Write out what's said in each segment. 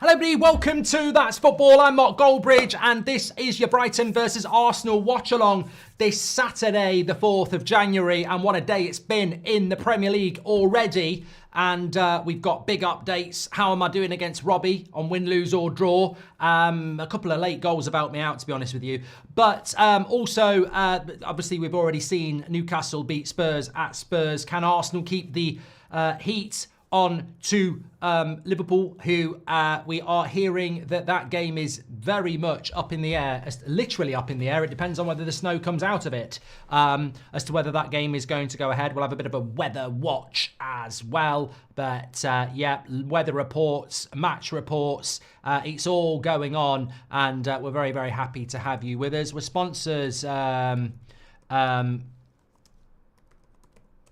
Hello everybody, welcome to That's Football. I'm Mark Goldbridge and this is your Brighton versus Arsenal watch-along this Saturday, the 4th of January. And what a day it's been in the Premier League already. And we've got big updates. How am I doing against Robbie on win, lose or draw? A couple of late goals have helped me out, to be honest with you. But also, obviously, we've already seen Newcastle beat Spurs at Spurs. Can Arsenal keep the heat on to Liverpool, who we are hearing that game is very much up in the air, literally up in the air. It depends on whether the snow comes out of it, as to whether that game is going to go ahead. We'll have a bit of a weather watch as well. But yeah, weather reports, match reports, it's all going on. And we're very, very happy to have you with us. We're sponsors.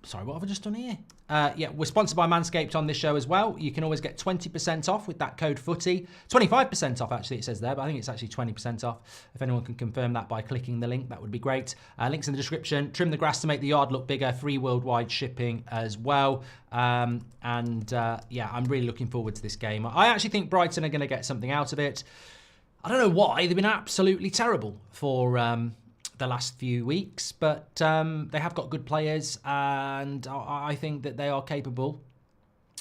Sorry, what have I just done here? Yeah, we're sponsored by Manscaped on this show as well. You can always get 20% off with that code footy. 25% off, actually, it says there, but I think it's actually 20% off. If anyone can confirm that by clicking the link, that would be great. Links in the description. Trim the grass to make the yard look bigger. Free worldwide shipping as well. Yeah, I'm really looking forward to this game. I actually think Brighton are going to get something out of it. I don't know why. They've been absolutely terrible for the last few weeks, but they have got good players, and I think that they are capable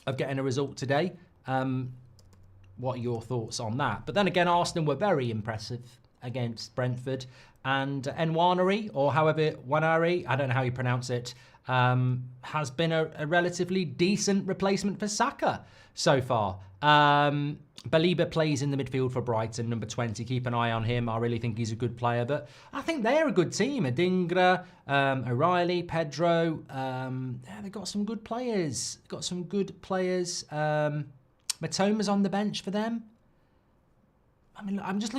of getting a result today. What are your thoughts on that? But then again, Arsenal were very impressive against Brentford, and Nwaneri, or however Wanari, I don't know how you pronounce it, has been a relatively decent replacement for Saka so far. Baliba plays in the midfield for Brighton, number 20. Keep an eye on him. I really think he's a good player, but I think they're a good team. Adingra, O'Reilly, Pedro. Yeah, they've got some good players. Matoma's on the bench for them. I mean, I'm just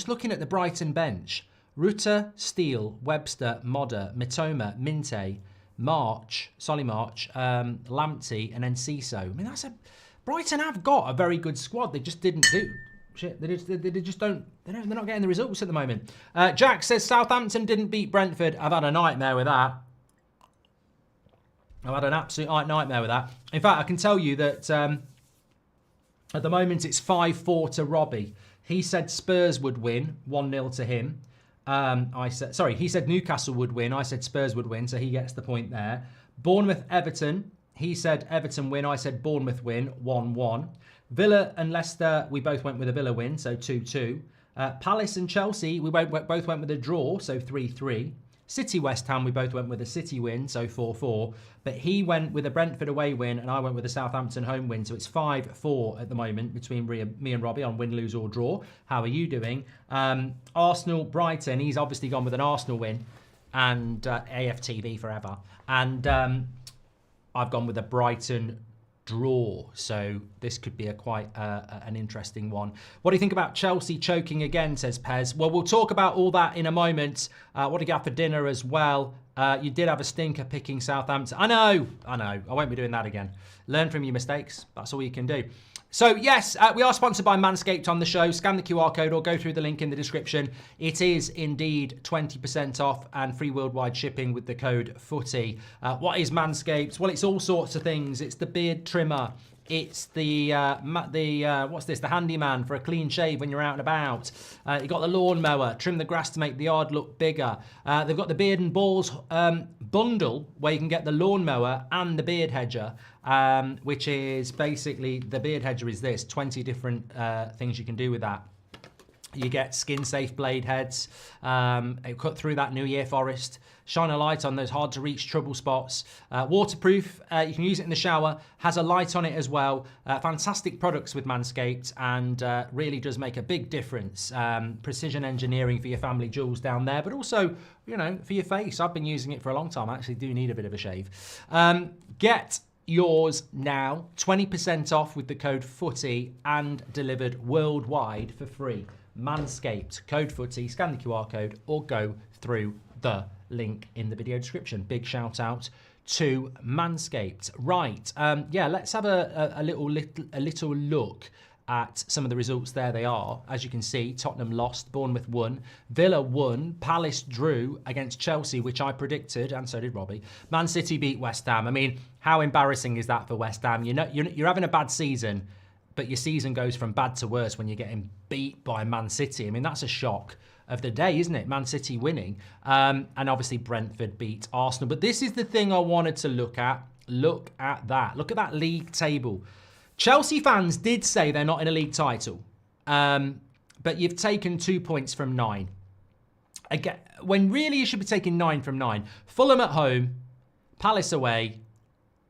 looking at the Brighton bench. Rutter, Steele, Webster, Modder, Mitoma, Minte, March, Lamptey, and Enciso. I mean, Brighton have got a very good squad. They just didn't do shit. They just don't. They're not getting the results at the moment. Jack says Southampton didn't beat Brentford. I've had a nightmare with that. I've had an absolute nightmare with that. In fact, I can tell you that at the moment it's 5-4 to Robbie. He said Spurs would win, 1-0 to him. He said Newcastle would win. I said Spurs would win, so he gets the point there. Bournemouth, Everton. He said Everton win. I said Bournemouth win, 1-1. Villa and Leicester, we both went with a Villa win, so 2-2. Palace and Chelsea, we both went with a draw, so 3-3. City West Ham, we both went with a City win, so 4-4. But he went with a Brentford away win, and I went with a Southampton home win. So it's 5-4 at the moment between me and Robbie on win, lose or draw. How are you doing? Arsenal, Brighton, he's obviously gone with an Arsenal win, and AFTV forever. And I've gone with a Brighton draw, so this could be quite an interesting one. What do you think about Chelsea choking again, says Pez? Well, we'll talk about all that in a moment. What do you got for dinner as well? You did have a stinker picking Southampton. I know. I won't be doing that again. Learn from your mistakes. That's all you can do. So yes, we are sponsored by Manscaped on the show. Scan the QR code or go through the link in the description. It is indeed 20% off and free worldwide shipping with the code footy. What is Manscaped? Well, it's all sorts of things. It's the beard trimmer. It's the what's this? The handyman for a clean shave when you're out and about. You got the lawnmower, trim the grass to make the yard look bigger. They've got the beard and balls bundle where you can get the lawnmower and the beard hedger, which is basically the beard hedger is this 20 different things you can do with that. You get skin-safe blade heads, cut through that New Year forest, shine a light on those hard-to-reach trouble spots. Waterproof, you can use it in the shower, has a light on it as well. Fantastic products with Manscaped and really does make a big difference. Precision engineering for your family jewels down there, but also, you know, for your face. I've been using it for a long time. I actually do need a bit of a shave. Get yours now, 20% off with the code footy and delivered worldwide for free. Manscaped, code footy, scan the QR code or go through the link in the video description. Big shout out to Manscaped. Right, yeah, let's have a little look at some of the results. There they are. As you can see, Tottenham lost, Bournemouth won, Villa won, Palace drew against Chelsea, which I predicted, and so did Robbie. Man City beat West Ham. I mean, how embarrassing is that for West Ham? You know, you're having a bad season, but your season goes from bad to worse when you're getting beat by Man City. I mean, that's a shock of the day, isn't it? Man City winning. And obviously Brentford beat Arsenal. But this is the thing I wanted to look at. Look at that. Look at that league table. Chelsea fans did say they're not in a league title. But you've taken 2 points from 9. Again, when really you should be taking 9 from 9. Fulham at home, Palace away,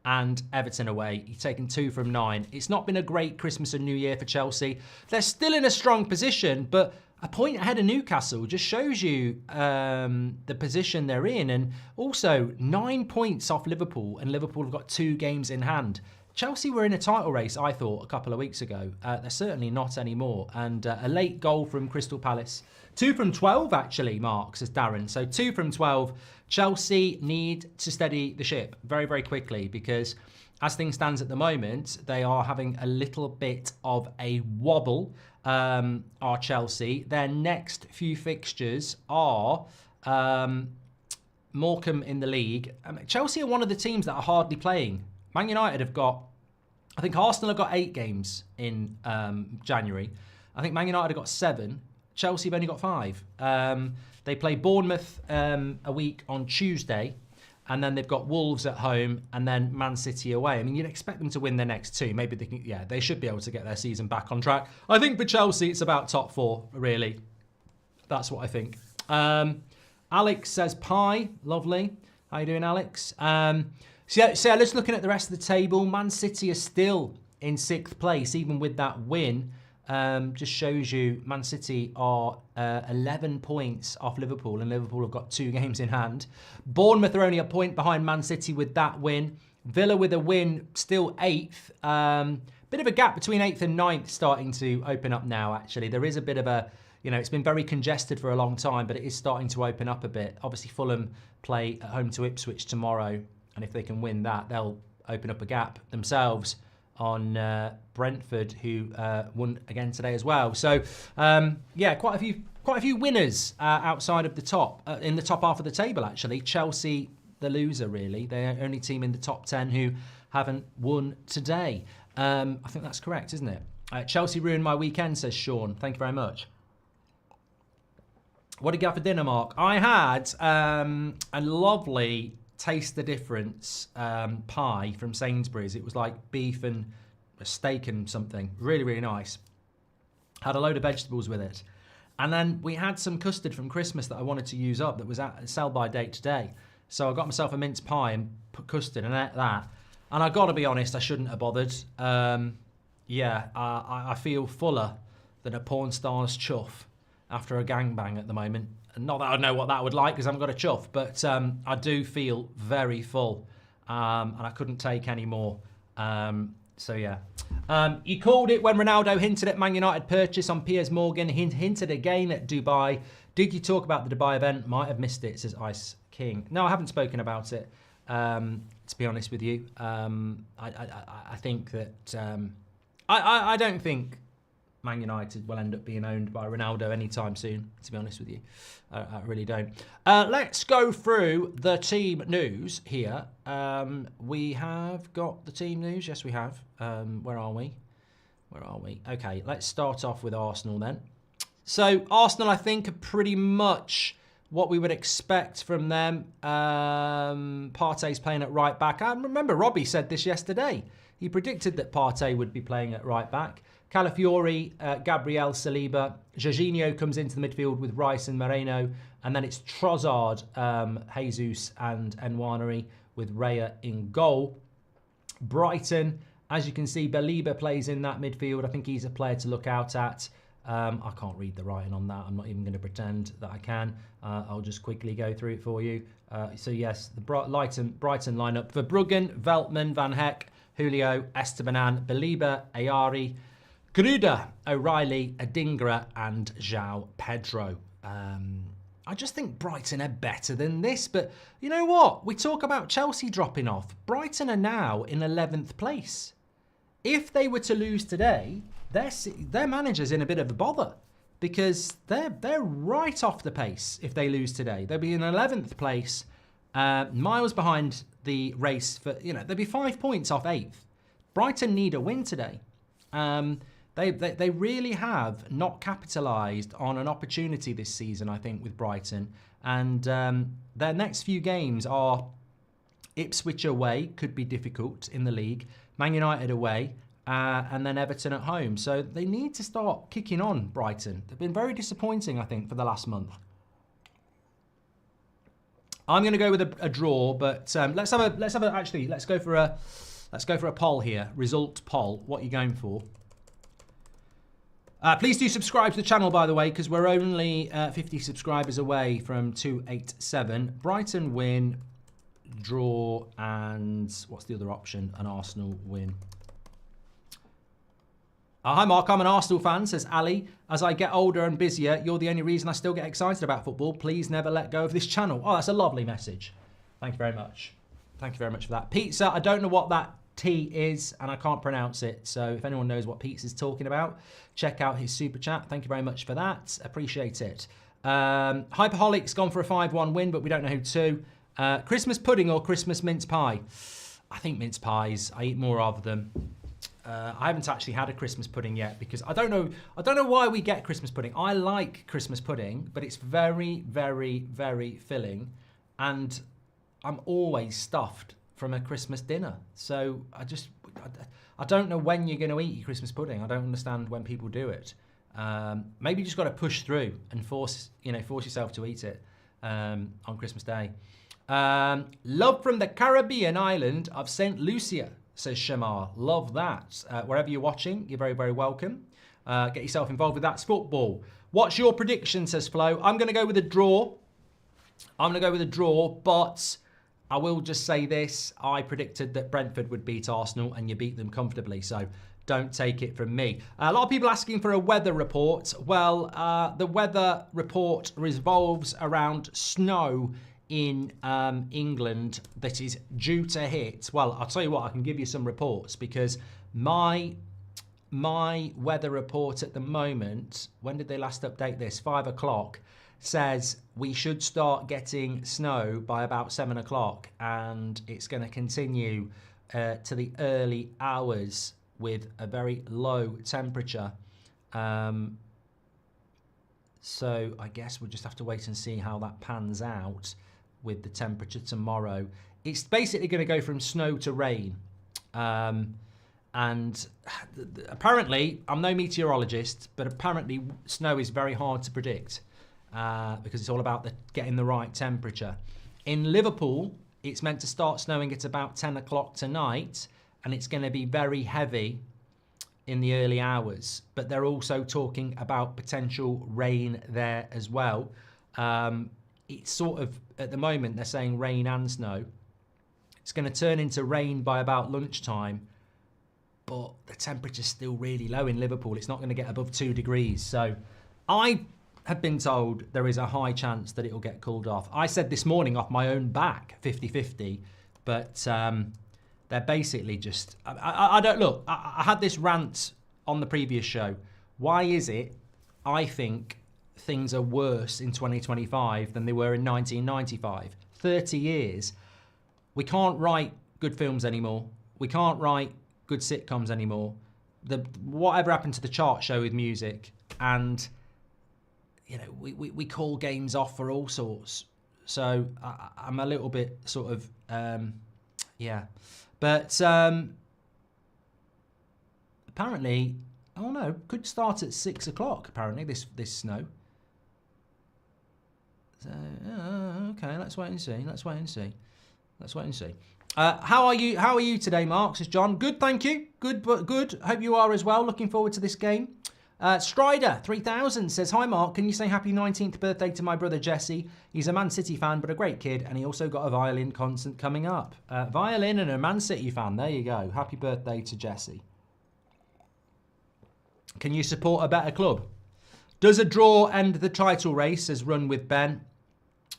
and Everton away. You've taken 2 from 9. It's not been a great Christmas and New Year for Chelsea. They're still in a strong position, but a point ahead of Newcastle just shows you the position they're in. And also 9 points off Liverpool, and Liverpool have got 2 games in hand. Chelsea were in a title race, I thought, a couple of weeks ago. They're certainly not anymore. And a late goal from Crystal Palace. 2 from 12, actually, Mark, says Darren. So 2 from 12. Chelsea need to steady the ship very, very quickly because as things stand at the moment, they are having a little bit of a wobble, are Chelsea. Their next few fixtures are Morecambe in the league. Chelsea are one of the teams that are hardly playing. Man United have got, I think Arsenal have got 8 games in January. I think Man United have got 7. Chelsea have only got 5. They play Bournemouth a week on Tuesday, and then they've got Wolves at home, and then Man City away. I mean, you'd expect them to win their next 2. Maybe they can, yeah, they should be able to get their season back on track. I think for Chelsea, it's about top 4, really. That's what I think. Alex says pie, lovely. How you doing, Alex? So let's looking at the rest of the table. Man City are still in 6th place, even with that win. Just shows you Man City are 11 points off Liverpool, and Liverpool have got 2 games in hand. Bournemouth are only a point behind Man City with that win. Villa with a win, still 8th. Bit of a gap between 8th and 9th starting to open up now, actually. There is a bit of a, it's been very congested for a long time, but it is starting to open up a bit. Obviously, Fulham play at home to Ipswich tomorrow, and if they can win that, they'll open up a gap themselves on Brentford, who won again today as well. So, quite a few winners outside of the top, in the top half of the table, actually. Chelsea, the loser, really. They're the only team in the top 10 who haven't won today. I think that's correct, isn't it? Chelsea ruined my weekend, says Sean. Thank you very much. What did you have for dinner, Mark? I had a lovely Taste the Difference pie from Sainsbury's. It was like beef and a steak and something. Really, really nice. Had a load of vegetables with it. And then we had some custard from Christmas that I wanted to use up that was at sell-by date today. So I got myself a mince pie and put custard and ate that. And I got to be honest, I shouldn't have bothered. I feel fuller than a porn star's chuff after a gangbang at the moment. Not that I know what that would like because I haven't got a chuff, but I do feel very full and I couldn't take any more. You called it when Ronaldo hinted at Man United purchase on Piers Morgan. He hinted again at Dubai. Did you talk about the Dubai event? Might have missed it, says Ice King. No, I haven't spoken about it, to be honest with you. I think that... I don't think Man United will end up being owned by Ronaldo anytime soon, to be honest with you. I really don't. Let's go through the team news here. We have got the team news. Yes, we have. Where are we? Okay, let's start off with Arsenal then. So Arsenal, I think, are pretty much what we would expect from them. Partey's playing at right back. I remember Robbie said this yesterday. He predicted that Partey would be playing at right back. Calafiori, Gabriel, Saliba. Jorginho comes into the midfield with Rice and Moreno. And then it's Trossard, Jesus and Nwaneri with Raya in goal. Brighton, as you can see, Baliba plays in that midfield. I think he's a player to look out at. I can't read the writing on that. I'm not even going to pretend that I can. I'll just quickly go through it for you. So yes, the Brighton lineup. Verbruggen, Veltman, Van Heck, Julio, Estebanan, Baliba, Ayari, Gruda, O'Reilly, Adingra and João Pedro. I just think Brighton are better than this, but you know what? We talk about Chelsea dropping off. Brighton are now in 11th place. If they were to lose today, their manager's in a bit of a bother because they're right off the pace if they lose today. They'll be in 11th place, miles behind the race for, they'll be 5 points off 8th. Brighton need a win today. They really have not capitalised on an opportunity this season, I think, with Brighton. And their next few games are Ipswich away, could be difficult in the league, Man United away, and then Everton at home. So they need to start kicking on, Brighton. They've been very disappointing, I think, for the last month. I'm going to go with a draw, but let's go for a poll here. Result poll. What are you going for? Please do subscribe to the channel, by the way, because we're only 50 subscribers away from 287. Brighton win, draw, and what's the other option? An Arsenal win. Hi Mark, I'm an Arsenal fan, says Ali. As I get older and busier, you're the only reason I still get excited about football. Please never let go of this channel. Oh, that's a lovely message. Thank you very much. Thank you very much for that. Pizza, I don't know what that T is, and I can't pronounce it. So if anyone knows what Pizza's talking about, check out his super chat. Thank you very much for that. Appreciate it. Hyperholic's gone for a 5-1 win, but we don't know who to. Christmas pudding or Christmas mince pie? I think mince pies. I eat more of them. I haven't actually had a Christmas pudding yet because I don't know why we get Christmas pudding. I like Christmas pudding, but it's very, very, very filling, and I'm always stuffed from a Christmas dinner. So I don't know when you're going to eat your Christmas pudding. I don't understand when people do it. Maybe you just got to push through and force yourself to eat it on Christmas Day. Love from the Caribbean island of St. Lucia, says Shamar. Love that. Wherever you're watching, you're very, very welcome. Get yourself involved with That's Football. What's your prediction, says Flo? I'm going to go with a draw. But I will just say this. I predicted that Brentford would beat Arsenal, and you beat them comfortably. So don't take it from me. A lot of people asking for a weather report. Well, the weather report revolves around snow in England that is due to hit. Well, I'll tell you what, I can give you some reports because my weather report at the moment, when did they last update this? 5 o'clock, says we should start getting snow by about 7 o'clock, and it's going to continue to the early hours with a very low temperature. So I guess we'll just have to wait and see how that pans out with the temperature tomorrow. It's basically going to go from snow to rain. And apparently, I'm no meteorologist, but apparently snow is very hard to predict because it's all about getting the right temperature. In Liverpool, it's meant to start snowing at about 10 o'clock tonight, and it's going to be very heavy in the early hours. But they're also talking about potential rain there as well. It's sort of, at the moment, they're saying rain and snow. It's going to turn into rain by about lunchtime, but the temperature's still really low in Liverpool. It's not going to get above 2 degrees. So I have been told there is a high chance that it will get cooled off. I said this morning off my own back, 50-50, but they're basically just... I don't... Look, I had this rant on the previous show. Why is it I think things are worse in 2025 than they were in 1995? 30 years. We can't write good films anymore. We can't write good sitcoms anymore. Whatever happened to the chart show with music, and we call games off for all sorts. So I'm a little bit sort of but apparently, oh no, could start at 6 o'clock. Apparently, this snow. So okay, let's wait and see. How are you today, Mark? Says John. Good, thank you. Good. Hope you are as well. Looking forward to this game. Strider 3000 says, hi Mark, can you say happy 19th birthday to my brother Jesse? He's a Man City fan, but a great kid, and he also got a violin concert coming up. Violin and a Man City fan. There you go. Happy birthday to Jesse. Can you support a better club? Does a draw end the title race? Says Run with Ben.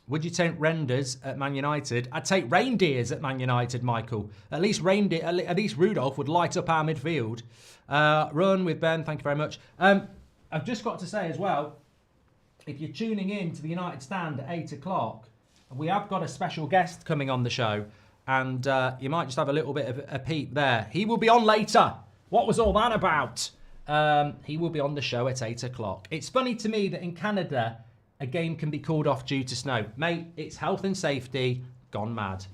Would you take renders at Man United? I'd take reindeers at Man United, Michael. At least Rudolph would light up our midfield. Run with Ben, thank you very much. I've just got to say as well, if you're tuning in to the United Stand at 8 o'clock, we have got a special guest coming on the show, and you might just have a little bit of a peep there. He will be on later. What was all that about? He will be on the show at 8 o'clock. It's funny to me that in Canada, a game can be called off due to snow. Mate, it's health and safety gone mad.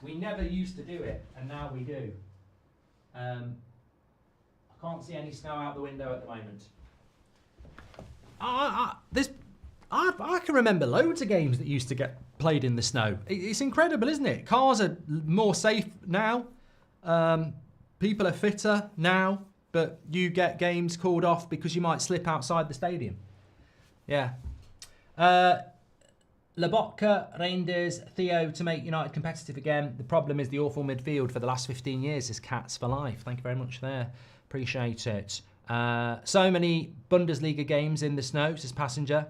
We never used to do it, and now we do. I can't see any snow out the window at the moment. I can remember loads of games that used to get played in the snow. It's incredible, isn't it? Cars are more safe now. People are fitter now, but you get games called off because you might slip outside the stadium. Yeah. Lobotka, Reinders, Theo to make United competitive again. The problem is the awful midfield for the last 15 years is Cats for life. Thank you very much there. Appreciate it. So many Bundesliga games in the snow, says Passenger.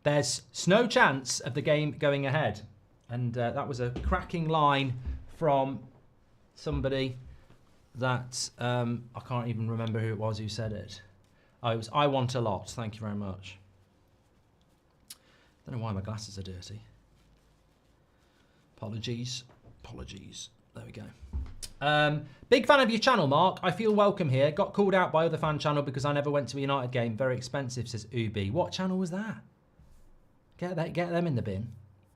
There's no chance of the game going ahead. And that was a cracking line from somebody that I can't even remember who it was who said it. Oh, it was I Want a Lot. Thank you very much. I don't know why my glasses are dirty. Apologies. There we go. Big fan of your channel, Mark. I feel welcome here. Got called out by other fan channel because I never went to a United game. Very expensive, says Ubi. What channel was that? Get them in the bin.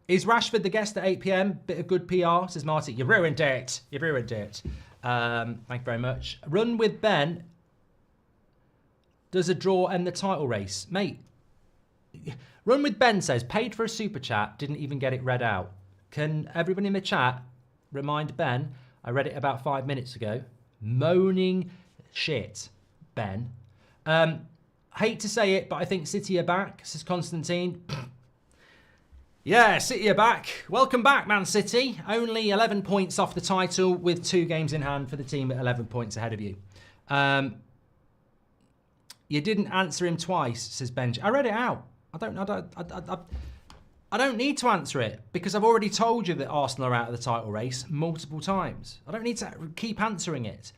Is Rashford the guest at 8 p.m? Bit of good PR, says Marty. You ruined it. Thank you very much. Run with Ben. Does a draw end the title race? Mate, Run with Ben says, paid for a super chat, didn't even get it read out. Can everybody in the chat remind Ben, I read it about 5 minutes ago, moaning shit, Ben. Hate to say it, but I think City are back, says Constantine. Yeah, City are back. Welcome back, Man City. Only 11 points off the title with 2 games in hand for the team at 11 points ahead of you. You didn't answer him twice, says Benj. I read it out. I don't need to answer it because I've already told you that Arsenal are out of the title race multiple times. I don't need to keep answering it.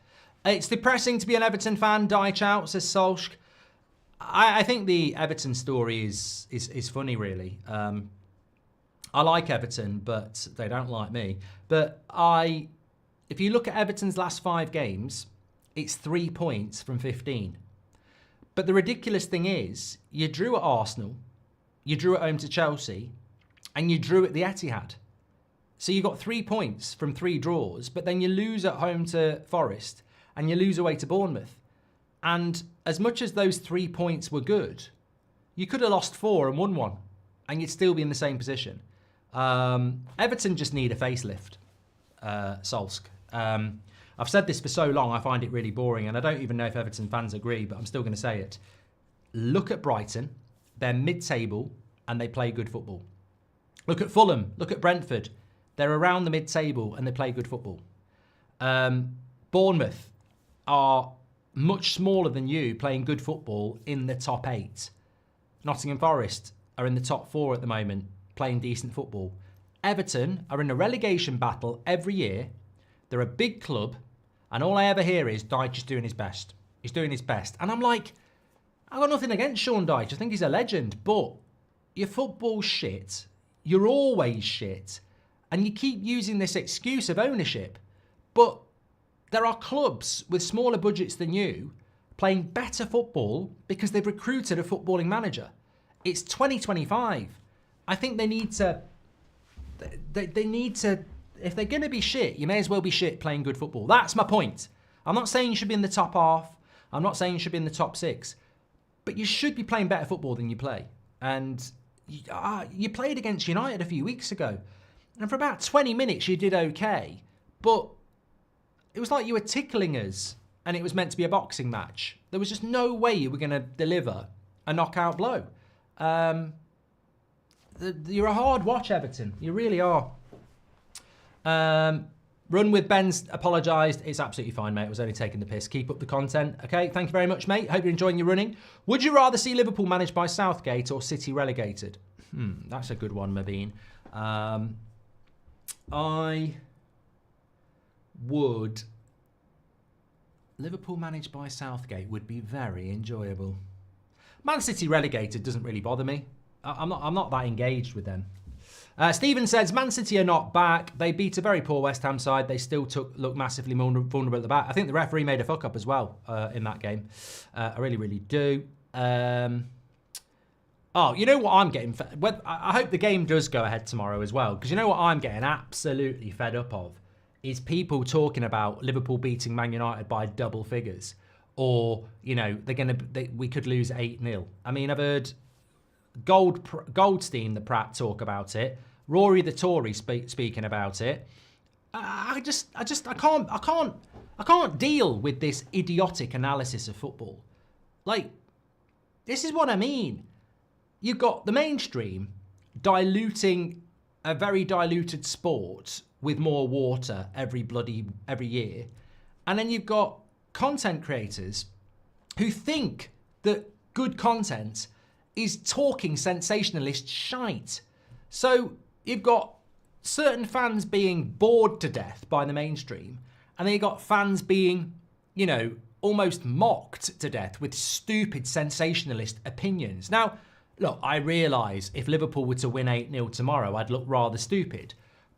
It's depressing to be an Everton fan. Deitch out, says Solsk. I think the Everton story is funny, really. I like Everton, but they don't like me. But if you look at Everton's last 5 games, it's 3 points from 15. But the ridiculous thing is, you drew at Arsenal, you drew at home to Chelsea, and you drew at the Etihad. So you got 3 points from 3 draws, but then you lose at home to Forest, and you lose away to Bournemouth. And as much as those 3 points were good, you could have lost 4 and won 1, and you'd still be in the same position. Everton just need a facelift, Solsk. I've said this for so long, I find it really boring, and I don't even know if Everton fans agree, but I'm still going to say it. Look at Brighton. They're mid-table, and they play good football. Look at Fulham. Look at Brentford. They're around the mid-table, and they play good football. Bournemouth are much smaller than you, playing good football in the top 8. Nottingham Forest are in the top 4 at the moment, playing decent football. Everton are in a relegation battle every year. They're a big club, and all I ever hear is Dyche is doing his best. He's doing his best. And I'm like, I've got nothing against Sean Dyche. I think he's a legend, but your football's shit. You're always shit. And you keep using this excuse of ownership. But there are clubs with smaller budgets than you playing better football because they've recruited a footballing manager. It's 2025. I think they need to... They need to... If they're going to be shit, you may as well be shit playing good football. That's my point. I'm not saying you should be in the top half. I'm not saying you should be in the top 6. But you should be playing better football than you play. And you played against United a few weeks ago. And for about 20 minutes, you did okay. But it was like you were tickling us. And it was meant to be a boxing match. There was just no way you were going to deliver a knockout blow. You're a hard watch, Everton. You really are. Run with Ben's apologised. It's absolutely fine, mate. I was only taking the piss. Keep up the content. Okay, thank you very much, mate. Hope you're enjoying your running. Would you rather see Liverpool managed by Southgate or City relegated? That's a good one, Mabeen. I would... Liverpool managed by Southgate would be very enjoyable. Man City relegated doesn't really bother me. I'm not that engaged with them. Stephen says, Man City are not back. They beat a very poor West Ham side. They still look massively vulnerable at the back. I think the referee made a fuck up as well in that game. I really, really do. Oh, you know what I'm getting... I hope the game does go ahead tomorrow as well, because you know what I'm getting absolutely fed up of is people talking about Liverpool beating Man United by double figures, or, you know, we could lose 8-0. I mean, I've heard Goldstein, the Pratt, talk about it. Rory, the Tory, speaking about it. I can't deal with this idiotic analysis of football. Like, this is what I mean. You've got the mainstream diluting a very diluted sport with more water every year. And then you've got content creators who think that good content is talking sensationalist shite. So you've got certain fans being bored to death by the mainstream, and then you've got fans being, you know, almost mocked to death with stupid sensationalist opinions. Now, look, I realise if Liverpool were to win 8-0 tomorrow, I'd look rather stupid.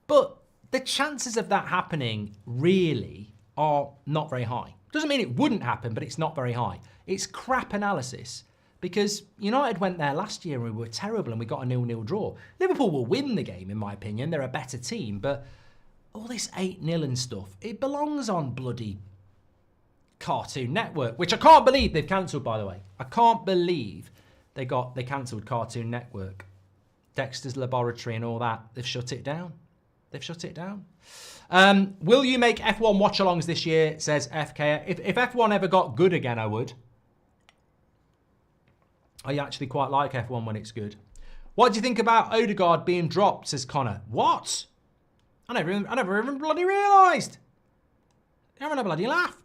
But the chances of that happening really are not very high. Doesn't mean it wouldn't happen, but it's not very high. It's crap analysis, because United went there last year and we were terrible and we got a 0-0 draw. Liverpool will win the game, in my opinion. They're a better team, but all this 8-0 and stuff, it belongs on bloody Cartoon Network, which I can't believe they've cancelled, by the way. I can't believe they cancelled Cartoon Network. Dexter's Laboratory and all that. They've shut it down. They've shut it down. Will you make F1 watch-alongs this year, says FK. If F1 ever got good again, I would. I actually quite like F1 when it's good. What do you think about Odegaard being dropped, says Connor. What? I never even bloody realised. Having a bloody laugh.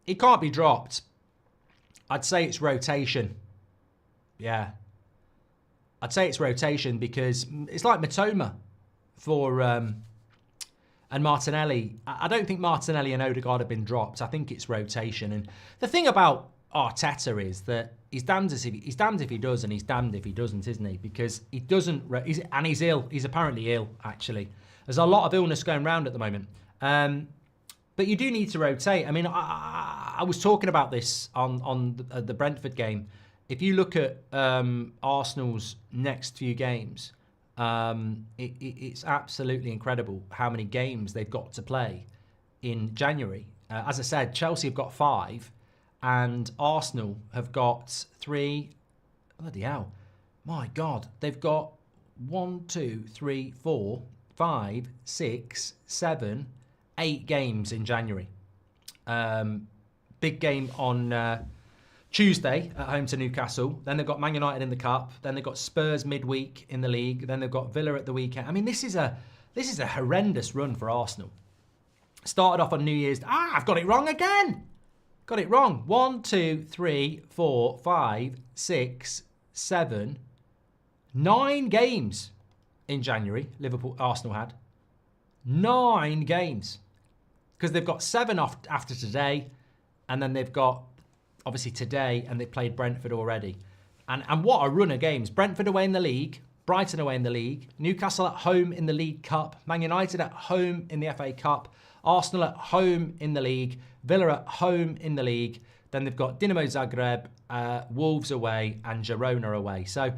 He can't be dropped. I'd say it's rotation. Yeah. I'd say it's rotation because it's like Matoma for and Martinelli. I don't think Martinelli and Odegaard have been dropped. I think it's rotation. And the thing about Arteta is that he's damned if he does and he's damned if he doesn't, isn't he? Because he doesn't, and he's ill. He's apparently ill, actually. There's a lot of illness going around at the moment. But you do need to rotate. I mean, I was talking about this on the Brentford game. If you look at Arsenal's next few games, it's absolutely incredible how many games they've got to play in January. As I said, Chelsea have got 5 and Arsenal have got 3. Bloody hell. My God. They've got 1, 2, 3, 4, 5, 6, 7, 8 games in January. Big game on Tuesday at home to Newcastle. Then they've got Man United in the Cup. Then they've got Spurs midweek in the league. Then they've got Villa at the weekend. I mean, this is a horrendous run for Arsenal. Started off on New Year's. I've got it wrong again. Got it wrong. 1, 2, 3, 4, 5, 6, 7, 9 games in January. Arsenal had 9 games because they've got 7 off after today, and then they've got obviously today, and they played Brentford already. And what a run of games. Brentford away in the league, Brighton away in the league, Newcastle at home in the League Cup, Man United at home in the FA Cup, Arsenal at home in the league, Villa at home in the league. Then they've got Dinamo Zagreb, Wolves away, and Girona away. So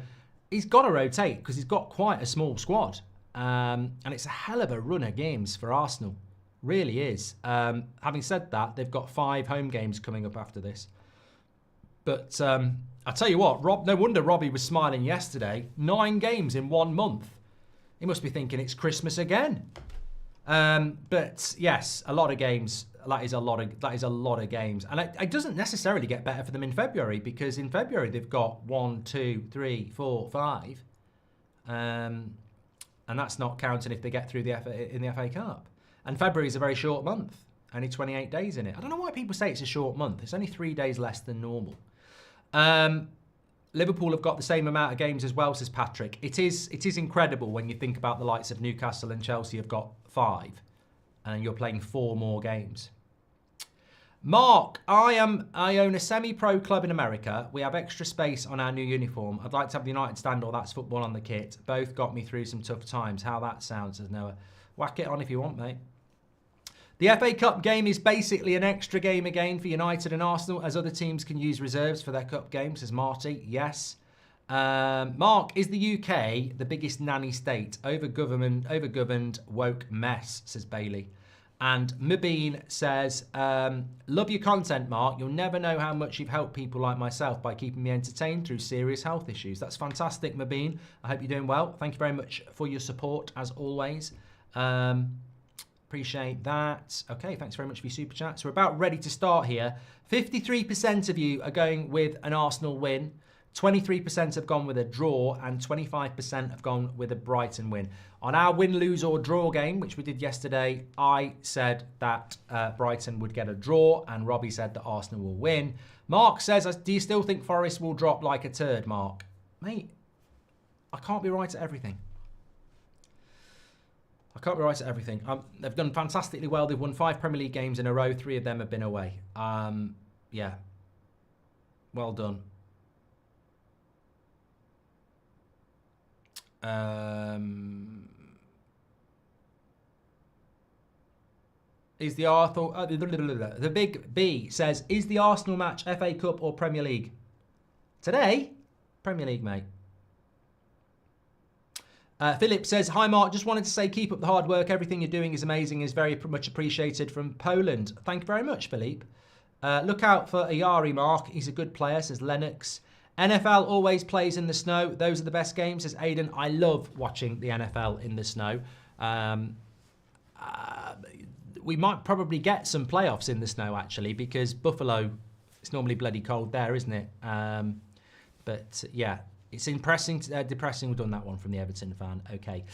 he's got to rotate because he's got quite a small squad. And it's a hell of a run of games for Arsenal. Really is. Having said that, they've got 5 home games coming up after this. But I'll tell you what, no wonder Robbie was smiling yesterday. 9 games in 1 month. He must be thinking it's Christmas again. But yes, a lot of games. That is a lot of games. And it doesn't necessarily get better for them in February, because in February they've got 1, 2, 3, 4, 5. And that's not counting if they get through in the FA Cup. And February is a very short month. Only 28 days in it. I don't know why people say it's a short month. It's only 3 days less than normal. Liverpool have got the same amount of games as well, says Patrick. It is incredible when you think about the likes of Newcastle and Chelsea have got 5, and you're playing 4 more games. Mark, I own a semi-pro club in America. We have extra space on our new uniform. I'd like to have the United stand or That's Football on the kit. Both got me through some tough times. How that sounds, says Noah. Whack it on if you want, mate. The FA Cup game is basically an extra game again for United and Arsenal, as other teams can use reserves for their cup games, says Marty. Yes. Mark, is the UK the biggest nanny state? Overgoverned woke mess, says Bailey. And Mubin says, love your content, Mark. You'll never know how much you've helped people like myself by keeping me entertained through serious health issues. That's fantastic, Mubin. I hope you're doing well. Thank you very much for your support, as always. Appreciate that. Okay, thanks very much for your super chats. We're about ready to start here. 53% of you are going with an Arsenal win. 23% have gone with a draw and 25% have gone with a Brighton win. On our win, lose or draw game, which we did yesterday, I said that Brighton would get a draw and Robbie said that Arsenal will win. Mark says, do you still think Forest will drop like a turd, Mark? Mate, I can't be right at everything. I can't be right at everything. They've done fantastically well. They've won 5 Premier League games in a row. 3 of them have been away. Yeah. Well done. Is the Arsenal... the Big B says, is the Arsenal match FA Cup or Premier League? Today? Premier League, mate. Philip says, hi Mark, just wanted to say keep up the hard work. Everything you're doing is amazing, is very much appreciated from Poland. Thank you very much, Philippe. Look out for Ayari, Mark. He's a good player, says Lennox. NFL always plays in the snow. Those are the best games, says Aidan. I love watching the NFL in the snow. We might probably get some playoffs in the snow, actually, because Buffalo, it's normally bloody cold there, isn't it? But yeah. It's depressing. We've done that one from the Everton fan. Okay.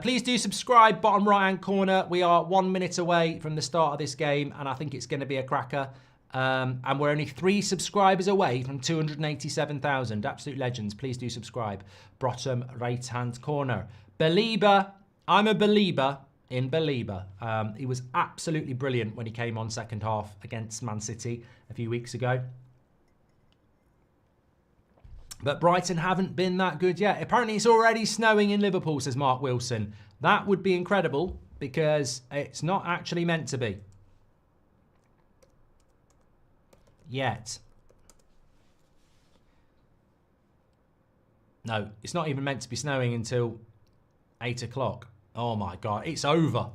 Please do subscribe. Bottom right-hand corner. We are 1 minute away from the start of this game, and I think it's going to be a cracker. And we're only 3 subscribers away from 287,000. Absolute legends. Please do subscribe. Bottom right-hand corner. Belieber. I'm a believer in Belieber. He was absolutely brilliant when he came on second half against Man City a few weeks ago. But Brighton haven't been that good yet. Apparently it's already snowing in Liverpool, says Mark Wilson. That would be incredible because it's not actually meant to be. Yet. No, it's not even meant to be snowing until 8 o'clock. Oh my God, it's over.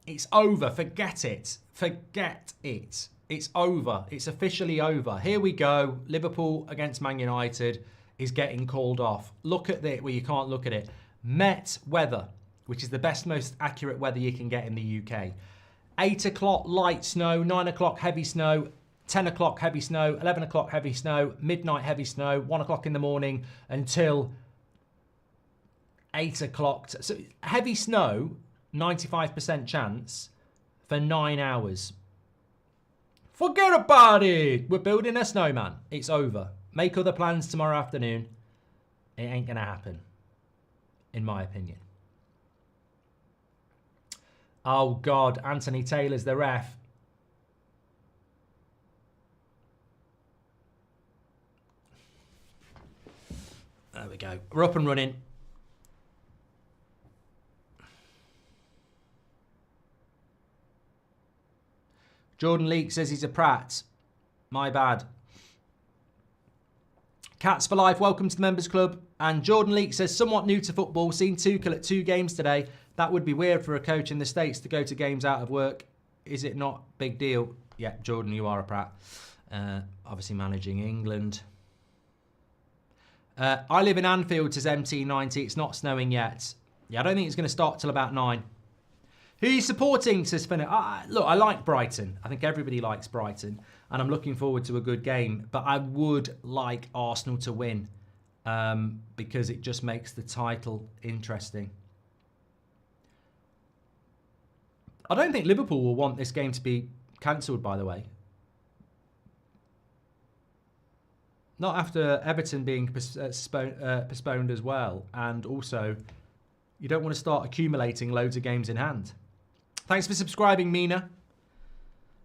It's over. Forget it. Forget it. It's over. It's officially over. Here we go. Liverpool against Man United is getting called off. Look at it where you can't look at it. Met weather, which is the best, most accurate weather you can get in the UK. 8 o'clock light snow, 9 o'clock heavy snow, 10 o'clock heavy snow, 11 o'clock heavy snow, midnight heavy snow, 1 o'clock in the morning until 8 o'clock. So heavy snow, 95% chance for 9 hours. Forget about it. We're building a snowman. It's over. Make other plans tomorrow afternoon. It ain't going to happen, in my opinion. Oh, God. Anthony Taylor's the ref. There we go. We're up and running. Jordan Leake says he's a prat. My bad. Cats for Life, welcome to the Members Club. And Jordan Leake says, somewhat new to football, seen Tuchel at 2 games today. That would be weird for a coach in the States to go to games out of work. Is it not? Big deal. Yeah, Jordan, you are a prat. Obviously managing England. I live in Anfield, says MT90. It's not snowing yet. Yeah, I don't think it's going to start till about 9. Who are you supporting, says Finna? Look, I like Brighton. I think everybody likes Brighton. And I'm looking forward to a good game. But I would like Arsenal to win. Because it just makes the title interesting. I don't think Liverpool will want this game to be cancelled, by the way. Not after Everton being postponed as well. And also, you don't want to start accumulating loads of games in hand. Thanks for subscribing, Mina.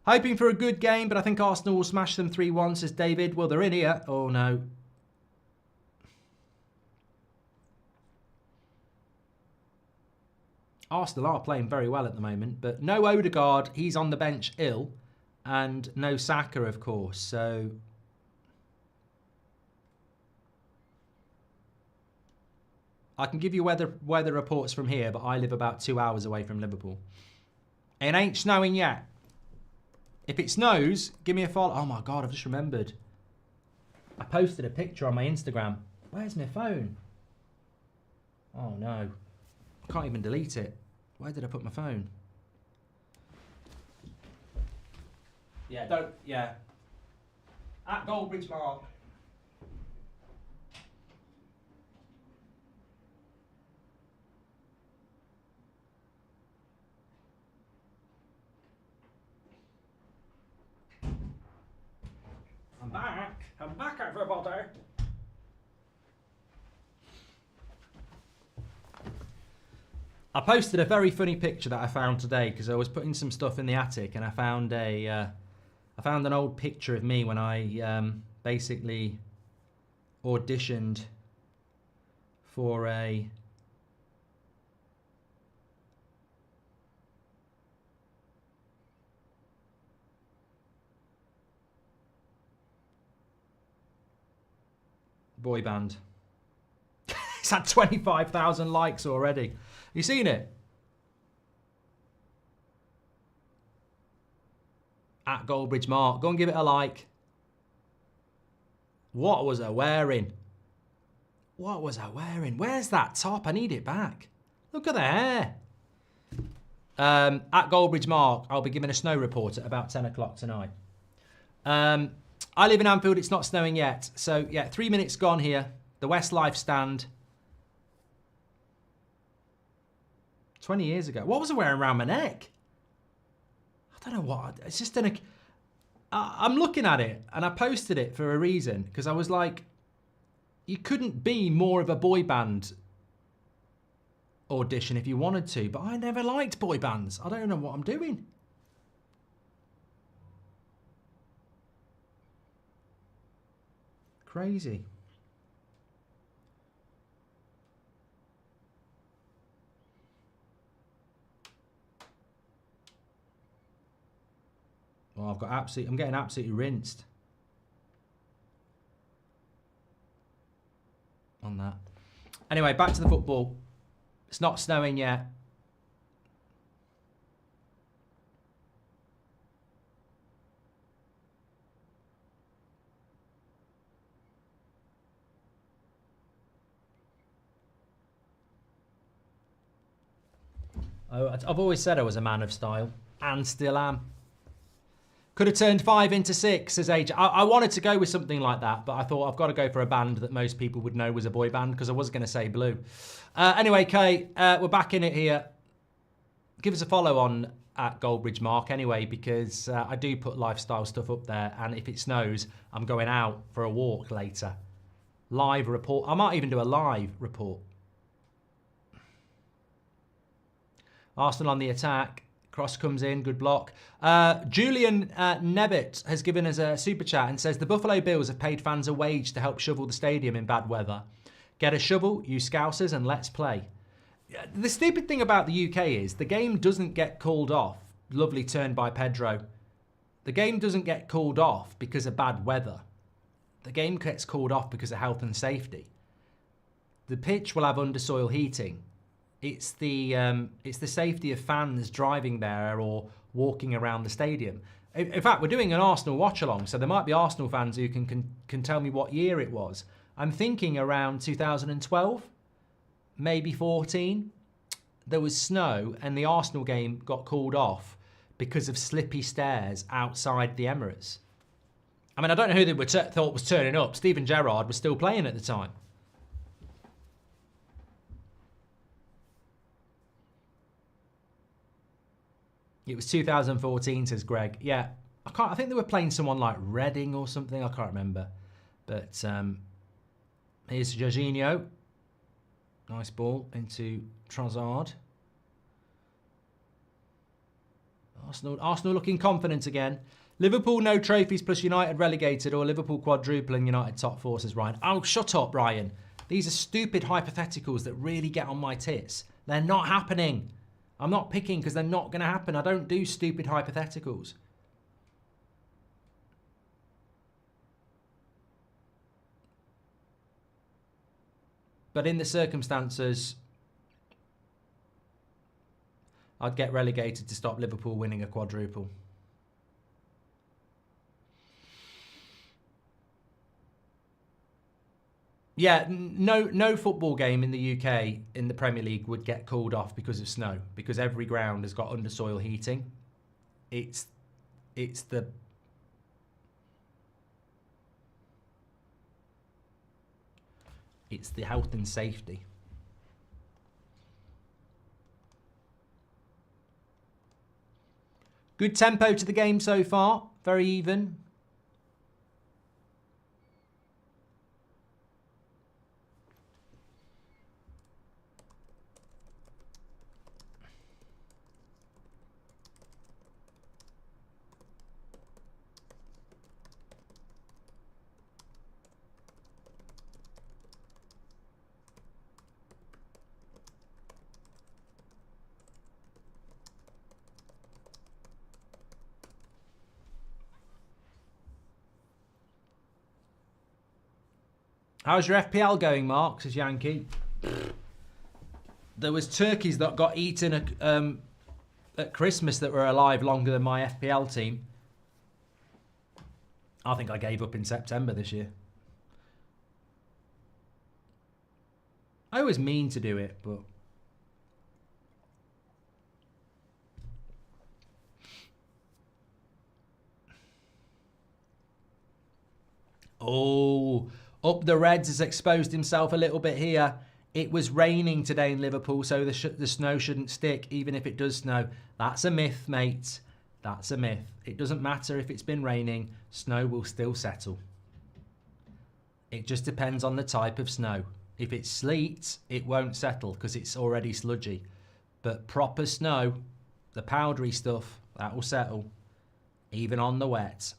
Hoping for a good game, but I think Arsenal will smash them 3-1, says David. Well, they're in here. Oh, no. Arsenal are playing very well at the moment, but no Odegaard. He's on the bench ill. And no Saka, of course. So I can give you weather reports from here, but I live about 2 hours away from Liverpool. It ain't snowing yet. If it snows, give me a follow. Oh my God, I've just remembered. I posted a picture on my Instagram. Where's my phone? Oh no. I can't even delete it. Where did I put my phone? Yeah. At Goldbridge Mark. I'm back, everybody. I posted a very funny picture that I found today because I was putting some stuff in the attic and I found an old picture of me when I basically auditioned for a boy band. It's had 25,000 likes already. You seen it? At Goldbridge Mark. Go and give it a like. What was I wearing? What was I wearing? Where's that top? I need it back. Look at the hair. At Goldbridge Mark, I'll be giving a snow report at about 10 o'clock tonight. I live in Anfield. It's not snowing yet. So, yeah, 3 minutes gone here. The Westlife stand. 20 years ago. What was I wearing around my neck? I don't know what. It's just I'm looking at it and I posted it for a reason because I was like, you couldn't be more of a boy band audition if you wanted to, but I never liked boy bands. I don't know what I'm doing. Crazy. Well, I'm getting absolutely rinsed on that. Anyway, back to the football. It's not snowing yet. I've always said I was a man of style, and still am. Could have turned 5 into 6, says AJ. I wanted to go with something like that, but I thought I've got to go for a band that most people would know was a boy band because I was going to say Blue. Anyway, Kay, we're back in it here. Give us a follow on at Goldbridge Mark anyway, because I do put lifestyle stuff up there, and if it snows, I'm going out for a walk later. Live report. I might even do a live report. Arsenal on the attack. Cross comes in, good block. Julian Nevitt has given us a super chat and says, the Buffalo Bills have paid fans a wage to help shovel the stadium in bad weather. Get a shovel, you Scousers, and let's play. The stupid thing about the UK is the game doesn't get called off. Lovely turn by Pedro. The game doesn't get called off because of bad weather. The game gets called off because of health and safety. The pitch will have undersoil heating. It's the safety of fans driving there or walking around the stadium. In fact, we're doing an Arsenal watch-along, so there might be Arsenal fans who can tell me what year it was. I'm thinking around 2012, maybe 14. There was snow and the Arsenal game got called off because of slippy stairs outside the Emirates. I mean, I don't know who they thought was turning up. Steven Gerrard was still playing at the time. It was 2014, says Greg. Yeah, I think they were playing someone like Reading or something. I can't remember. But here's Jorginho. Nice ball into Trossard. Arsenal looking confident again. Liverpool no trophies plus United relegated, or Liverpool quadrupling United top four, says Ryan. Oh, shut up, Ryan. These are stupid hypotheticals that really get on my tits. They're not happening. I'm not picking because they're not going to happen. I don't do stupid hypotheticals. But in the circumstances, I'd get relegated to stop Liverpool winning a quadruple. Yeah, no football game in the UK in the Premier League would get called off because of snow, because every ground has got undersoil heating. It's the health and safety. Good tempo to the game so far, very even. How's your FPL going, Mark? Says Yankee. There was turkeys that got eaten at Christmas that were alive longer than my FPL team. I think I gave up in September this year. I always mean to do it, but... Oh... Up the Reds has exposed himself a little bit here. It was raining today in Liverpool, so the snow shouldn't stick, even if it does snow. That's a myth, mate. That's a myth. It doesn't matter if it's been raining. Snow will still settle. It just depends on the type of snow. If it's sleet, it won't settle because it's already sludgy. But proper snow, the powdery stuff, that will settle, even on the wet.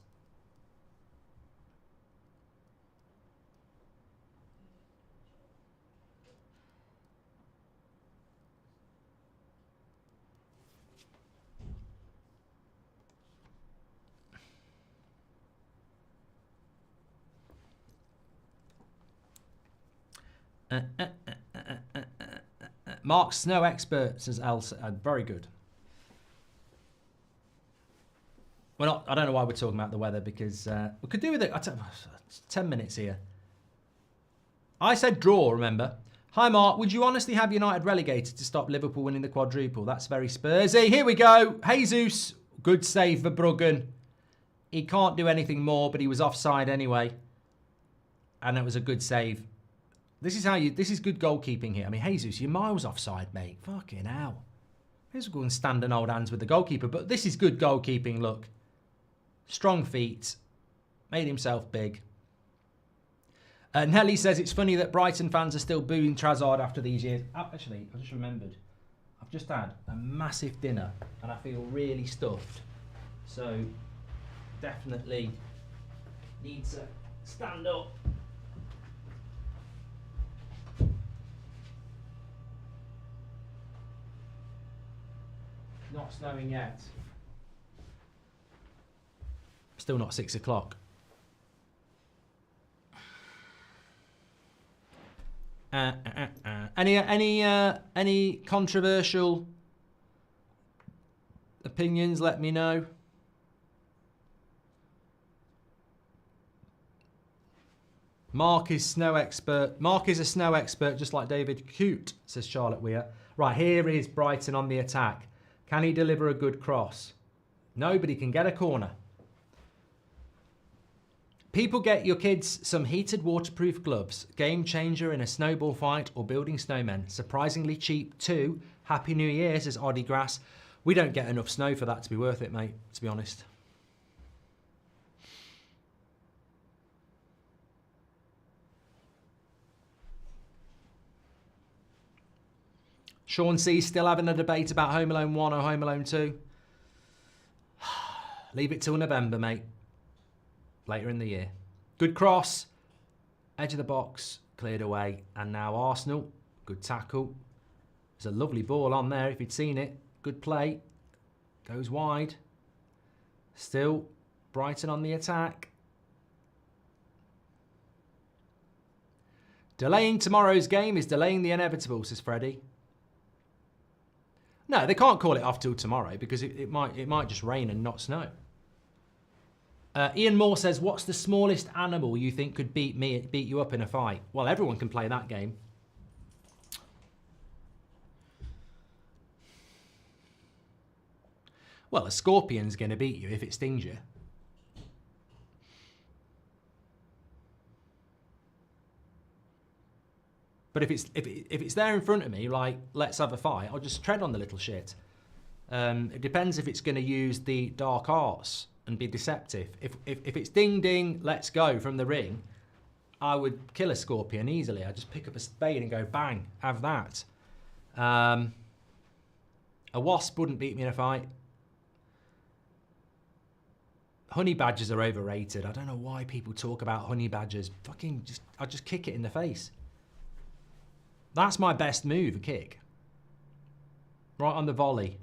Mark Snow expert, says Elsa. Very good. Well, I don't know why we're talking about the weather, because we could do with it. 10 minutes here. I said draw, remember? Hi, Mark. Would you honestly have United relegated to stop Liverpool winning the quadruple? That's very Spursy. Here we go. Jesus. Good save for Bruggen. He can't do anything more, but he was offside anyway. And it was a good save. This is good goalkeeping here. I mean, Jesus, you're miles offside, mate. Fucking hell. Here's go and stand and hold hands with the goalkeeper. But this is good goalkeeping, look. Strong feet. Made himself big. Nelly says it's funny that Brighton fans are still booing Trossard after these years. Actually, I just remembered. I've just had a massive dinner and I feel really stuffed. So, definitely need to stand up. Not snowing yet. Still not 6 o'clock. Any controversial opinions? Let me know. Mark is snow expert. Mark is a snow expert, just like David Cute, says Charlotte Weir. Right, here is Brighton on the attack. Can he deliver a good cross? Nobody can get a corner. People, get your kids some heated waterproof gloves. Game changer in a snowball fight or building snowmen. Surprisingly cheap too. Happy New Year, says Oddie Grass. We don't get enough snow for that to be worth it, mate, to be honest. Sean C still having a debate about Home Alone 1 or Home Alone 2. Leave it till November, mate. Later in the year. Good cross. Edge of the box. Cleared away. And now Arsenal. Good tackle. There's a lovely ball on there if you'd seen it. Good play. Goes wide. Still Brighton on the attack. Delaying tomorrow's game is delaying the inevitable, says Freddie. No, they can't call it off till tomorrow because it might just rain and not snow. Ian Moore says, what's the smallest animal you think could beat you up in a fight? Well, everyone can play that game. Well, a scorpion's going to beat you if it stings you. But if it's there in front of me, like, let's have a fight, I'll just tread on the little shit. It depends if it's going to use the dark arts and be deceptive. If it's ding ding, let's go from the ring, I would kill a scorpion easily. I'd just pick up a spade and go bang, have that. A wasp wouldn't beat me in a fight. Honey badgers are overrated. I don't know why people talk about honey badgers. I'll just kick it in the face. That's my best move, a kick. Right on the volley.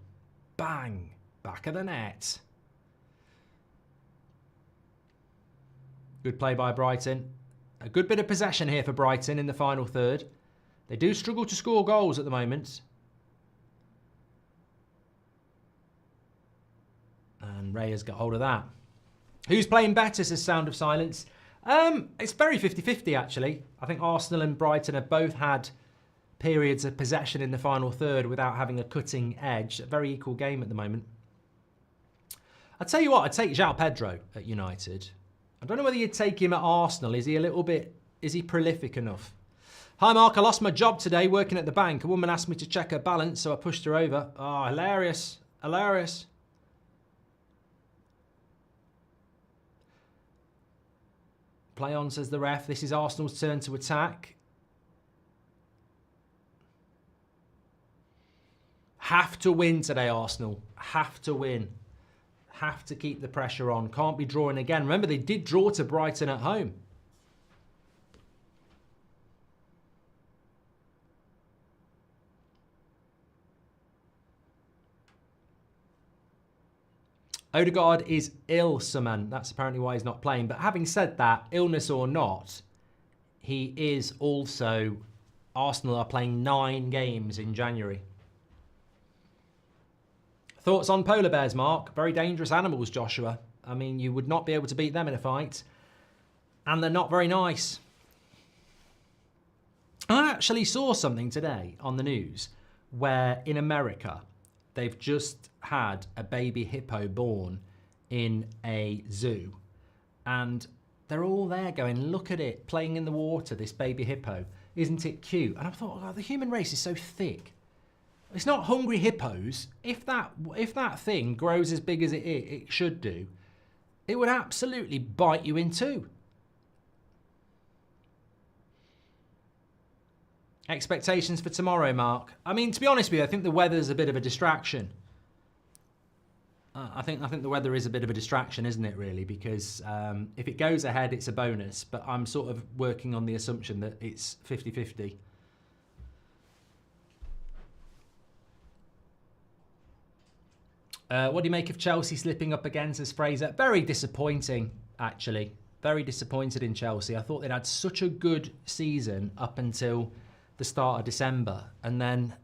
Bang. Back of the net. Good play by Brighton. A good bit of possession here for Brighton in the final third. They do struggle to score goals at the moment. And Ray has got hold of that. Who's playing better, says Sound of Silence. It's very 50-50, actually. I think Arsenal and Brighton have both had periods of possession in the final third without having a cutting edge. A very equal game at the moment. I'll tell you what, I'd take João Pedro at United. I don't know whether you'd take him at Arsenal. Is he prolific enough? Hi Mark, I lost my job today working at the bank. A woman asked me to check her balance, so I pushed her over. Oh, hilarious. Hilarious. Play on, says the ref. This is Arsenal's turn to attack. Have to win today, Arsenal. Have to win. Have to keep the pressure on. Can't be drawing again. Remember, they did draw to Brighton at home. Odegaard is ill, Saman. That's apparently why he's not playing. But having said that, illness or not, he is also... Arsenal are playing 9 games in January. Thoughts on polar bears, Mark? Very dangerous animals, Joshua. I mean, you would not be able to beat them in a fight. And they're not very nice. I actually saw something today on the news where in America, they've just had a baby hippo born in a zoo. And they're all there going, look at it, playing in the water, this baby hippo. Isn't it cute? And I thought, oh, the human race is so thick. It's not hungry hippos. If that thing grows as big as it should do, it would absolutely bite you in two. Expectations for tomorrow, Mark? I mean, to be honest with you, I think the weather's a bit of a distraction. I think the weather is a bit of a distraction, isn't it, really? Because if it goes ahead, it's a bonus. But I'm sort of working on the assumption that it's 50-50. What do you make of Chelsea slipping up again, says Fraser? Very disappointing, actually. Very disappointed in Chelsea. I thought they'd had such a good season up until the start of December. And then,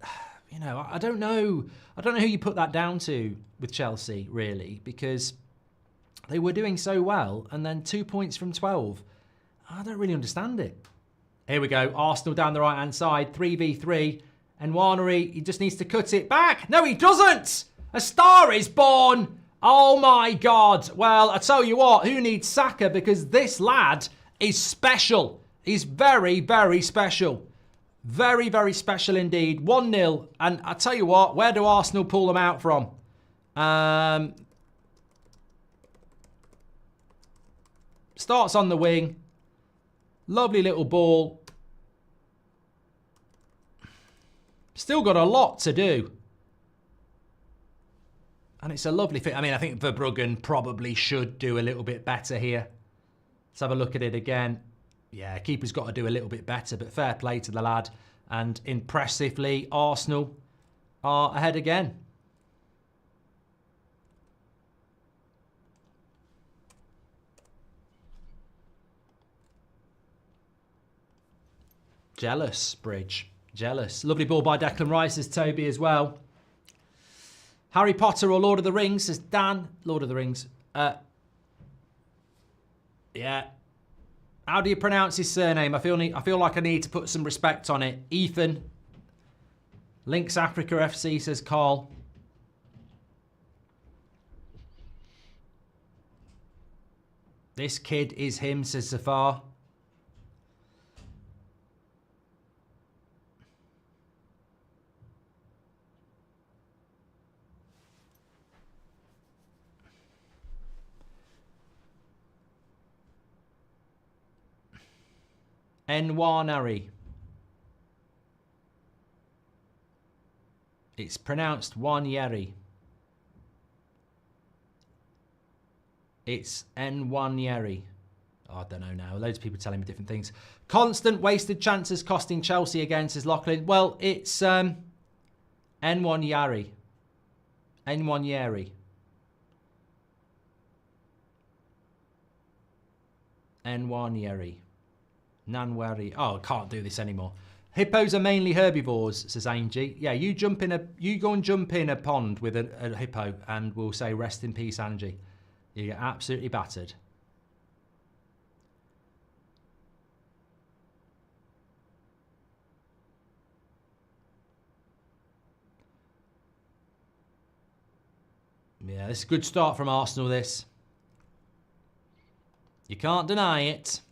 you know, I don't know who you put that down to with Chelsea, really, because they were doing so well. And then 2 points from 12. I don't really understand it. Here we go. Arsenal down the right-hand side. 3v3. And Nwaneri, he just needs to cut it back. No, he doesn't! A star is born! Oh my God. Well, I tell you what, who needs Saka? Because this lad is special. He's very, very special. Very, very special indeed. 1-0. And I tell you what, where do Arsenal pull them out from? Starts on the wing. Lovely little ball. Still got a lot to do. And it's a lovely fit. I mean, I think Verbruggen probably should do a little bit better here. Let's have a look at it again. Yeah, keeper's got to do a little bit better, but fair play to the lad. And impressively, Arsenal are ahead again. Jealous, Bridge. Jealous. Lovely ball by Declan Rice, says Toby as well. Harry Potter or Lord of the Rings, says Dan. Lord of the Rings. Yeah. How do you pronounce his surname? I feel like I need to put some respect on it. Ethan. Lynx Africa FC, says Carl. This kid is him, says Zafar. Nwaneri. It's pronounced Wanyeri. It's Nwaneri. Oh, I don't know now. Loads of people telling me different things. Constant wasted chances costing Chelsea again, says Lachlan. Well, it's Nwaneri. Nwaneri. Nwaneri. Nanwari. Oh, I can't do this anymore. Hippos are mainly herbivores, says Angie. Yeah, you go and jump in a pond with a hippo and we'll say rest in peace, Angie. You get absolutely battered. Yeah, this is a good start from Arsenal, this. You can't deny it.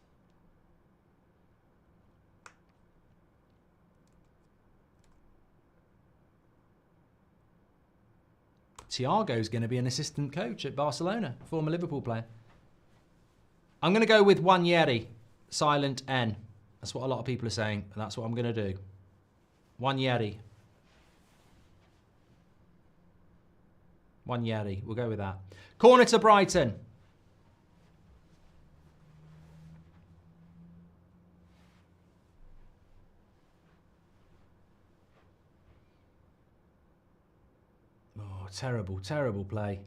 Thiago's going to be an assistant coach at Barcelona, former Liverpool player. I'm going to go with Wanyeri, silent N. That's what a lot of people are saying, and that's what I'm going to do. Wanyeri. Wanyeri, we'll go with that. Corner to Brighton. Terrible, terrible play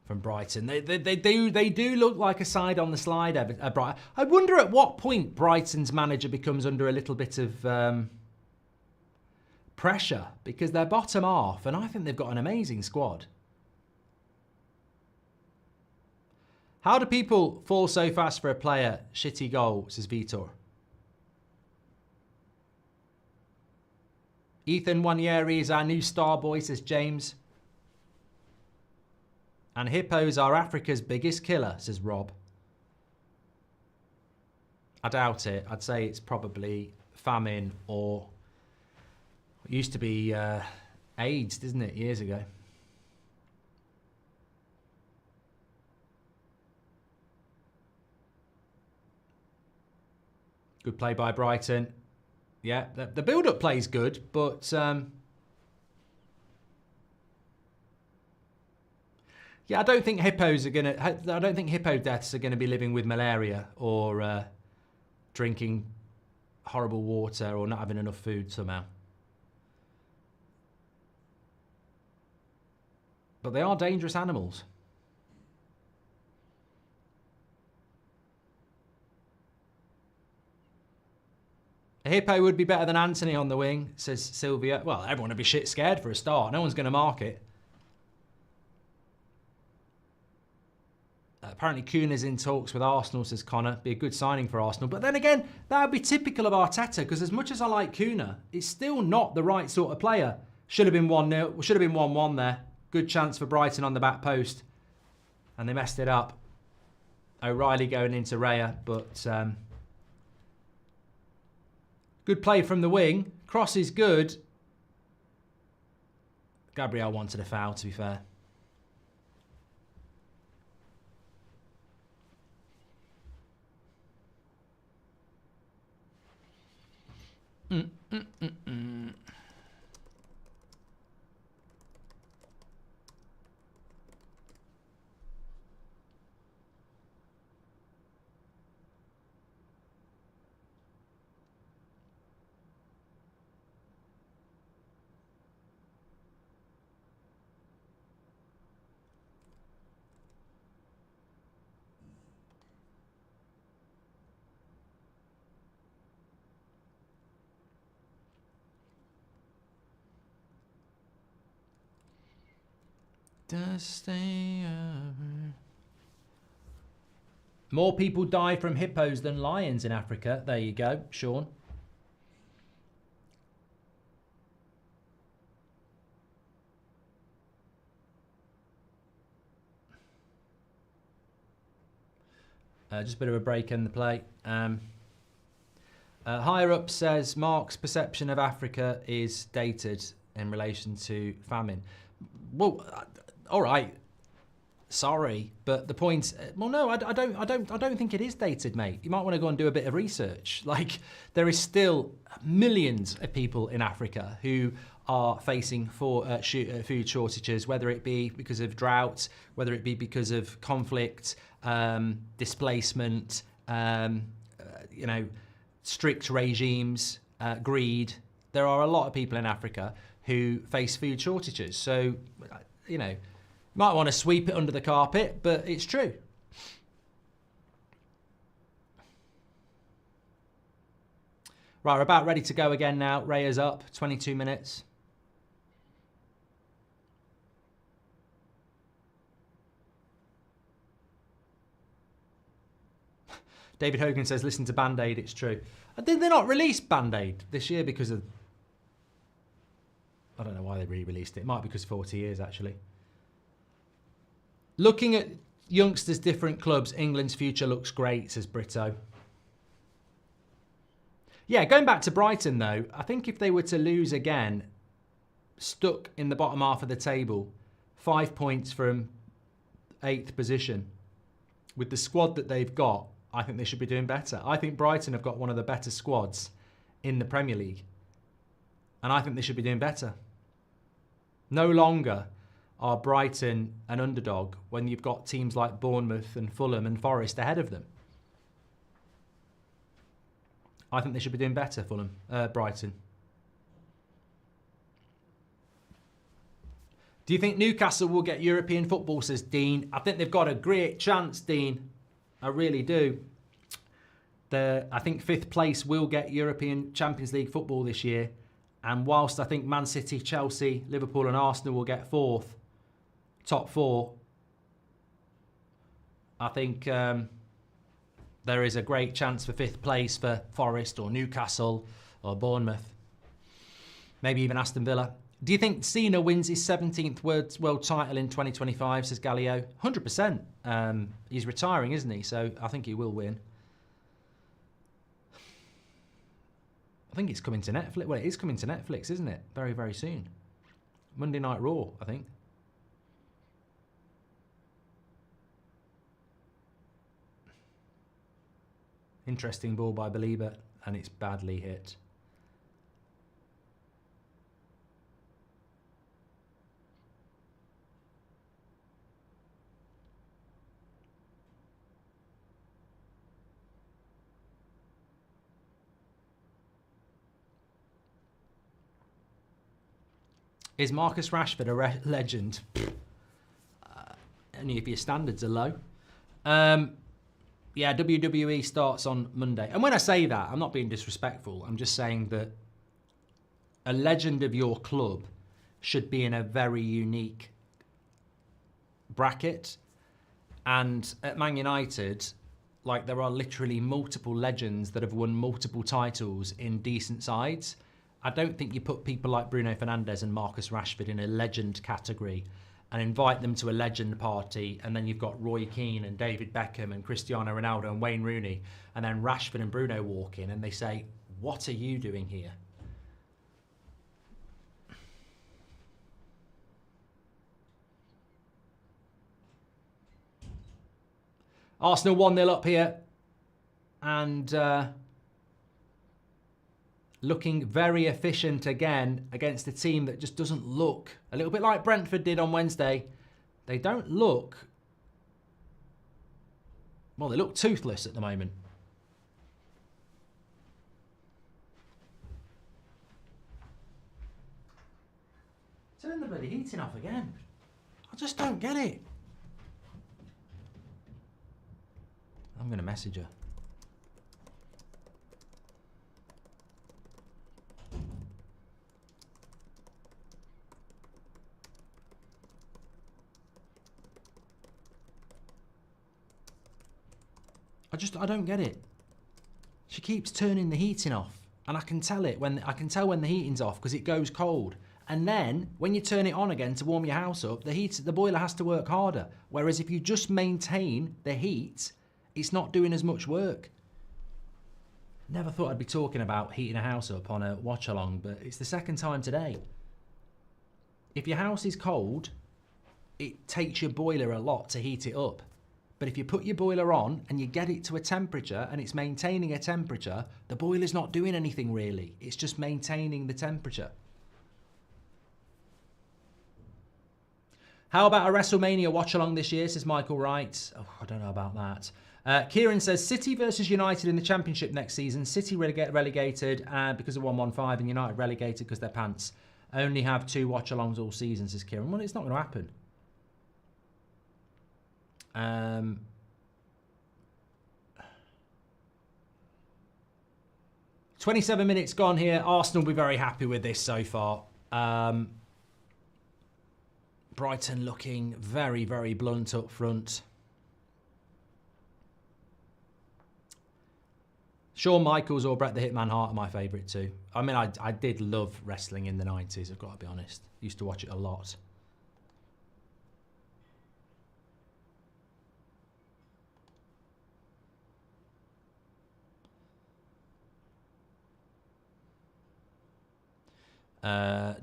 from Brighton. They do look like a side on the slide. Brighton. I wonder at what point Brighton's manager becomes under a little bit of pressure, because they're bottom half, and I think they've got an amazing squad. How do people fall so fast for a player? Shitty goal, says Vitor. Ethan Wanyeri is our new star boy, says James. And hippos are Africa's biggest killer, says Rob. I doubt it. I'd say it's probably famine or it used to be AIDS, didn't it, years ago? Good play by Brighton. Yeah, the build-up play is good, but yeah, I don't think hippos are gonna. I don't think hippo deaths are gonna be living with malaria or drinking horrible water or not having enough food somehow. But they are dangerous animals. A hippo would be better than Anthony on the wing, says Sylvia. Well, everyone would be shit scared for a start. No one's going to mark it. Apparently, Kuna's in talks with Arsenal, says Connor. Be a good signing for Arsenal. But then again, that would be typical of Arteta, because as much as I like Kuna, it's still not the right sort of player. Should have been 1-0. Should have been 1-1 there. Good chance for Brighton on the back post. And they messed it up. O'Reilly going into Raya, but good play from the wing. Cross is good. Gabriel wanted a foul, to be fair. More people die from hippos than lions in Africa. There you go, Sean. Just a bit of a break in the play. Higher up says Mark's perception of Africa is dated in relation to famine. Well, all right. Sorry, but the point. Well, no, I don't think it is dated, mate. You might want to go and do a bit of research. Like, there is still millions of people in Africa who are facing food shortages, whether it be because of drought, whether it be because of conflict, displacement, strict regimes, greed. There are a lot of people in Africa who face food shortages. So, might want to sweep it under the carpet, but it's true. Right, we're about ready to go again now. Raya's up, 22 minutes. David Hogan says, listen to Band-Aid, it's true. Did they not release Band-Aid this year because of... I don't know why they re-released it. It might be because 40 years, actually. Looking at youngsters' different clubs, England's future looks great, says Brito. Yeah, going back to Brighton, though, I think if they were to lose again, stuck in the bottom half of the table, 5 points from 8th position, with the squad that they've got, I think they should be doing better. I think Brighton have got one of the better squads in the Premier League. And I think they should be doing better. No longer are Brighton an underdog when you've got teams like Bournemouth and Fulham and Forest ahead of them. I think they should be doing better, Brighton. Do you think Newcastle will get European football, says Dean? I think they've got a great chance, Dean. I really do. I think 5th place will get European Champions League football this year. And whilst I think Man City, Chelsea, Liverpool and Arsenal will get 4th, top 4, I think there is a great chance for 5th place for Forest or Newcastle or Bournemouth. Maybe even Aston Villa. Do you think Cena wins his 17th world title in 2025, says Galileo? 100%. He's retiring, isn't he? So I think he will win. I think it's coming to Netflix. Well, it is coming to Netflix, isn't it? Very, very soon. Monday Night Raw, I think. Interesting ball by Belieber, and it's badly hit. Is Marcus Rashford a legend? Only if your standards are low. Yeah, WWE starts on Monday. And when I say that, I'm not being disrespectful. I'm just saying that a legend of your club should be in a very unique bracket. And at Man United, like, there are literally multiple legends that have won multiple titles in decent sides. I don't think you put people like Bruno Fernandes and Marcus Rashford in a legend category and invite them to a legend party, and then you've got Roy Keane and David Beckham and Cristiano Ronaldo and Wayne Rooney, and then Rashford and Bruno walk in and they say, what are you doing here? Arsenal 1-0 up here, and looking very efficient again against a team that just doesn't look, a little bit like Brentford did on Wednesday. They don't look, well, they look toothless at the moment. Turn the bloody heating off again. I just don't get it. I'm going to message her. I don't get it. She keeps turning the heating off, and I can tell when the heating's off because it goes cold. And then when you turn it on again to warm your house up, the boiler has to work harder. Whereas if you just maintain the heat, it's not doing as much work. Never thought I'd be talking about heating a house up on a watch along, but it's the second time today. If your house is cold, it takes your boiler a lot to heat it up. But if you put your boiler on and you get it to a temperature and it's maintaining a temperature, the boiler's not doing anything really. It's just maintaining the temperature. How about a WrestleMania watch along this year, says Michael Wright. Oh, I don't know about that. Kieran says City versus United in the Championship next season. City relegated because of 115 and United relegated because they're pants. Only have 2 watch alongs all season, says Kieran. Well, it's not going to happen. 27 minutes gone here. Arsenal will be very happy with this so far. Brighton looking very, very blunt up front. Shawn Michaels or Bret the Hitman Hart are my favourite too. I mean, I did love wrestling in the 90s, I've got to be honest. Used to watch it a lot.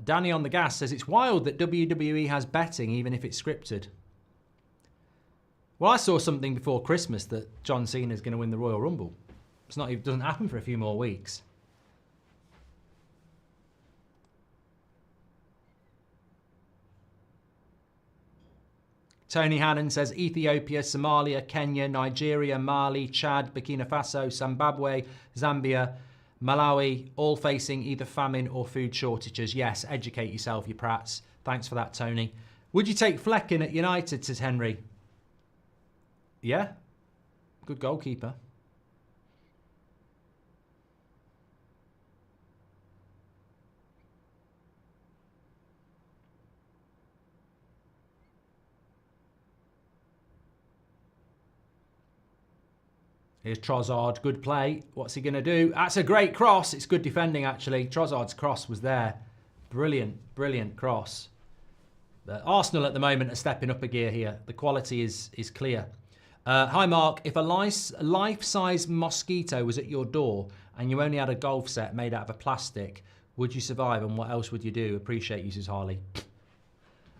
Danny on the gas says it's wild that WWE has betting even if it's scripted. Well, I saw something before Christmas that John Cena is going to win the Royal Rumble. It doesn't happen for a few more weeks. Tony Hannon says Ethiopia, Somalia, Kenya, Nigeria, Mali, Chad, Burkina Faso, Zimbabwe, Zambia, Malawi, all facing either famine or food shortages. Yes, educate yourself, you prats. Thanks for that, Tony. Would you take Flecken at United, says Henry? Yeah. Good goalkeeper. Here's Trossard, good play. What's he going to do? That's a great cross. It's good defending, actually. Trossard's cross was there. Brilliant, brilliant cross. But Arsenal at the moment are stepping up a gear here. The quality is clear. Hi, Mark. If a life-size mosquito was at your door and you only had a golf set made out of a plastic, would you survive and what else would you do? Appreciate you, says Harley.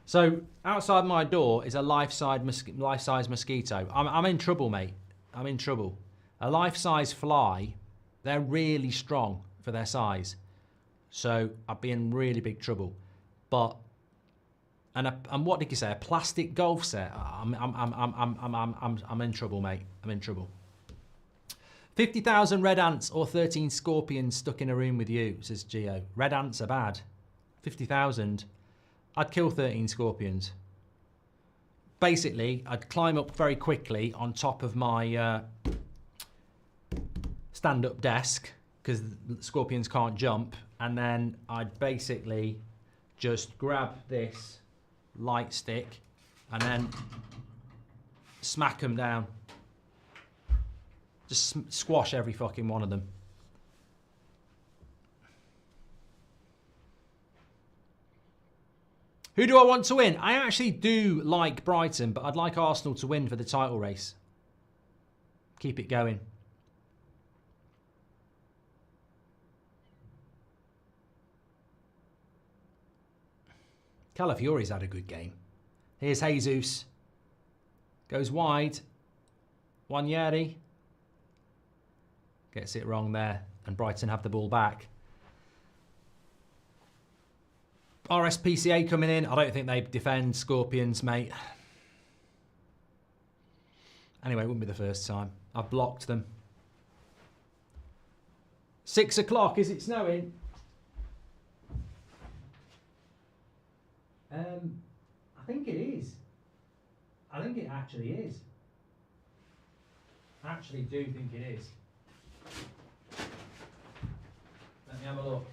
So outside my door is a life-size mosquito. I'm in trouble, mate. I'm in trouble. A life-size fly, they're really strong for their size. So I'd be in really big trouble. But and what did you say? A plastic golf set? I'm in trouble, mate. I'm in trouble. 50,000 red ants or 13 scorpions stuck in a room with you, says Gio. Red ants are bad. 50,000. I'd kill 13 scorpions. Basically, I'd climb up very quickly on top of my stand-up desk because scorpions can't jump, and then I'd basically just grab this light stick and then smack them down. Just squash every fucking one of them. Who do I want to win? I actually do like Brighton, but I'd like Arsenal to win for the title race. Keep it going. Calafiori's had a good game. Here's Jesus. Goes wide. Wanyeri. Gets it wrong there. And Brighton have the ball back. RSPCA coming in. I don't think they defend Scorpions, mate. Anyway, it wouldn't be the first time. I've blocked them. 6 o'clock. Is it snowing? I think it is. I think it actually is. I actually do think it is. Let me have a look.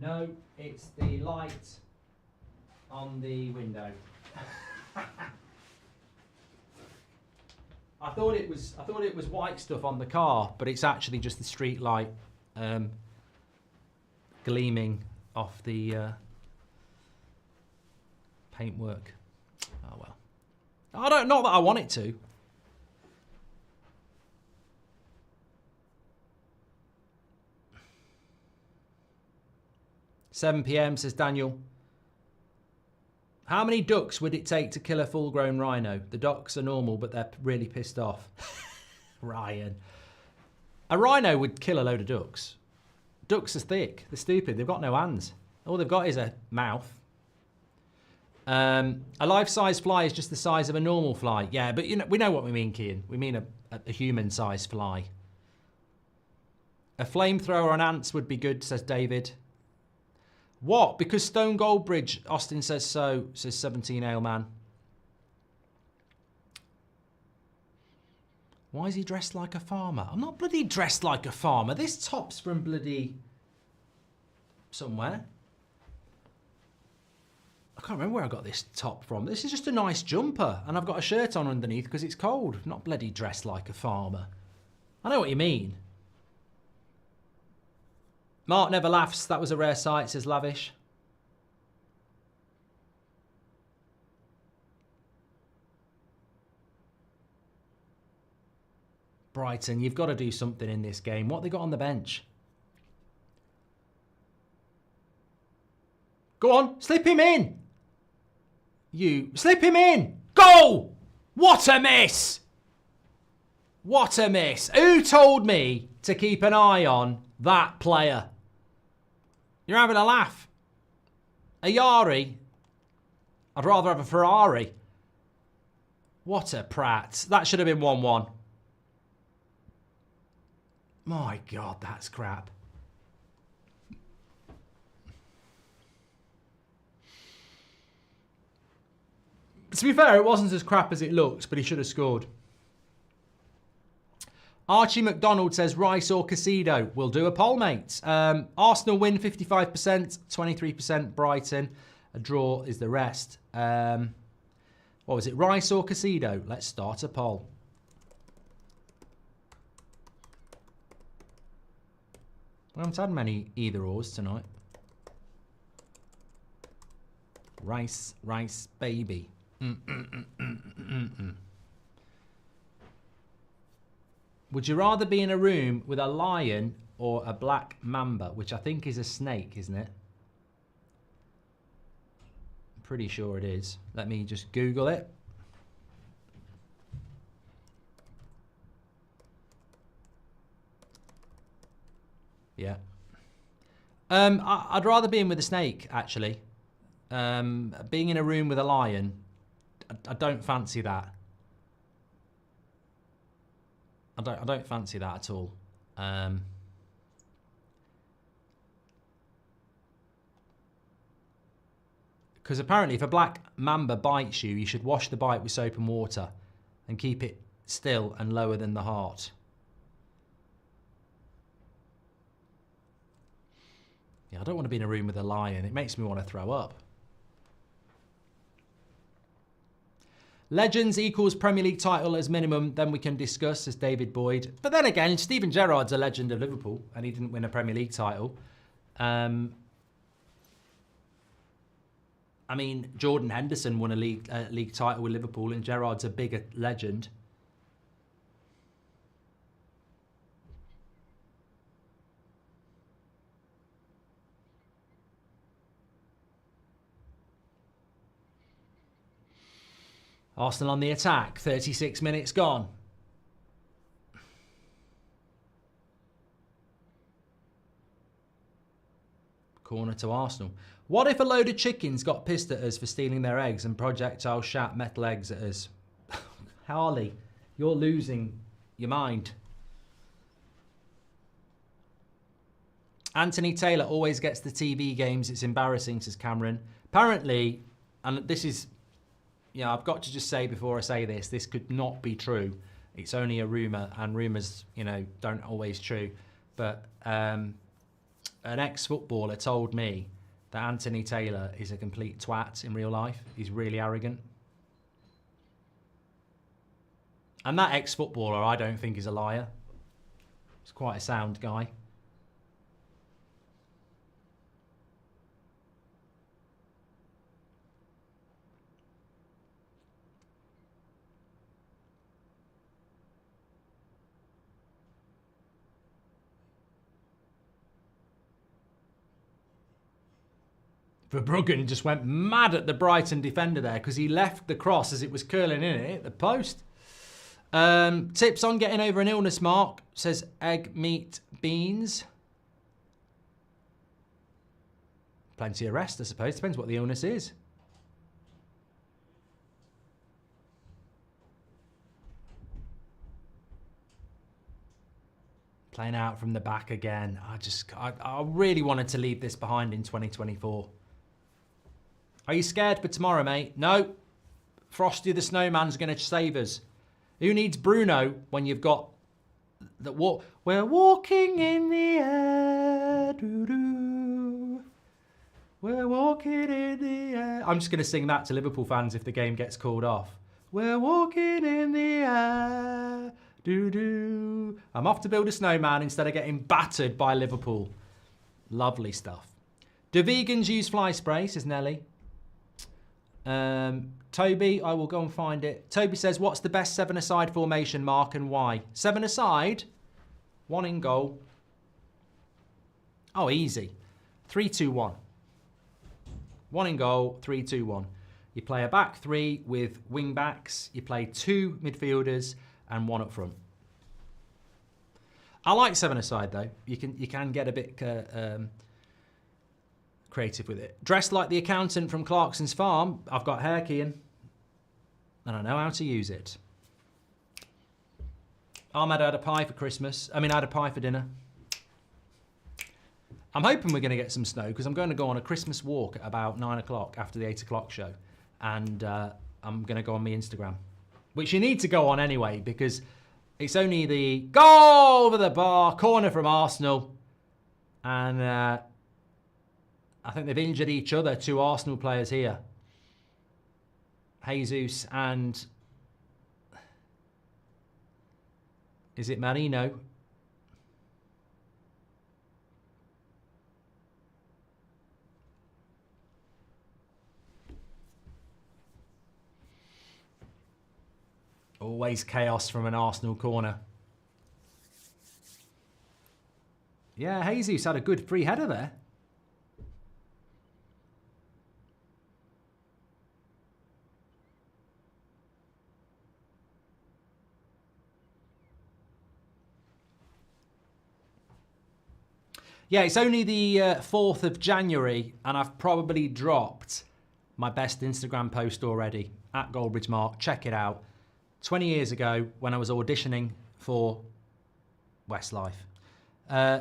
No, it's the light on the window. I thought it was white stuff on the car, but it's actually just the street light gleaming off the paintwork. Oh well. Not that I want it to. "7 p.m, says Daniel. "How many ducks would it take to kill a full-grown rhino? The ducks are normal, but they're really pissed off." Ryan. A rhino would kill a load of ducks. Ducks are thick. They're stupid. They've got no hands. All they've got is a mouth. A life-size fly is just the size of a normal fly. Yeah, but we know what we mean, Kian. We mean a human-sized fly. "A flamethrower on ants would be good," says David. What? Because Stone Goldbridge, Austin says so, says 17 Ale Man. Why is he dressed like a farmer? I'm not bloody dressed like a farmer. This top's from bloody somewhere. I can't remember where I got this top from. This is just a nice jumper, and I've got a shirt on underneath because it's cold. Not bloody dressed like a farmer. I know what you mean. Mark never laughs. That was a rare sight, says Lavish. Brighton, you've got to do something in this game. What have they got on the bench? Go on, slip him in. You, slip him in. Go! What a miss! What a miss. Who told me to keep an eye on that player? You're having a laugh. A Yari? I'd rather have a Ferrari. What a prat. That should have been 1-1. My God, that's crap. To be fair, it wasn't as crap as it looked, but he should have scored. Archie McDonald says Rice or Casido. We'll do a poll, mate. Arsenal win 55%, 23% Brighton. A draw is the rest. What was it? Rice or Casido? Let's start a poll. We haven't had many either-ors tonight. Rice, rice, baby. Would you rather be in a room with a lion or a black mamba, which I think is a snake, isn't it? I'm pretty sure it is. Let me just Google it. Yeah. I'd rather be in with a snake, actually. Being in a room with a lion, I don't fancy that. I don't fancy that at all. Because apparently if a black mamba bites you, you should wash the bite with soap and water and keep it still and lower than the heart. Yeah, I don't want to be in a room with a lion. It makes me want to throw up. Legends equals Premier League title as minimum, then we can discuss, says David Boyd. But then again, Steven Gerrard's a legend of Liverpool and he didn't win a Premier League title. I mean, Jordan Henderson won a league title with Liverpool and Gerrard's a bigger legend. Arsenal on the attack, 36 minutes gone. Corner to Arsenal. What if a load of chickens got pissed at us for stealing their eggs and projectile shat metal eggs at us? Harley, you're losing your mind. Anthony Taylor always gets the TV games. It's embarrassing, says Cameron. Apparently, and this is... Yeah, I've got to just say before I say this could not be true. It's only a rumour, and rumours, you know, don't always true. But an ex-footballer told me that Anthony Taylor is a complete twat in real life. He's really arrogant. And that ex-footballer, I don't think is a liar. He's quite a sound guy. Verbruggen just went mad at the Brighton defender there because he left the cross as it was curling in it, the post. Tips on getting over an illness, Mark, says egg, meat, beans. Plenty of rest, I suppose. Depends what the illness is. Playing out from the back again. I really wanted to leave this behind in 2024. Are you scared for tomorrow, mate? No. Frosty the Snowman's going to save us. Who needs Bruno when you've got the walk? We're walking in the air. Doo-doo. We're walking in the air. I'm just going to sing that to Liverpool fans if the game gets called off. We're walking in the air. Doo-doo. I'm off to build a snowman instead of getting battered by Liverpool. Lovely stuff. Do vegans use fly spray, says Nelly. Toby, I will go and find it. Toby says, what's the best seven-a-side formation, Mark, and why? Seven-a-side, one in goal. Oh, easy. 3-2-1. One in goal, 3-2-1. You play a back three with wing backs. You play two midfielders and one up front. I like seven-a-side though. You can get a bit creative with it. Dressed like the accountant from Clarkson's farm. I've got hair, Kian, and I know how to use it. Ahmed had a pie for Christmas. I had a pie for dinner. I'm hoping we're going to get some snow because I'm going to go on a Christmas walk at about 9 o'clock after the 8 o'clock show. And I'm going to go on my Instagram, which you need to go on anyway because it's only the goal over the bar, corner from Arsenal. And I think they've injured each other, two Arsenal players here. Jesus and... is it Marino? Always chaos from an Arsenal corner. Yeah, Jesus had a good free header there. Yeah, it's only the 4th of January and I've probably dropped my best Instagram post already. At Goldbridge Mark, check it out. 20 years ago when I was auditioning for Westlife.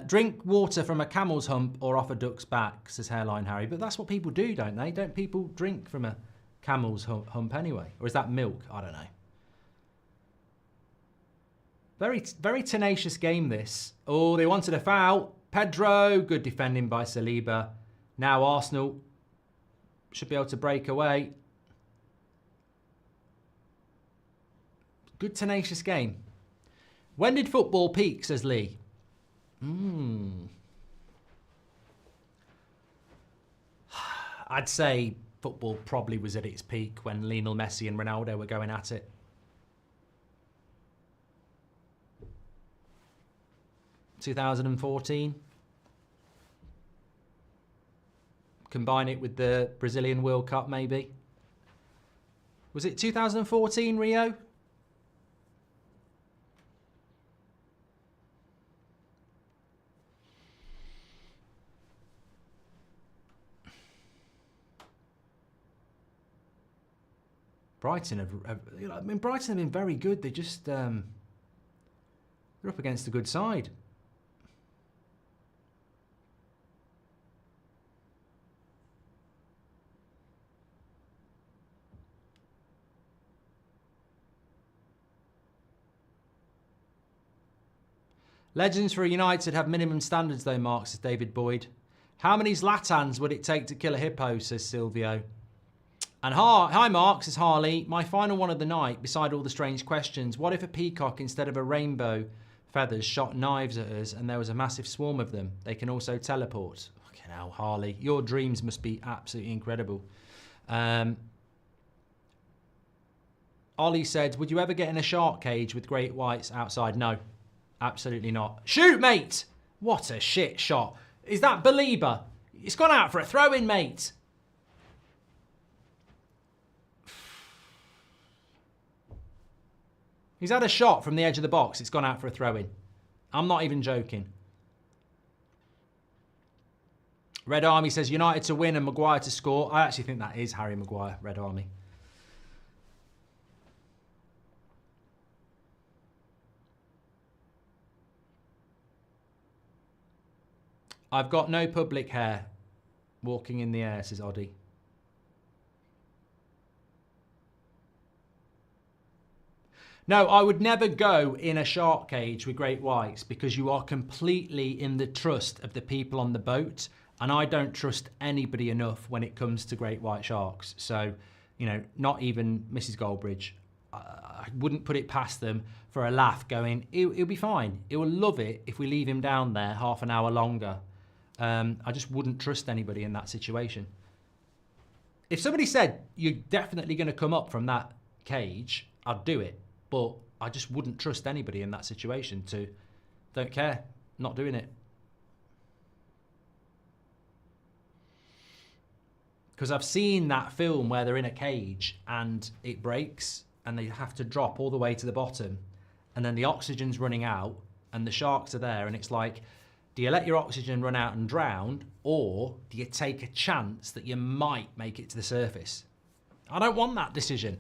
Drink water from a camel's hump or off a duck's back, says Hairline Harry. But that's what people do, don't they? Don't people drink from a camel's hump anyway? Or is that milk? I don't know. Very, very tenacious game, this. Oh, they wanted a foul. Pedro, good defending by Saliba. Now Arsenal should be able to break away. Good tenacious game. When did football peak, says Lee? I'd say football probably was at its peak when Lionel Messi and Ronaldo were going at it. (2014). Combine it with the Brazilian World Cup, maybe. Was it 2014, Rio? Brighton Brighton have been very good. They just they're up against a good side. Legends for United have minimum standards though, Mark, says David Boyd. How many Zlatans would it take to kill a hippo, says Silvio. And hi, Mark, says Harley. My final one of the night, beside all the strange questions. What if a peacock, instead of a rainbow feathers, shot knives at us and there was a massive swarm of them? They can also teleport. Fucking hell, Harley. Your dreams must be absolutely incredible. Ollie said, would you ever get in a shark cage with great whites outside? No, absolutely not. Shoot, mate! What a shit shot. Is that Belieber? It's gone out for a throw-in, mate. He's had a shot from the edge of the box. It's gone out for a throw-in. I'm not even joking. Red Army says United to win and Maguire to score. I actually think that is Harry Maguire, Red Army. I've got no public hair. Walking in the air, says Oddie. No, I would never go in a shark cage with great whites because you are completely in the trust of the people on the boat, and I don't trust anybody enough when it comes to great white sharks. So, you know, not even Mrs. Goldbridge. I wouldn't put it past them for a laugh going, he'll be fine. He will love it if we leave him down there half an hour longer. I just wouldn't trust anybody in that situation. If somebody said, you're definitely going to come up from that cage, I'd do it. But I just wouldn't trust anybody in that situation to, don't care, not doing it. Because I've seen that film where they're in a cage and it breaks and they have to drop all the way to the bottom and then the oxygen's running out and the sharks are there and it's like, do you let your oxygen run out and drown, or do you take a chance that you might make it to the surface? I don't want that decision.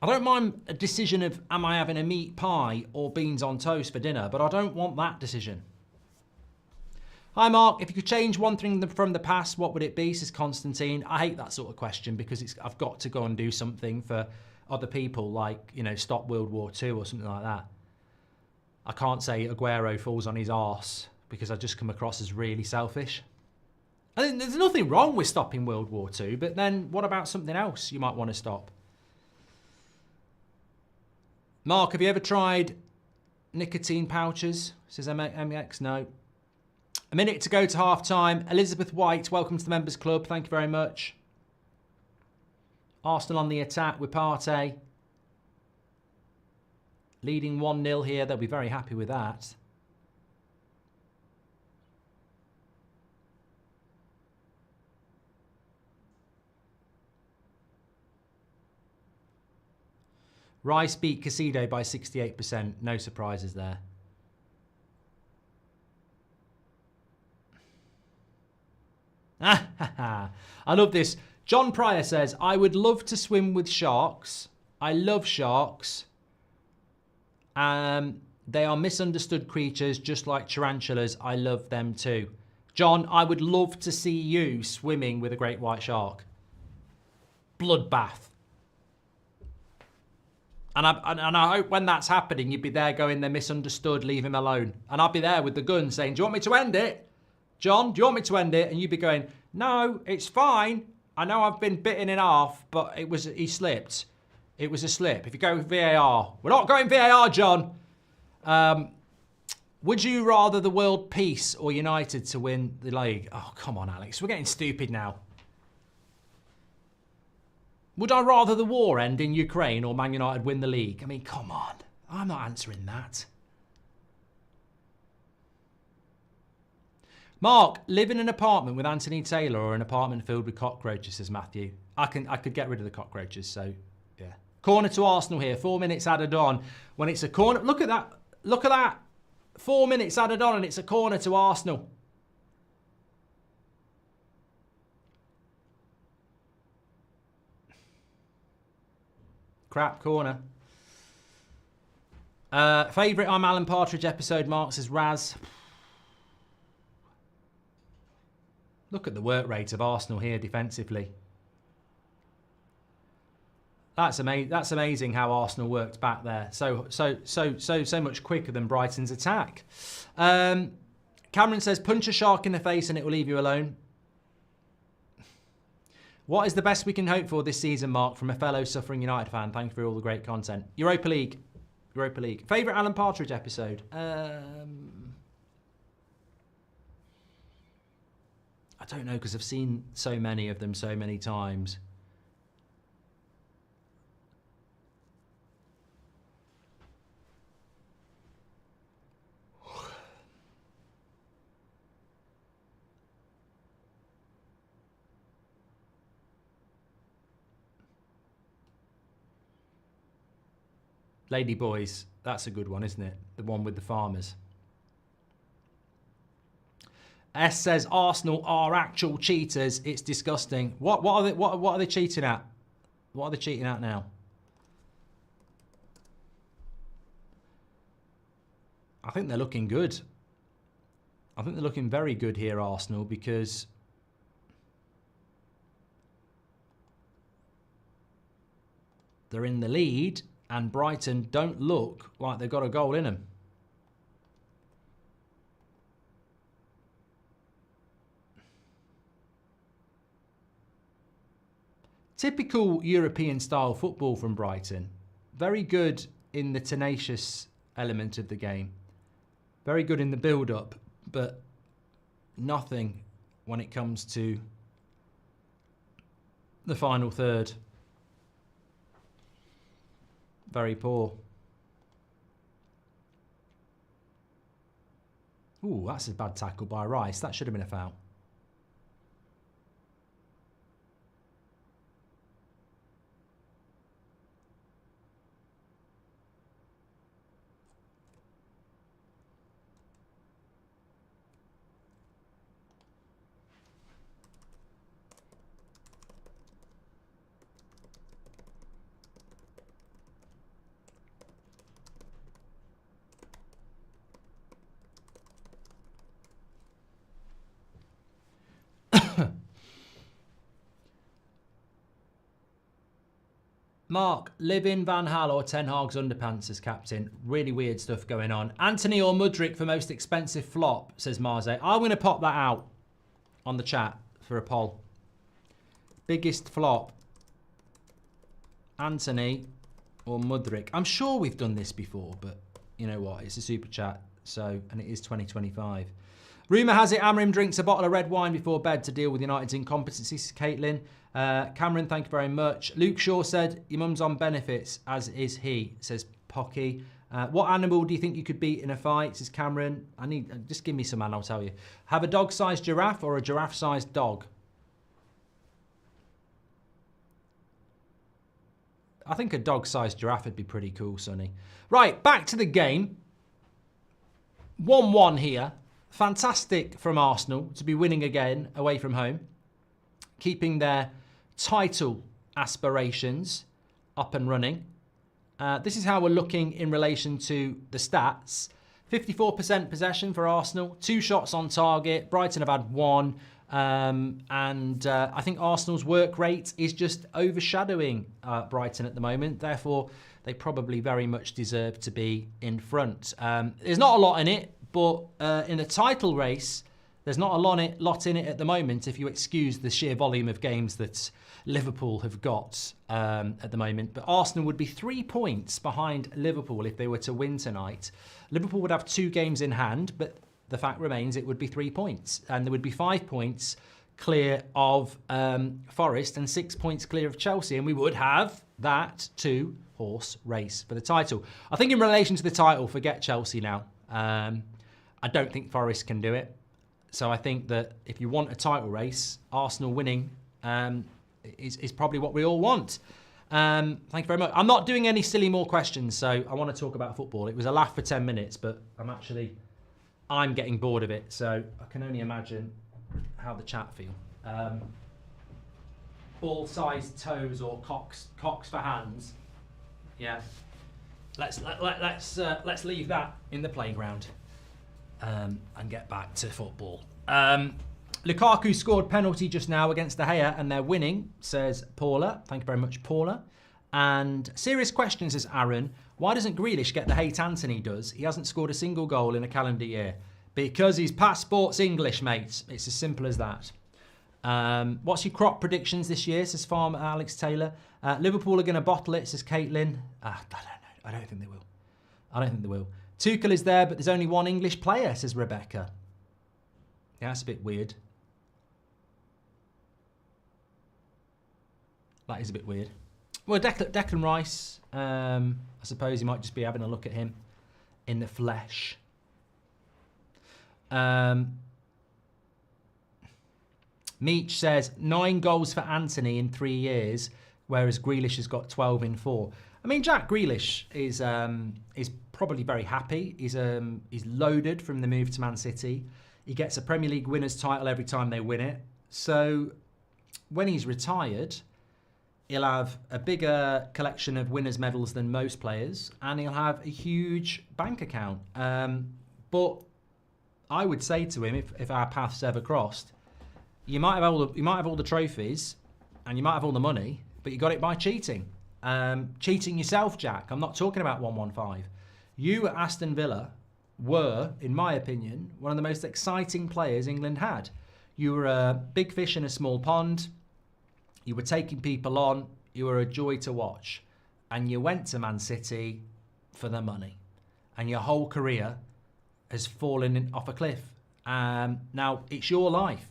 I don't mind a decision of, am I having a meat pie or beans on toast for dinner, but I don't want that decision. Hi, Mark. If you could change one thing from the past, what would it be, says Constantine. I hate that sort of question because I've got to go and do something for other people, like, you know, stop World War II or something like that. I can't say Aguero falls on his arse because I just come across as really selfish. I think there's nothing wrong with stopping World War II, but then what about something else you might want to stop? Mark, have you ever tried nicotine pouches? Says MX, no. A minute to go to half time. Elizabeth White, welcome to the Members Club. Thank you very much. Arsenal on the attack with Partey. Leading 1-0 here. They'll be very happy with that. Rice beat Casido by 68%. No surprises there. I love this. John Pryor says, I would love to swim with sharks. I love sharks. They are misunderstood creatures, just like tarantulas. I love them too. John, I would love to see you swimming with a great white shark. Bloodbath. And I hope when that's happening, you'd be there going, they're misunderstood, leave him alone. And I'd be there with the gun saying, do you want me to end it? John, do you want me to end it? And you'd be going, no, it's fine. I know I've been bitten in half, but he slipped. It was a slip. If you go with VAR. We're not going VAR, John. Would you rather the world peace or United to win the league? Oh, come on, Alex. We're getting stupid now. Would I rather the war end in Ukraine or Man United win the league? I mean, come on. I'm not answering that. Mark, live in an apartment with Anthony Taylor or an apartment filled with cockroaches, says Matthew. I could get rid of the cockroaches, so yeah. Corner to Arsenal here. 4 minutes added on. When it's a corner, look at that. Look at that. 4 minutes added on and it's a corner to Arsenal. Crap corner. Favourite I'm Alan Partridge episode, Mark, says Raz. Look at the work rate of Arsenal here defensively. That's amazing. That's amazing how Arsenal worked back there. So much quicker than Brighton's attack. Cameron says, punch a shark in the face and it will leave you alone. What is the best we can hope for this season, Mark, from a fellow suffering United fan? Thank you for all the great content. Europa League. Favourite Alan Partridge episode? I don't know, because I've seen so many of them so many times. Lady Boys, that's a good one, isn't it? The one with the farmers. S says Arsenal are actual cheaters. It's disgusting. What are they cheating at? What are they cheating at now? I think they're looking good. I think they're looking very good here, Arsenal, because they're in the lead and Brighton don't look like they've got a goal in them. Typical European-style football from Brighton. Very good in the tenacious element of the game. Very good in the build-up, but nothing when it comes to the final third. Very poor. Ooh, that's a bad tackle by Rice. That should have been a foul. Mark, live in Van Hal or Ten Hag's underpants as captain. Really weird stuff going on. Anthony or Mudryk for most expensive flop, says Marze. I'm going to pop that out on the chat for a poll. Biggest flop, Anthony or Mudryk. I'm sure we've done this before, but you know what? It's a super chat, so, and it is 2025. Rumour has it Amrim drinks a bottle of red wine before bed to deal with United's incompetencies. Caitlin. Cameron, thank you very much. Luke Shaw said, your mum's on benefits, as is he, says Pocky. What animal do you think you could beat in a fight, says Cameron. Just give me some and I'll tell you. Have a dog-sized giraffe or a giraffe-sized dog? I think a dog-sized giraffe would be pretty cool, Sonny. Right, back to the game. 1-1 here. Fantastic from Arsenal to be winning again away from home. Keeping their title aspirations up and running. This is how we're looking in relation to the stats. 54% possession for Arsenal, 2 shots on target. Brighton have had 1. I think Arsenal's work rate is just overshadowing Brighton at the moment. Therefore, they probably very much deserve to be in front. There's not a lot in it, but in a title race, there's not a lot in it at the moment, if you excuse the sheer volume of games that Liverpool have got at the moment. But Arsenal would be 3 points behind Liverpool if they were to win tonight. Liverpool would have 2 games in hand, but the fact remains it would be 3 points. And there would be 5 points clear of Forest and 6 points clear of Chelsea. And we would have that 2-horse race for the title. I think in relation to the title, forget Chelsea now. I don't think Forest can do it. So I think that if you want a title race, Arsenal winning is probably what we all want. Thank you very much. I'm not doing any silly more questions, so I want to talk about football. It was a laugh for 10 minutes, but I'm getting bored of it. So I can only imagine how the chat feel. Ball-sized toes or cocks for hands. Yeah. Let's leave that in the playground. And get back to football. Lukaku scored penalty just now against De Gea and they're winning, says Paula. Thank you very much, Paula. And serious question, says Aaron. Why doesn't Grealish get the hate Anthony does? He hasn't scored a single goal in a calendar year. Because his passport's English, mate. It's as simple as that. What's your crop predictions this year, says Farmer Alex Taylor. Liverpool are going to bottle it, says Caitlin. I don't know. I don't think they will. I don't think they will. Tuchel is there, but there's only one English player, says Rebecca. Yeah, that's a bit weird. That is a bit weird. Well, Declan Rice, I suppose you might just be having a look at him in the flesh. Meech says 9 goals for Anthony in 3 years, whereas Grealish has got 12 in 4. I mean, Jack Grealish is probably very happy. He's loaded from the move to Man City. He gets a Premier League winners title every time they win it. So when he's retired, he'll have a bigger collection of winners' medals than most players, and he'll have a huge bank account. But I would say to him, if our paths ever crossed, you might have all the trophies, and you might have all the money, but you got it by cheating. Cheating yourself, Jack. I'm not talking about 115. You at Aston Villa were, in my opinion, one of the most exciting players England had. You were a big fish in a small pond. You were taking people on. You were a joy to watch. And you went to Man City for the money. And your whole career has fallen off a cliff. Now, it's your life.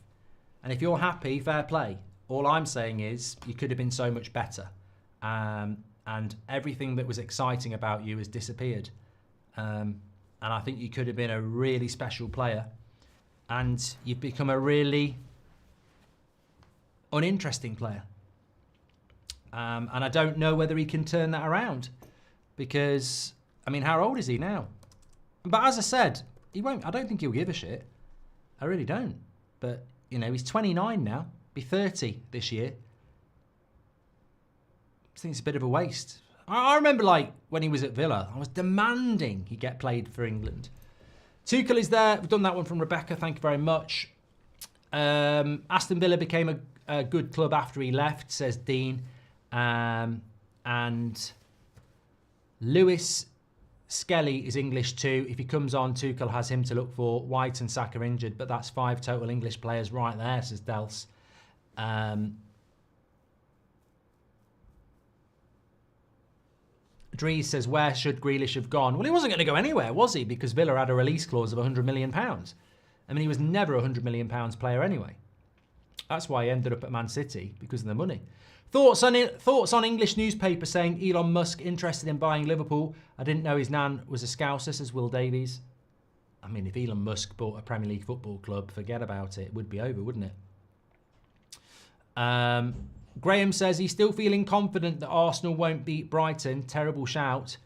And if you're happy, fair play. All I'm saying is you could have been so much better. And everything that was exciting about you has disappeared. And I think you could have been a really special player. And you've become a really uninteresting player. And I don't know whether he can turn that around. Because, I mean, how old is he now? But as I said, he won't. I don't think he'll give a shit. I really don't. But, you know, he's 29 now. Be 30 this year. I think it's a bit of a waste. I remember, like, when he was at Villa, I was demanding he get played for England. Tuchel is there. We've done that one from Rebecca. Thank you very much. Aston Villa became a good club after he left, says Dean. And Lewis Skelly is English too. If he comes on, Tuchel has him to look for. White and Saka injured, but that's 5 total English players right there, says Dels. Dries says, where should Grealish have gone? Well, he wasn't going to go anywhere, was he? Because Villa had a release clause of £100 million. I mean, he was never a £100 million player anyway. That's why he ended up at Man City, because of the money. Thoughts on English newspaper saying Elon Musk interested in buying Liverpool. I didn't know his nan was a Scouser, says Will Davies. I mean, if Elon Musk bought a Premier League football club, forget about it. It would be over, wouldn't it? Graham says he's still feeling confident that Arsenal won't beat Brighton. Terrible shout.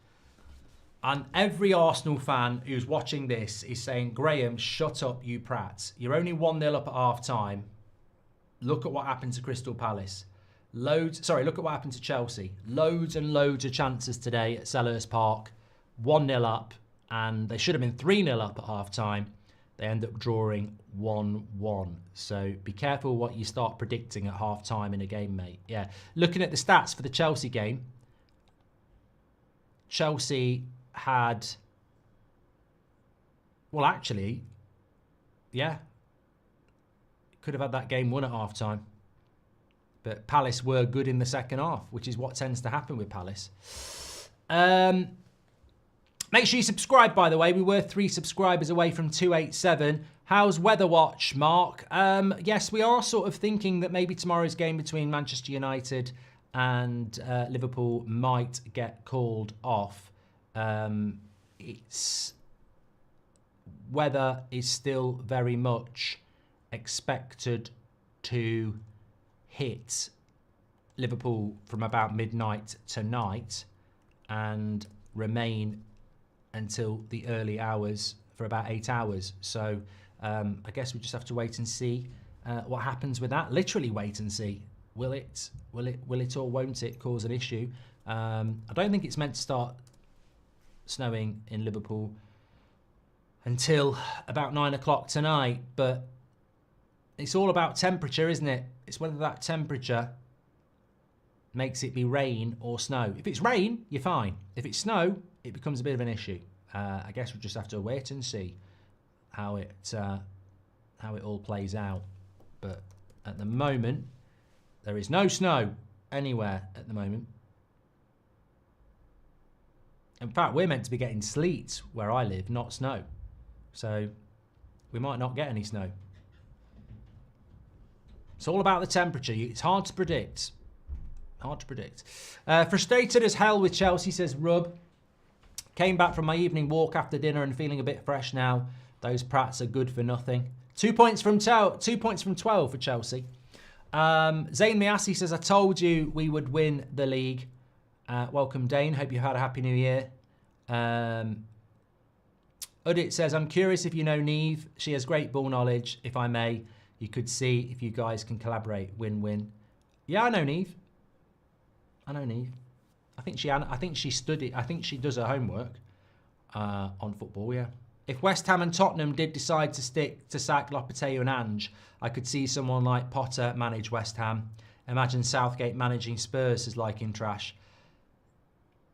And every Arsenal fan who's watching this is saying, Graham, shut up, you prats. You're only 1-0 up at half-time. Look at what happened to Crystal Palace. Look at what happened to Chelsea. Loads and loads of chances today at Selhurst Park. 1-0 up, and they should have been 3-0 up at half-time. They end up drawing 1-1. So be careful what you start predicting at half-time in a game, mate. Yeah. Looking at the stats for the Chelsea game, Chelsea had... Well, actually, yeah. Could have had that game won at half-time. But Palace were good in the second half, which is what tends to happen with Palace. Make sure you subscribe, by the way. We were 3 subscribers away from 287. How's Weather Watch, Mark? Yes, we are sort of thinking that maybe tomorrow's game between Manchester United and Liverpool might get called off. Weather is still very much expected to hit Liverpool from about midnight tonight and remain until the early hours for about 8 hours. So I guess we just have to wait and see what happens with that. Literally wait and see. Will it or won't it cause an issue? I don't think it's meant to start snowing in Liverpool until about 9 o'clock tonight, but it's all about temperature, isn't it? It's whether that temperature makes it be rain or snow. If it's rain, you're fine. If it's snow, it becomes a bit of an issue. I guess we'll just have to wait and see how it all plays out. But at the moment, there is no snow anywhere at the moment. In fact, we're meant to be getting sleet where I live, not snow. So we might not get any snow. It's all about the temperature. It's hard to predict. Hard to predict. Frustrated as hell with Chelsea, says Rub. Came back from my evening walk after dinner and feeling a bit fresh now. Those Prats are good for nothing. 2 points from 12 for Chelsea. Zayn Miasi says, I told you we would win the league. Welcome, Dane. Hope you had a happy new year. Udit says, I'm curious if you know Neve. She has great ball knowledge. If I may, you could see if you guys can collaborate. Win-win. Yeah, I know Neve. I think she studied. I think she does her homework on football. Yeah. If West Ham and Tottenham did decide to stick to sack Lopetegui and Ange, I could see someone like Potter manage West Ham. Imagine Southgate managing Spurs as liking trash.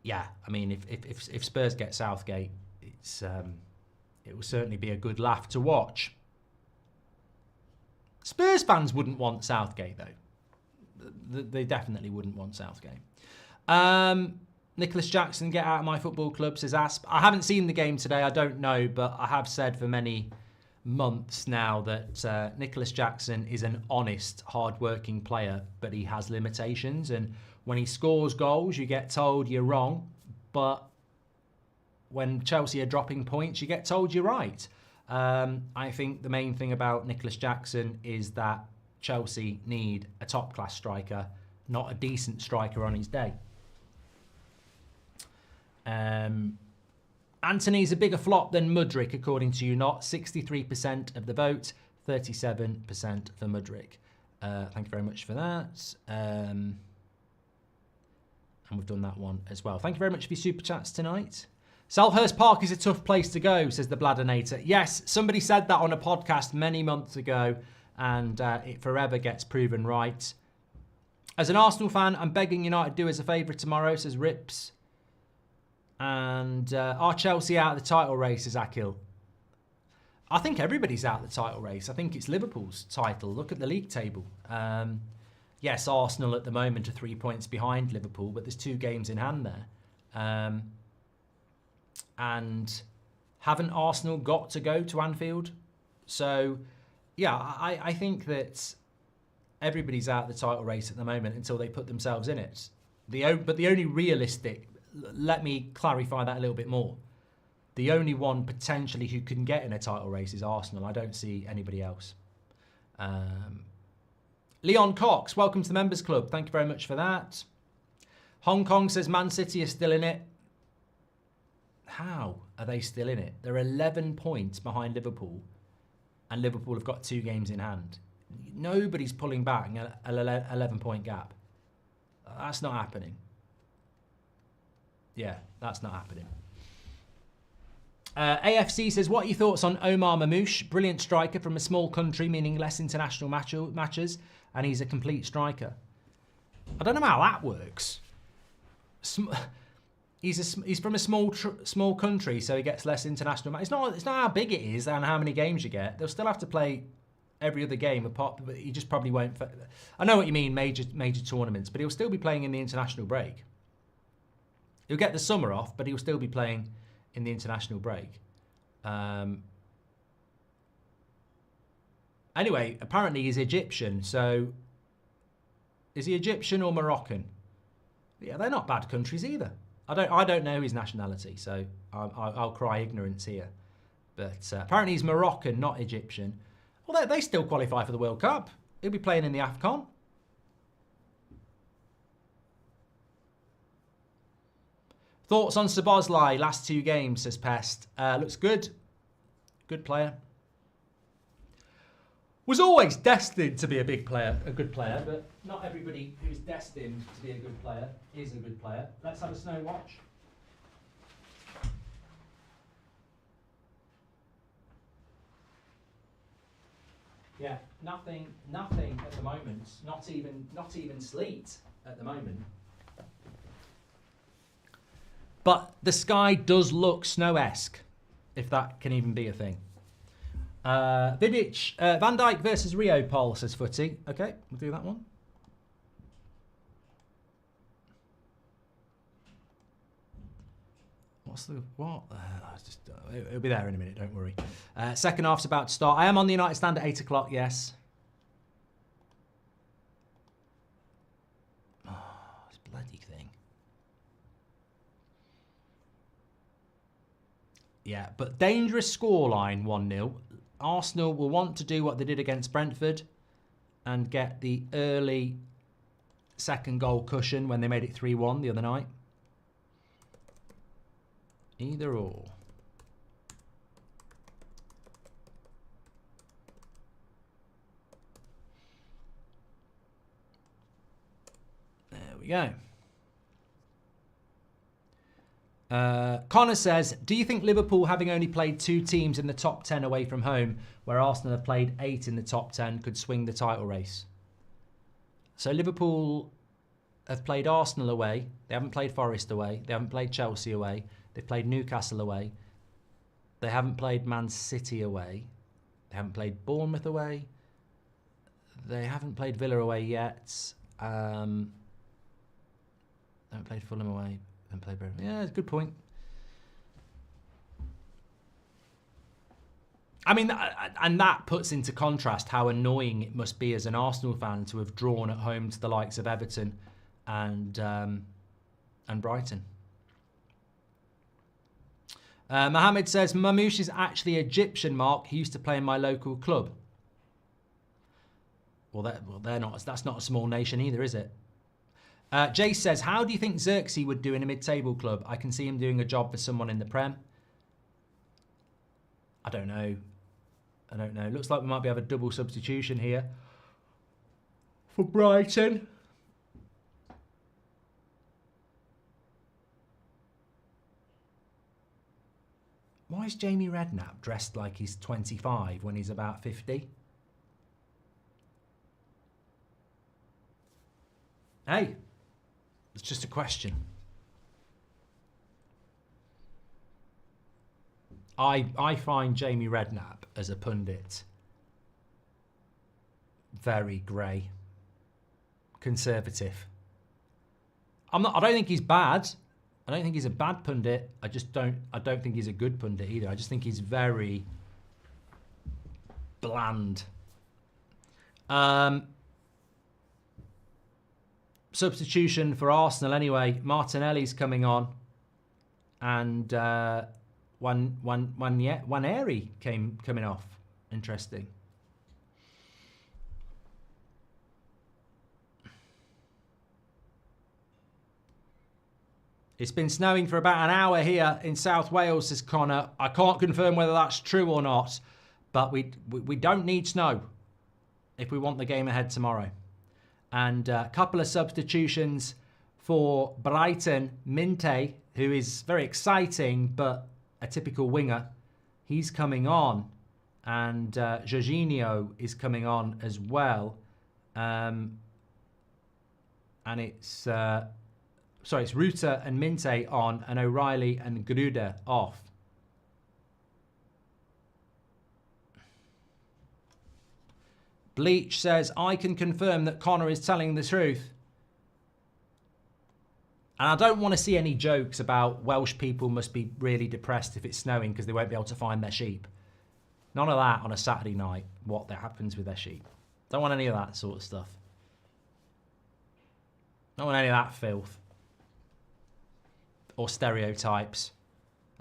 Yeah, I mean, if Spurs get Southgate, it will certainly be a good laugh to watch. Spurs fans wouldn't want Southgate though. They definitely wouldn't want Southgate. Nicholas Jackson, get out of my football club, says Asp. I haven't seen the game today, I don't know, but I have said for many months now that Nicholas Jackson is an honest, hard-working player, but he has limitations. And when he scores goals, you get told you're wrong. But when Chelsea are dropping points, you get told you're right. I think the main thing about Nicholas Jackson is that Chelsea need a top-class striker, not a decent striker on his day. Anthony's a bigger flop than Mudryk, according to you not. 63% of the vote, 37% for Mudryk. Thank you very much for that. And we've done that one as well. Thank you very much for your super chats tonight. Selhurst Park is a tough place to go, says the Bladdernator. Yes, somebody said that on a podcast many months ago, and it forever gets proven right. As an Arsenal fan, I'm begging United do us a favour tomorrow, says Rips. And are Chelsea out of the title race, says Akil? I think everybody's out of the title race. I think it's Liverpool's title. Look at the league table. Yes, Arsenal at the moment are 3 points behind Liverpool, but there's 2 games in hand there. And haven't Arsenal got to go to Anfield? So, yeah, I think that everybody's out of the title race at the moment until they put themselves in it. But the only realistic... Let me clarify that a little bit more. The only one potentially who can get in a title race is Arsenal. I don't see anybody else. Leon Cox, welcome to the Members Club. Thank you very much for that. Hong Kong says Man City is still in it. How are they still in it? They're 11 points behind Liverpool, and Liverpool have got 2 games in hand. Nobody's pulling back an 11-point gap. That's not happening. Yeah, that's not happening. AFC says, what are your thoughts on Omar Mamouche? Brilliant striker from a small country, meaning less international matches, and he's a complete striker. I don't know how that works. He's from a small country, so he gets less international matches. It's not how big it is and how many games you get. They'll still have to play every other game apart, but he just probably won't. I know what you mean, major tournaments, but he'll still be playing in the international break. He'll get the summer off, but he'll still be playing in the international break. Anyway, apparently he's Egyptian. So, is he Egyptian or Moroccan? Yeah, they're not bad countries either. I don't know his nationality, so I'll cry ignorance here. But apparently he's Moroccan, not Egyptian. Well, they still qualify for the World Cup. He'll be playing in the AFCON. Thoughts on Szoboszlai, last 2 games, says Pest. Looks good. Good player. Was always destined to be a good player, but not everybody who's destined to be a good player is a good player. Let's have a snow watch. Yeah, nothing at the moment. Not even sleet at the moment. But the sky does look snow-esque, if that can even be a thing. Vidic, Van Dijk versus Rio poll, says Footy. Okay, we'll do that one. What's the what? It'll be there in a minute. Don't worry. Second half's about to start. I am on the United stand at 8 o'clock. Yes. Oh, this bloody thing. Yeah, but dangerous scoreline 1-0. Arsenal will want to do what they did against Brentford and get the early second goal cushion when they made it 3-1 the other night. Either or. There we go. Connor says, do you think Liverpool, having only played 2 teams in the top 10 away from home, where Arsenal have played 8 in the top 10, could swing the title race? So Liverpool have played Arsenal away. They haven't played Forest away. They haven't played Chelsea away. They've played Newcastle away. They haven't played Man City away. They haven't played Bournemouth away. They haven't played Villa away yet. They haven't played Fulham away. Haven't played Brentford. Yeah, it's a good point. I mean, and that puts into contrast how annoying it must be as an Arsenal fan to have drawn at home to the likes of Everton and Brighton. Mohammed says, Mamouche is actually Egyptian, Mark. He used to play in my local club. Well, they're not. That's not a small nation either, is it? Jace says, how do you think Xerxes would do in a mid-table club? I can see him doing a job for someone in the Prem. I don't know. Looks like we might be having a double substitution here for Brighton. Why is Jamie Redknapp dressed like he's 25 when he's about 50? Hey, it's just a question. I find Jamie Redknapp as a pundit very grey, conservative. I don't think he's bad. I don't think he's a bad pundit. I don't think he's a good pundit either. I just think he's very bland. Substitution for Arsenal anyway. Martinelli's coming on, and Waneri coming off. Interesting. It's been snowing for about an hour here in South Wales, says Connor. I can't confirm whether that's true or not, but we don't need snow if we want the game ahead tomorrow. And a couple of substitutions for Brighton. Minte, who is very exciting, but a typical winger, he's coming on. And Jorginho is coming on as well. And it's... it's Ruta and Minte on, and O'Reilly and Gruder off. Bleach says, I can confirm that Connor is telling the truth. And I don't want to see any jokes about Welsh people must be really depressed if it's snowing because they won't be able to find their sheep. None of that on a Saturday night, what happens with their sheep. Don't want any of that sort of stuff. Don't want any of that filth. Or stereotypes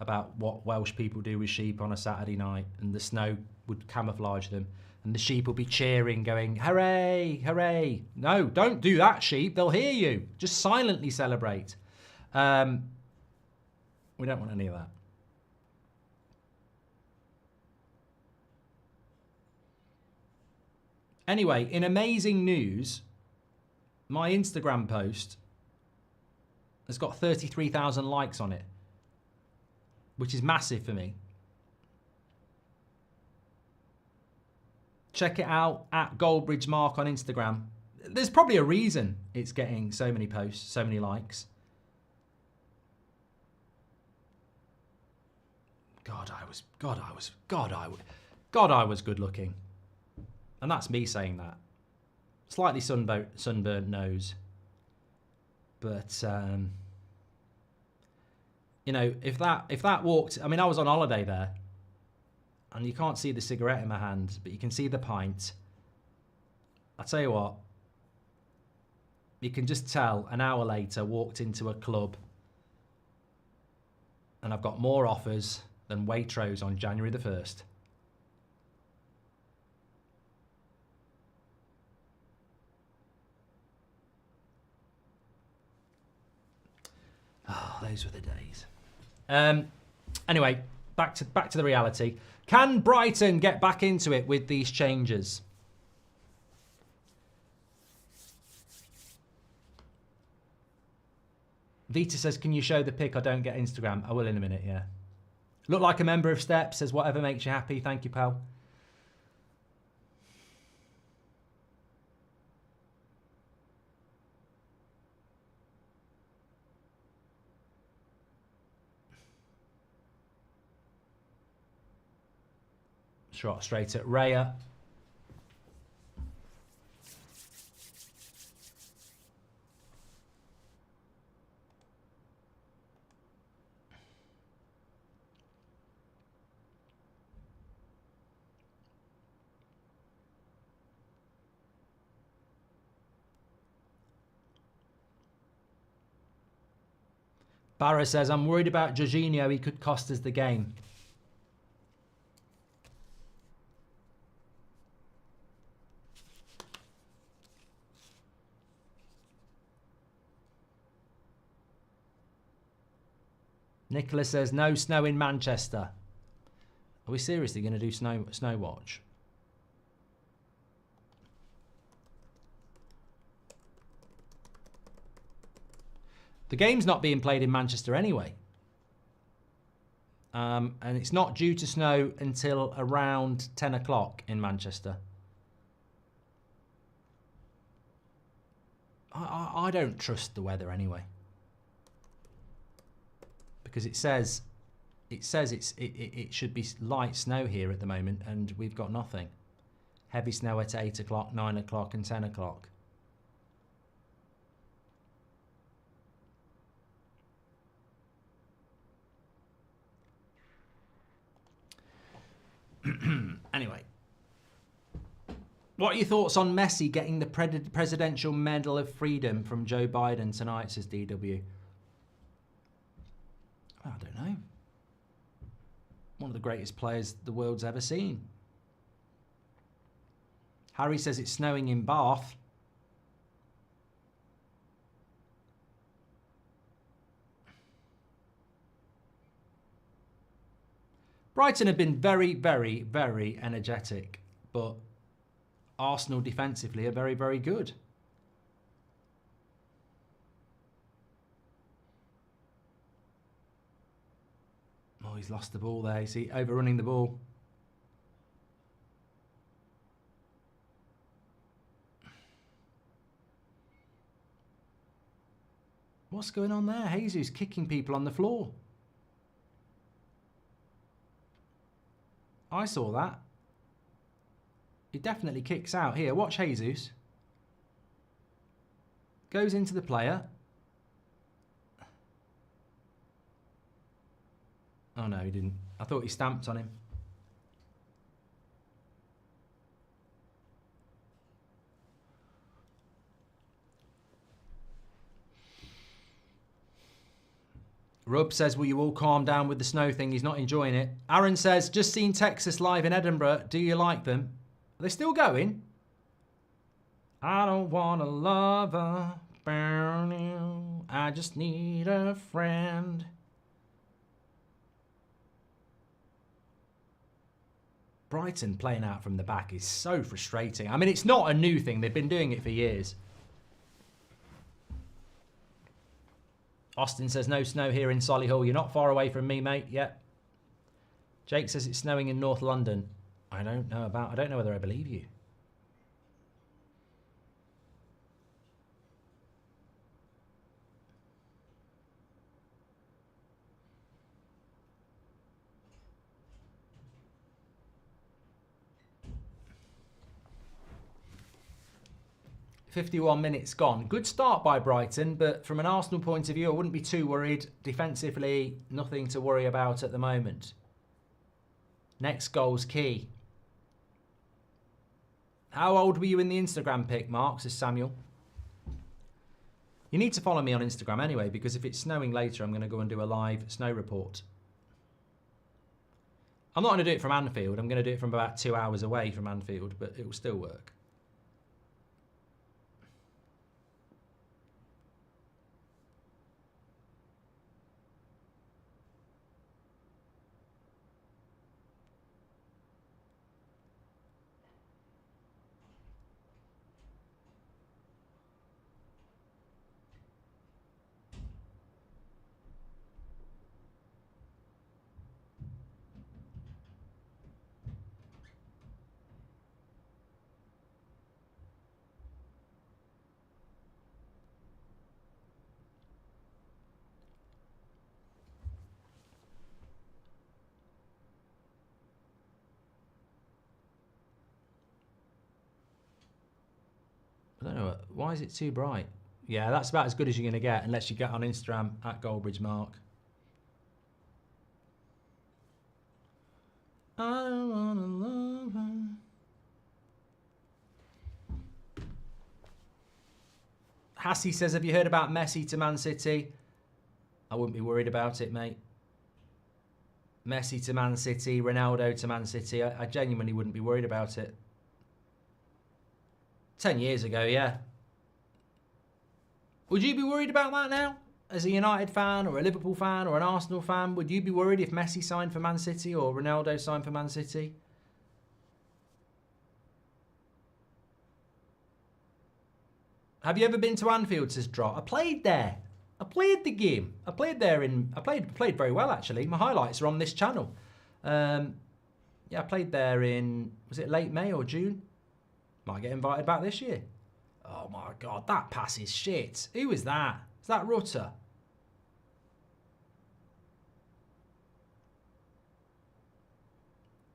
about what Welsh people do with sheep on a Saturday night, and the snow would camouflage them, and the sheep will be cheering, going, hooray, hooray. No, don't do that, sheep. They'll hear you. Just silently celebrate. We don't want any of that. Anyway, in amazing news, my Instagram post has got 33,000 likes on it, which is massive for me. Check it out at Goldbridge Mark on Instagram. there's probably a reason it's getting so many posts, so many likes. God, I was good looking. And that's me saying that. Slightly sunburnt nose. But, you know, if that walked... I mean, I was on holiday there. And you can't see the cigarette in my hand, but you can see the pint. I'll tell you what. You can just tell an hour later, walked into a club. And I've got more offers than Waitrose on January the 1st. Oh, those were the days. Anyway, back to the reality. Can Brighton get back into it with these changes? Vita says, can you show the pic? I don't get Instagram. I will in a minute, yeah. Look like a member of Step, says whatever makes you happy. Thank you, pal. Shot straight at Raya. Barra says, I'm worried about Jorginho. He could cost us the game. Nicholas says, no snow in Manchester. Are we seriously going to do snow watch? The game's not being played in Manchester anyway. And it's not due to snow until around 10 o'clock in Manchester. I don't trust the weather anyway. Because it says it should be light snow here at the moment, and we've got nothing. Heavy snow at 8 o'clock, 9 o'clock and 10 o'clock. Anyway, what are your thoughts on Messi getting the Presidential Medal of Freedom from Joe Biden tonight, says DW? I don't know. One of the greatest players the world's ever seen. Harry says it's snowing in Bath. Brighton have been very, very, very energetic, but Arsenal defensively are very, very good. Oh, he's lost the ball there. You see, overrunning the ball. What's going on there? Jesus kicking people on the floor. I saw that. He definitely kicks out. Here, watch Jesus. Goes into the player. Oh no, he didn't. I thought he stamped on him. Rub says, will you all calm down with the snow thing? He's not enjoying it. Aaron says, just seen Texas live in Edinburgh. Do you like them? Are they still going? I don't want a lover. I just need a friend. Brighton playing out from the back is so frustrating. I mean, it's not a new thing. They've been doing it for years. Austin says, no snow here in Solihull. You're not far away from me, mate. Yep. Jake says it's snowing in North London. I don't know whether I believe you. 51 minutes gone. Good start by Brighton, but from an Arsenal point of view, I wouldn't be too worried. Defensively, nothing to worry about at the moment. Next goal's key. How old were you in the Instagram pic, Mark? Says Samuel. You need to follow me on Instagram anyway, because if it's snowing later, I'm going to go and do a live snow report. I'm not going to do it from Anfield. I'm going to do it from about 2 hours away from Anfield, but it will still work. I don't know. Why is it too bright? Yeah, that's about as good as you're going to get unless you get on Instagram at Goldbridge Mark. I don't wanna love her. Hassie says, have you heard about Messi to Man City? I wouldn't be worried about it, mate. Messi to Man City, Ronaldo to Man City. I genuinely wouldn't be worried about it. 10 years ago, yeah. Would you be worried about that now? As a United fan or a Liverpool fan or an Arsenal fan, would you be worried if Messi signed for Man City or Ronaldo signed for Man City? Have you ever been to Anfield, says Drop? I played there. I played the game. I played there I played very well actually. My highlights are on this channel. Yeah, I played there in, was it late May or June? Might get invited back this year. Oh my God, that pass is shit. Who was that? Is that Rutter?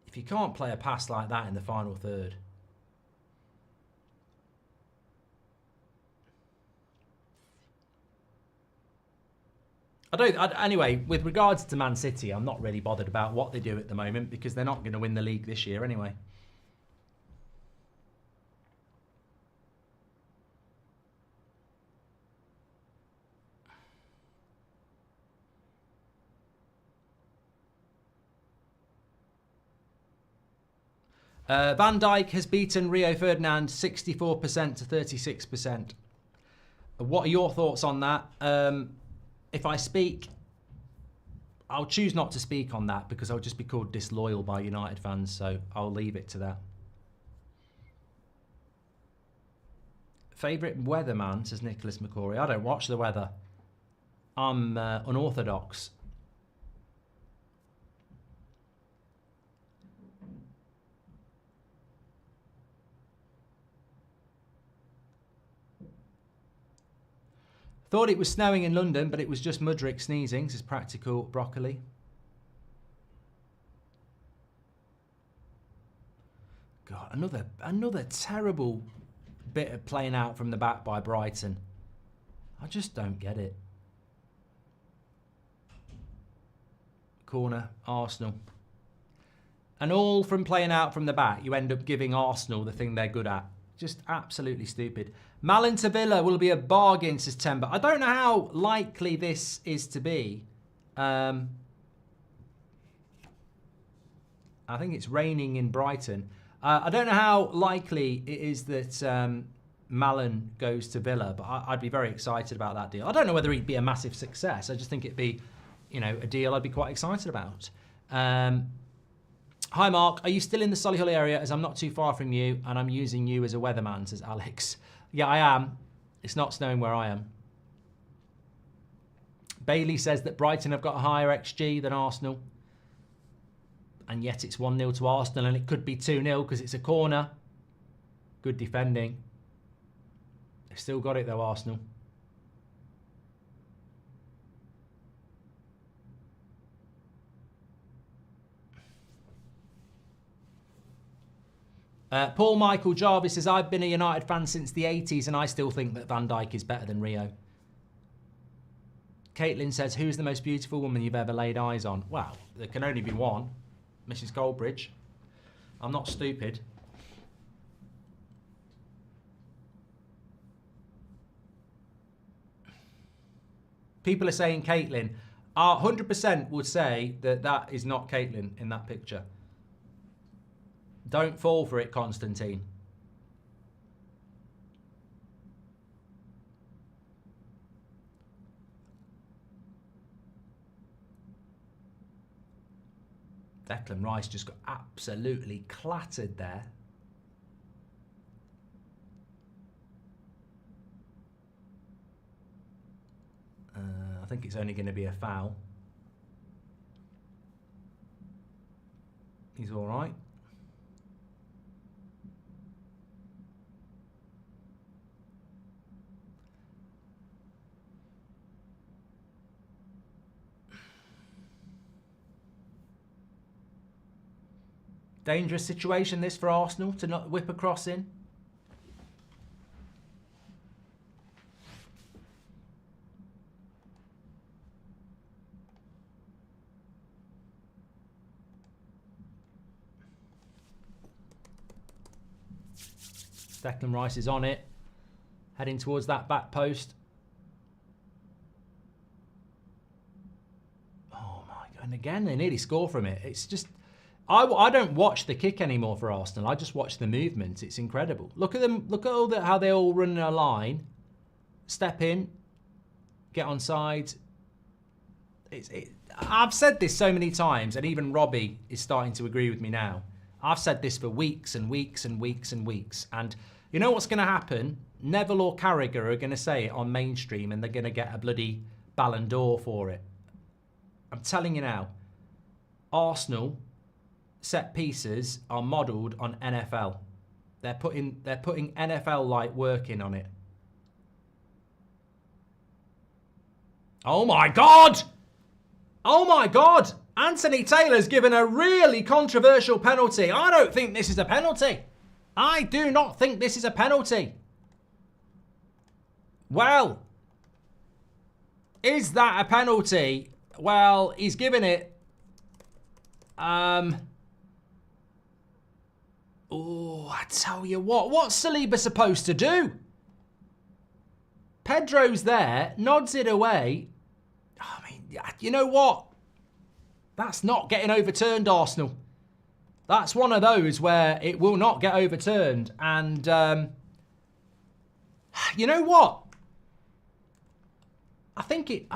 If you can't play a pass like that in the final third. Anyway, with regards to Man City, I'm not really bothered about what they do at the moment because they're not going to win the league this year anyway. Van Dijk has beaten Rio Ferdinand 64% to 36%. What are your thoughts on that? If I speak, I'll choose not to speak on that because I'll just be called disloyal by United fans, so I'll leave it to that. Favourite weatherman, says Nicholas McCory. I don't watch the weather. I'm unorthodox. Thought it was snowing in London, but it was just Mudrick sneezing, says Practical Broccoli. God, another terrible bit of playing out from the back by Brighton. I just don't get it. Corner, Arsenal. And all from playing out from the back, you end up giving Arsenal the thing they're good at. Just absolutely stupid. Malin to Villa will be a bargain, says Temba. I don't know how likely this is to be. I think it's raining in Brighton. I don't know how likely it is that Malin goes to Villa, but I'd be very excited about that deal. I don't know whether he'd be a massive success. I just think it'd be, you know, a deal I'd be quite excited about. Hi Mark, are you still in the Solihull area as I'm not too far from you and I'm using you as a weatherman, says Alex. Yeah, I am. It's not snowing where I am. Bailey says that Brighton have got a higher XG than Arsenal. And yet it's 1-0 to Arsenal and it could be 2-0 because it's a corner. Good defending. They've still got it though, Arsenal. Paul Michael Jarvis says, I've been a United fan since the 80s and I still think that Van Dijk is better than Rio. Caitlin says, who's the most beautiful woman you've ever laid eyes on? Well, there can only be one. Mrs. Goldbridge. I'm not stupid. People are saying Caitlin. 100% would say that that is not Caitlin in that picture. Don't fall for it, Constantine. Declan Rice just got absolutely clattered there. I think it's only going to be a foul. He's all right. Dangerous situation this for Arsenal to not whip a cross in. Declan Rice is on it, heading towards that back post. Oh my God, and again they nearly score from it. It's just, I don't watch the kick anymore for Arsenal. I just watch the movement. It's incredible. Look at them. Look at how they all run in a line. Step in. Get on side. I've said this so many times, and even Robbie is starting to agree with me now. I've said this for weeks and weeks and weeks and weeks. And you know what's going to happen? Neville or Carragher are going to say it on mainstream, and they're going to get a bloody Ballon d'Or for it. I'm telling you now. Arsenal set pieces are modelled on NFL. They're putting NFL-like work in on it. Oh my God! Oh my God! Anthony Taylor's given a really controversial penalty. I don't think this is a penalty. I do not think this is a penalty. Well, is that a penalty? Well, he's given it. Oh, I tell you what. What's Saliba supposed to do? Pedro's there, nods it away. I mean, you know what? That's not getting overturned, Arsenal. That's one of those where it will not get overturned. And you know what? I think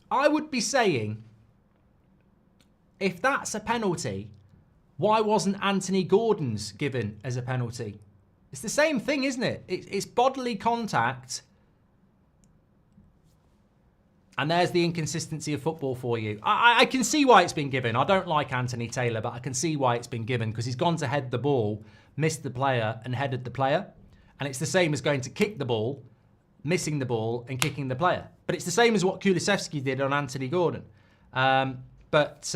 I would be saying, if that's a penalty, why wasn't Anthony Gordon's given as a penalty? It's the same thing, isn't it? It's bodily contact. And there's the inconsistency of football for you. I can see why it's been given. I don't like Anthony Taylor, but I can see why it's been given, because he's gone to head the ball, missed the player and headed the player. And it's the same as going to kick the ball, missing the ball and kicking the player. But it's the same as what Kulusevski did on Anthony Gordon. Let's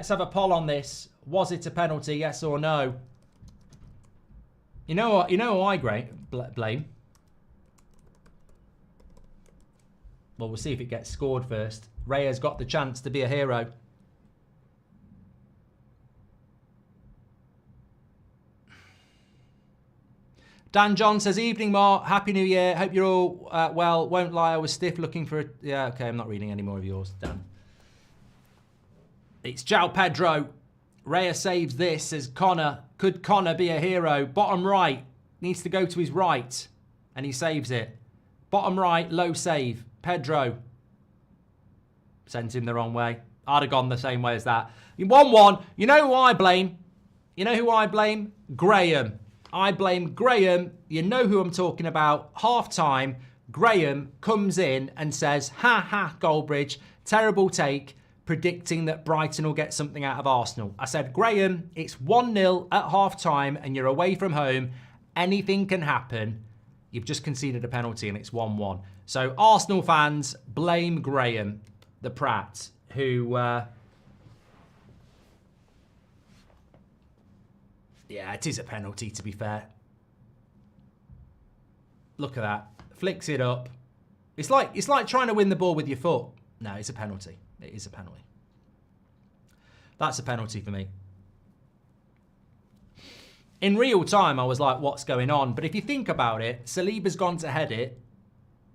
have a poll on this. Was it a penalty, yes or no? You know what? You know who I blame? Well, we'll see if it gets scored first. Raya's got the chance to be a hero. Dan John says, evening, Mark. Happy New Year. Hope you're all well. Won't lie, I was stiff looking for a... Yeah, okay, I'm not reading any more of yours, Dan. It's João Pedro. Raya saves this, says Connor. Could Connor be a hero? Bottom right. Needs to go to his right. And he saves it. Bottom right, low save. Pedro. Sent him the wrong way. I'd have gone the same way as that. 1-1. You know who I blame? You know who I blame? Graham. I blame Graham. You know who I'm talking about. Half time, Graham comes in and says, ha ha, Goldbridge, terrible take, predicting that Brighton will get something out of Arsenal. I said, Graham, it's 1-0 at half time and you're away from home. Anything can happen. You've just conceded a penalty and it's 1-1. So Arsenal fans, blame Graham, the prat, who... Yeah, it is a penalty, to be fair. Look at that. Flicks it up. It's like trying to win the ball with your foot. No, it's a penalty. It is a penalty. That's a penalty for me. In real time, I was like, what's going on? But if you think about it, Saliba's gone to head it.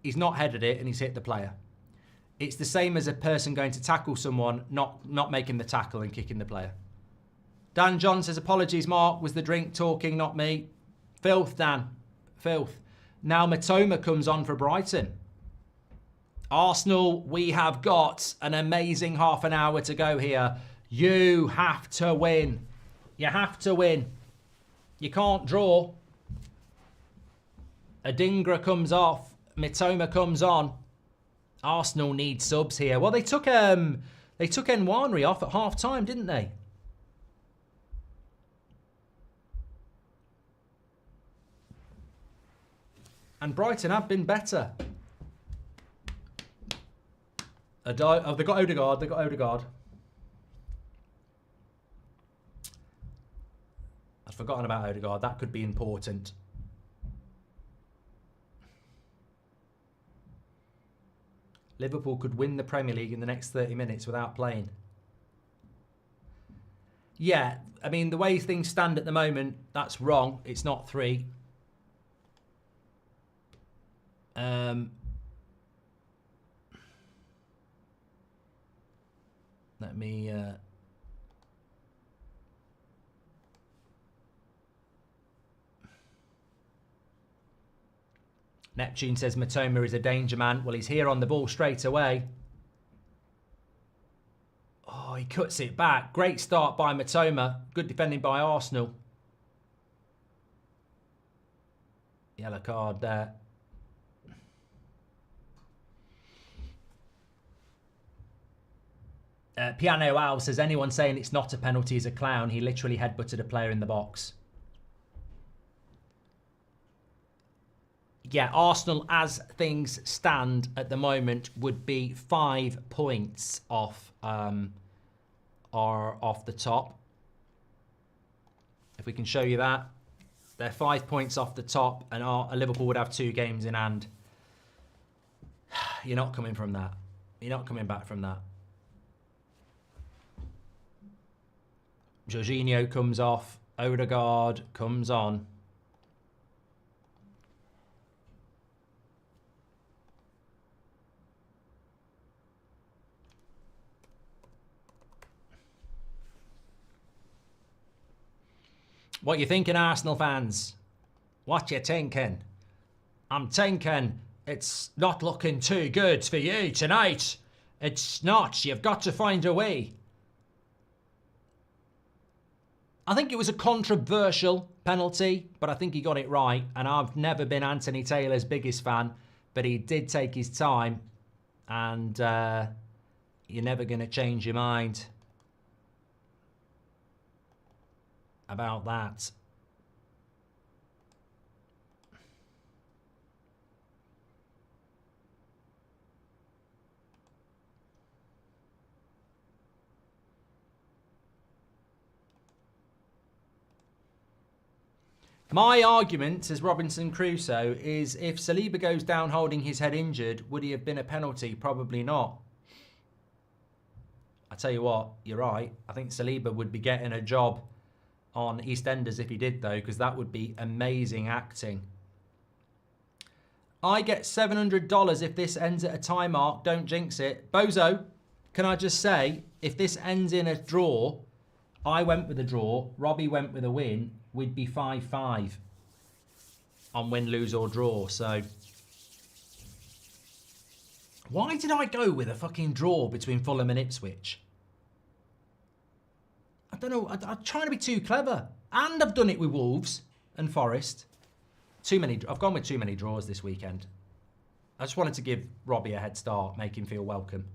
He's not headed it, and he's hit the player. It's the same as a person going to tackle someone, not making the tackle and kicking the player. Dan John says, apologies, Mark. Was the drink talking, not me? Filth, Dan. Filth. Now Matoma comes on for Brighton. Arsenal, we have got an amazing half an hour to go here. You have to win. You have to win. You can't draw. Adingra comes off. Mitoma comes on. Arsenal need subs here. Well, they took Nwaneri off at half time, didn't they? And Brighton have been better. Oh, they got Odegaard. They got Odegaard. I'd forgotten about Odegaard. That could be important. Liverpool could win the Premier League in the next 30 minutes without playing. Yeah, I mean, the way things stand at the moment, that's wrong. It's not 3. Let me... Neptune says Matoma is a danger man. Well, he's here on the ball straight away. Oh, he cuts it back. Great start by Matoma. Good defending by Arsenal. Yellow card there. Piano Owl says, anyone saying it's not a penalty is a clown. He literally headbutted a player in the box. Yeah, Arsenal, as things stand at the moment, would be 5 points off the top. If we can show you that. They're 5 points off the top, and Liverpool would have 2 games in hand. You're not coming from that. You're not coming back from that. Jorginho comes off. Odegaard comes on. What you thinking, Arsenal fans? What you thinking? I'm thinking it's not looking too good for you tonight. It's not. You've got to find a way. I think it was a controversial penalty, but I think he got it right. And I've never been Anthony Taylor's biggest fan, but he did take his time. And you're never going to change your mind about that. My argument, says Robinson Crusoe, is if Saliba goes down holding his head injured, would he have been a penalty? Probably not. I tell you what, you're right. I think Saliba would be getting a job on EastEnders if he did, though, because that would be amazing acting. I get $700 if this ends at a tie mark. Don't jinx it. Bozo, can I just say, if this ends in a draw, I went with a draw, Robbie went with a win, we'd be 5-5 on win, lose or draw. So why did I go with a fucking draw between Fulham and Ipswich? I don't know. I'm trying to be too clever. And I've done it with Wolves and Forest. I've gone with too many draws this weekend. I just wanted to give Robbie a head start, make him feel welcome.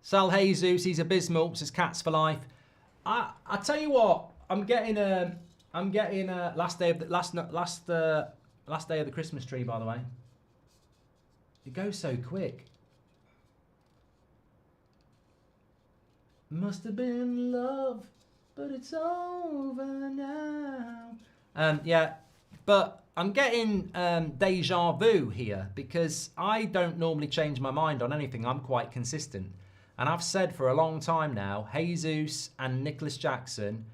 Sal Jesus, he's abysmal, says Cats for life. I tell you what, I'm getting last day of the Christmas tree, by the way. It goes so quick. Must have been love, but it's over now. Yeah, but I'm getting deja vu here because I don't normally change my mind on anything. I'm quite consistent. And I've said for a long time now, Jesus and Nicholas Jackson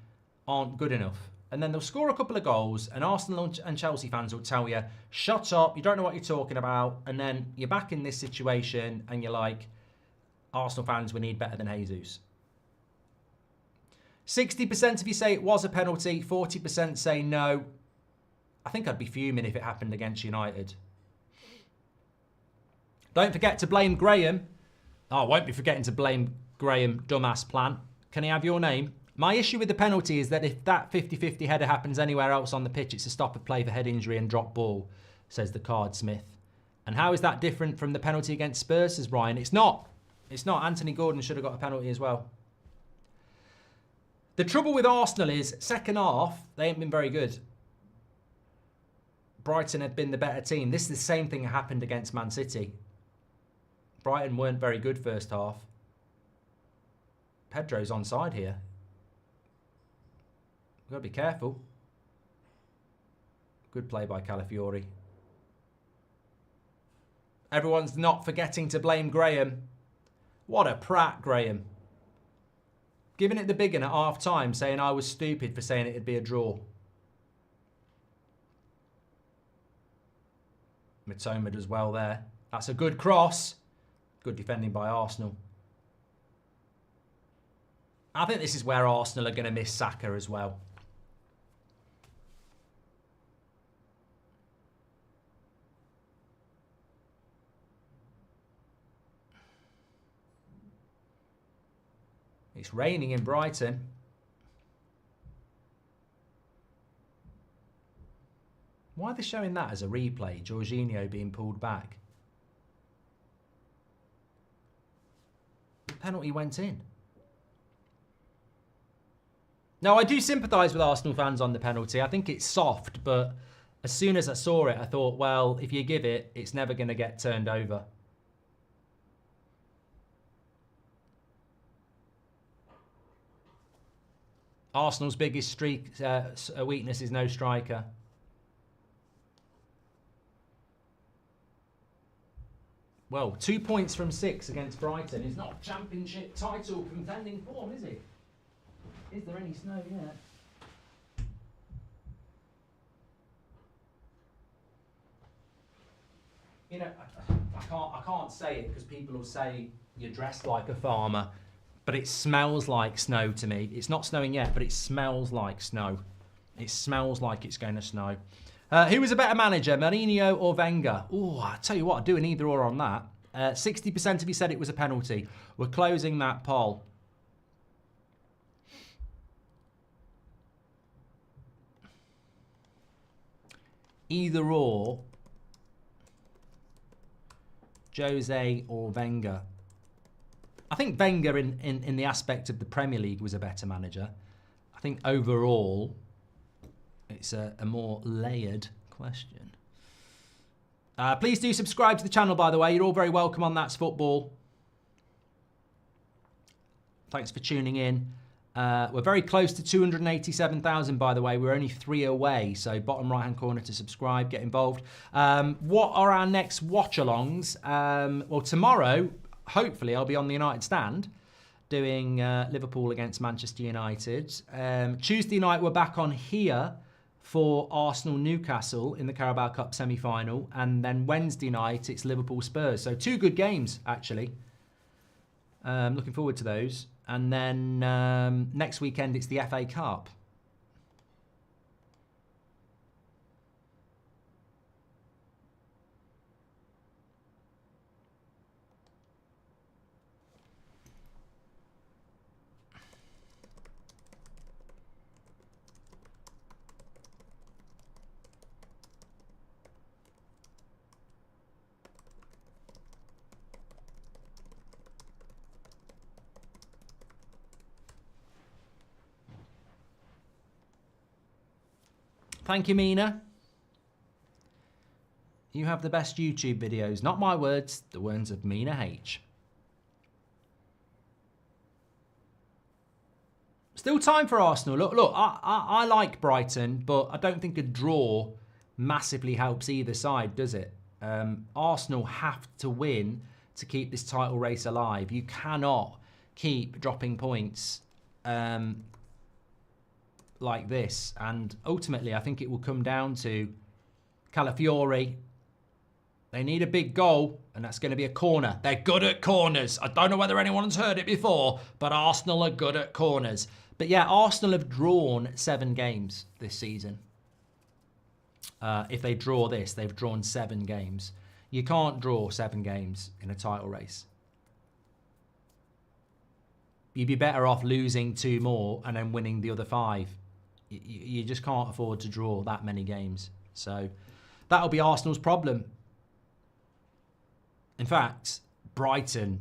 aren't good enough. And then they'll score a couple of goals and Arsenal and Chelsea fans will tell you, shut up, you don't know what you're talking about. And then you're back in this situation and you're like, Arsenal fans, we need better than Jesus. 60% of you say it was a penalty, 40% say no. I think I'd be fuming if it happened against United. Don't forget to blame Graham. Oh, I won't be forgetting to blame Graham, dumbass plant. Can he have your name? My issue with the penalty is that if that 50-50 header happens anywhere else on the pitch, it's a stop of play for head injury and drop ball, says the Cardsmith. And how is that different from the penalty against Spurs, says Ryan? It's not. It's not. Anthony Gordon should have got a penalty as well. The trouble with Arsenal is, second half, they ain't been very good. Brighton had been the better team. This is the same thing that happened against Man City. Brighton weren't very good first half. Pedro's onside here. We've got to be careful. Good play by Calafiori. Everyone's not forgetting to blame Graham. What a prat, Graham. Giving it the big one at half time, saying I was stupid for saying it'd be a draw. Mitoma does well there. That's a good cross. Good defending by Arsenal. I think this is where Arsenal are going to miss Saka as well. It's raining in Brighton. Why are they showing that as a replay? Jorginho being pulled back. The penalty went in. Now, I do sympathise with Arsenal fans on the penalty. I think it's soft, but as soon as I saw it, I thought, well, if you give it, it's never going to get turned over. Arsenal's biggest weakness is no striker. Well, 2 points from 6 against Brighton is not championship title contending form, is it? Is there any snow yet? You know, I can't say it because people will say you're dressed like a farmer, but it smells like snow to me. It's not snowing yet, but it smells like snow. It smells like it's going to snow. Who was a better manager, Mourinho or Wenger? Oh, I tell you what, I'd do an either or on that. 60% of you said it was a penalty. We're closing that poll. Either or, Jose or Wenger. I think Wenger in the aspect of the Premier League was a better manager. I think overall, it's a more layered question. Please do subscribe to the channel, by the way. You're all very welcome on That's Football. Thanks for tuning in. We're very close to 287,000, by the way. We're only 3 away, so bottom right-hand corner to subscribe, get involved. What are our next watch-alongs? Well, tomorrow, hopefully, I'll be on the United stand doing Liverpool against Manchester United. Tuesday night, we're back on here for Arsenal-Newcastle in the Carabao Cup semi-final. And then Wednesday night, it's Liverpool-Spurs. So 2 good games, actually. Looking forward to those. And then next weekend, it's the FA Cup. Thank you, Mina. You have the best YouTube videos. Not my words, the words of Mina H. Still time for Arsenal. Look, I like Brighton, but I don't think a draw massively helps either side, does it? Arsenal have to win to keep this title race alive. You cannot keep dropping points like this. And ultimately, I think it will come down to Calafiori. They need a big goal, and that's going to be a corner. They're good at corners. I don't know whether anyone's heard it before, but Arsenal are good at corners. But yeah, Arsenal have drawn 7 games this season. If they draw this, they've drawn 7 games. You can't draw 7 games in a title race. You'd be better off losing 2 more and then winning the other 5. You just can't afford to draw that many games. So that'll be Arsenal's problem. In fact, Brighton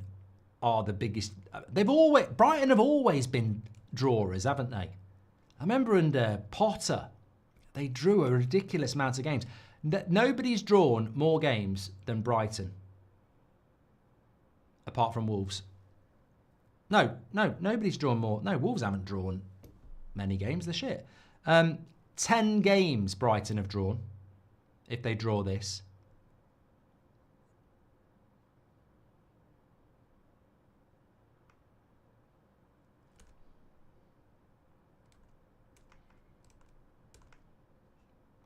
are the biggest. Brighton have always been drawers, haven't they? I remember under Potter, they drew a ridiculous amount of games. Nobody's drawn more games than Brighton, apart from Wolves. No, nobody's drawn more. No, Wolves haven't drawn many games. They're shit. 10 games Brighton have drawn, if they draw this.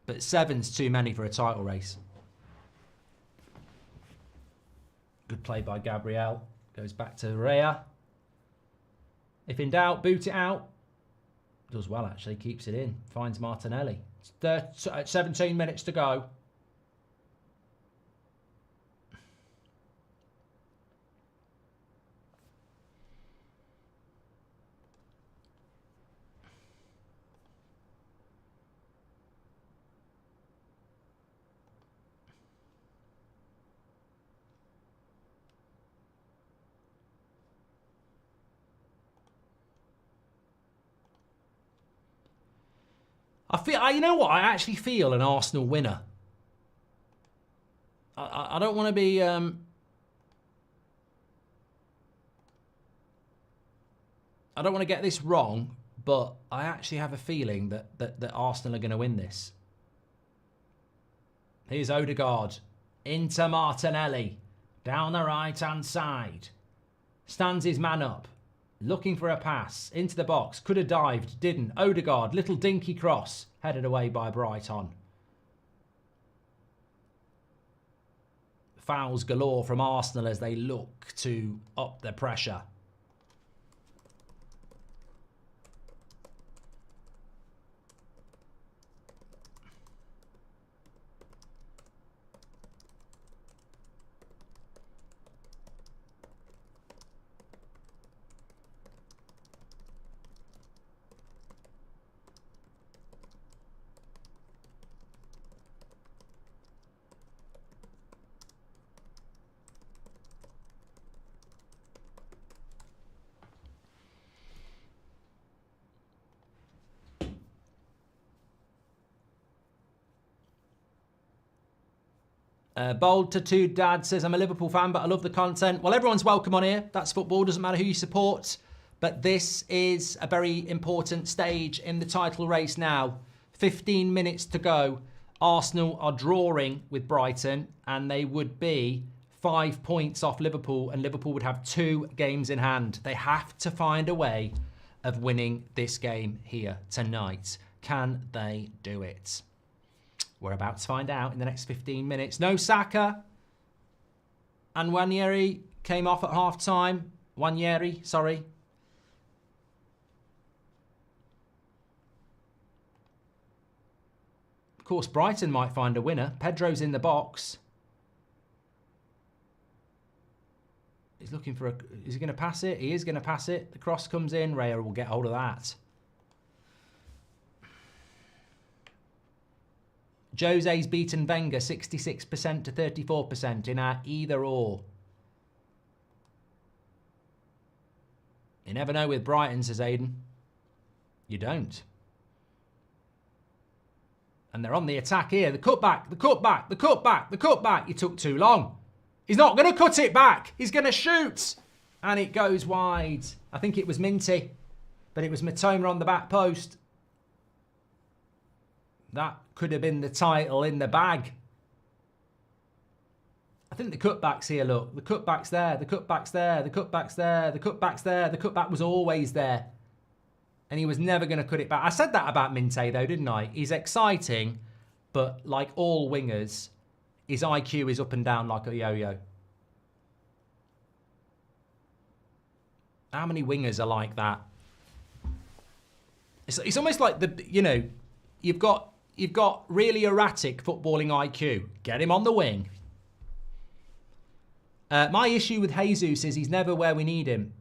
But 7's too many for a title race. Good play by Gabriel. Goes back to Rea. If in doubt, boot it out. Does well, actually. Keeps it in. Finds Martinelli. It's 17 minutes to go. You know what? I actually feel an Arsenal winner. I don't want to be. I don't want to get this wrong, but I actually have a feeling that Arsenal are going to win this. Here's Odegaard into Martinelli down the right-hand side. Stands his man up. Looking for a pass into the box. Could have dived, didn't. Odegaard, little dinky cross. Headed away by Brighton. Fouls galore from Arsenal as they look to up the pressure. Bold Tattooed Dad says, I'm a Liverpool fan, but I love the content. Well, everyone's welcome on here. That's football. Doesn't matter who you support. But this is a very important stage in the title race now. 15 minutes to go. Arsenal are drawing with Brighton, and they would be 5 points off Liverpool, and Liverpool would have 2 games in hand. They have to find a way of winning this game here tonight. Can they do it? We're about to find out in the next 15 minutes. No Saka. And Nwaneri came off at half-time. Nwaneri, sorry. Of course, Brighton might find a winner. Pedro's in the box. He's looking for a... Is he going to pass it? He is going to pass it. The cross comes in. Raya will get hold of that. Jose's beaten Wenger 66% to 34% in our either or. You never know with Brighton, says Aidan. You don't. And they're on the attack here. The cutback, the cutback, the cutback, the cutback. You took too long. He's not going to cut it back. He's going to shoot. And it goes wide. I think it was Minty. But it was Matoma on the back post. That could have been the title in the bag. I think the cutback's here, look. The cutback's there, the cutback's there, the cutback's there, the cutback's there. The cutback was always there. And he was never going to cut it back. I said that about Minte, though, didn't I? He's exciting, but like all wingers, his IQ is up and down like a yo-yo. How many wingers are like that? It's almost like you've got really erratic footballing IQ. Get him on the wing. My issue with Jesus is he's never where we need him.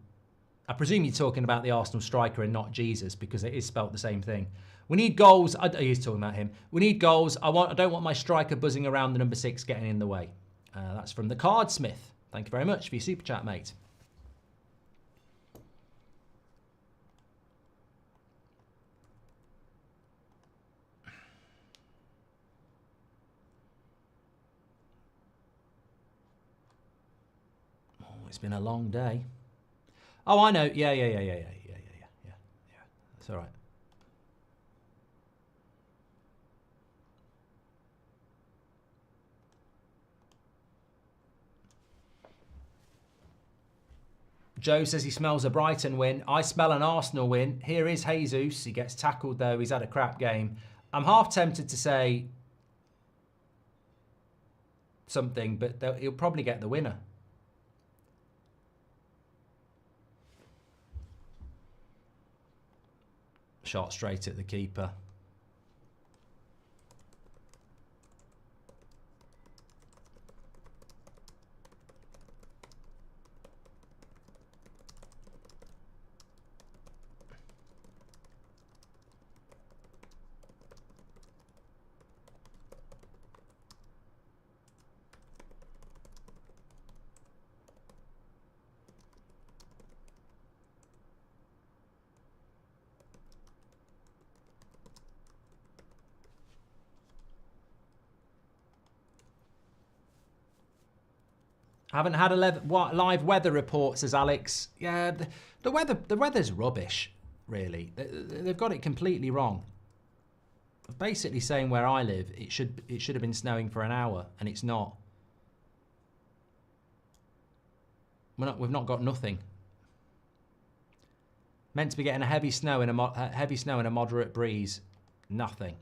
I presume you're talking about the Arsenal striker and not Jesus, because it is spelt the same thing. We need goals. He's talking about him. We need goals. I don't want my striker buzzing around the number 6 getting in the way. That's from the Cardsmith. Thank you very much for your super chat, mate. It's been a long day. Oh, I know. Yeah. That's all right. Joe says he smells a Brighton win. I smell an Arsenal win. Here is Jesus. He gets tackled, though. He's had a crap game. I'm half tempted to say something, but he'll probably get the winner. Shot straight at the keeper. Haven't had a live weather report, says Alex. Yeah, the weather's rubbish, really. They've got it completely wrong. Basically saying where I live, it should have been snowing for an hour, and it's not. We've not got nothing. Meant to be getting a heavy snow and a moderate breeze. Nothing.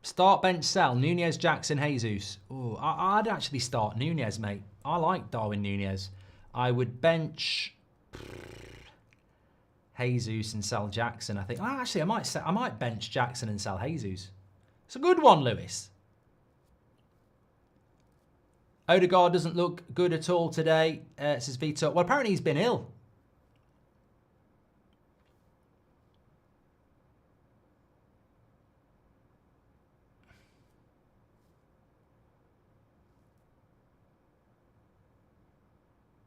Start, bench, sell. Nunez, Jackson, Jesus. Ooh, I'd actually start Nunez, mate. I like Darwin Nunez. I would bench Jesus and sell Jackson, I think. Actually, I might bench Jackson and sell Jesus. It's a good one, Lewis. Odegaard doesn't look good at all today, says Vito. Well, apparently he's been ill.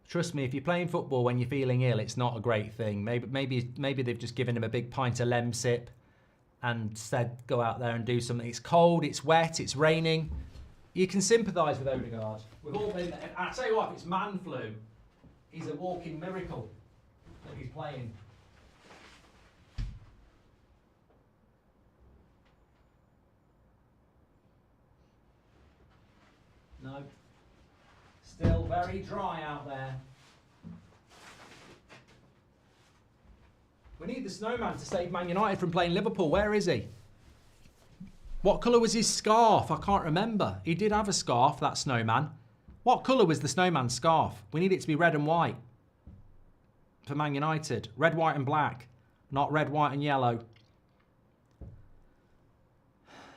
Trust me, if you're playing football when you're feeling ill, it's not a great thing. Maybe they've just given him a big pint of Lemsip and said, go out there and do something. It's cold, it's wet, it's raining. You can sympathise with Odegaard. We've all been there. I tell you what, if it's man flu, he's a walking miracle that he's playing. No. Still very dry out there. We need the snowman to save Man United from playing Liverpool. Where is he? What colour was his scarf? I can't remember. He did have a scarf, that snowman. What colour was the snowman's scarf? We need it to be red and white. For Man United. Red, white and black. Not red, white and yellow.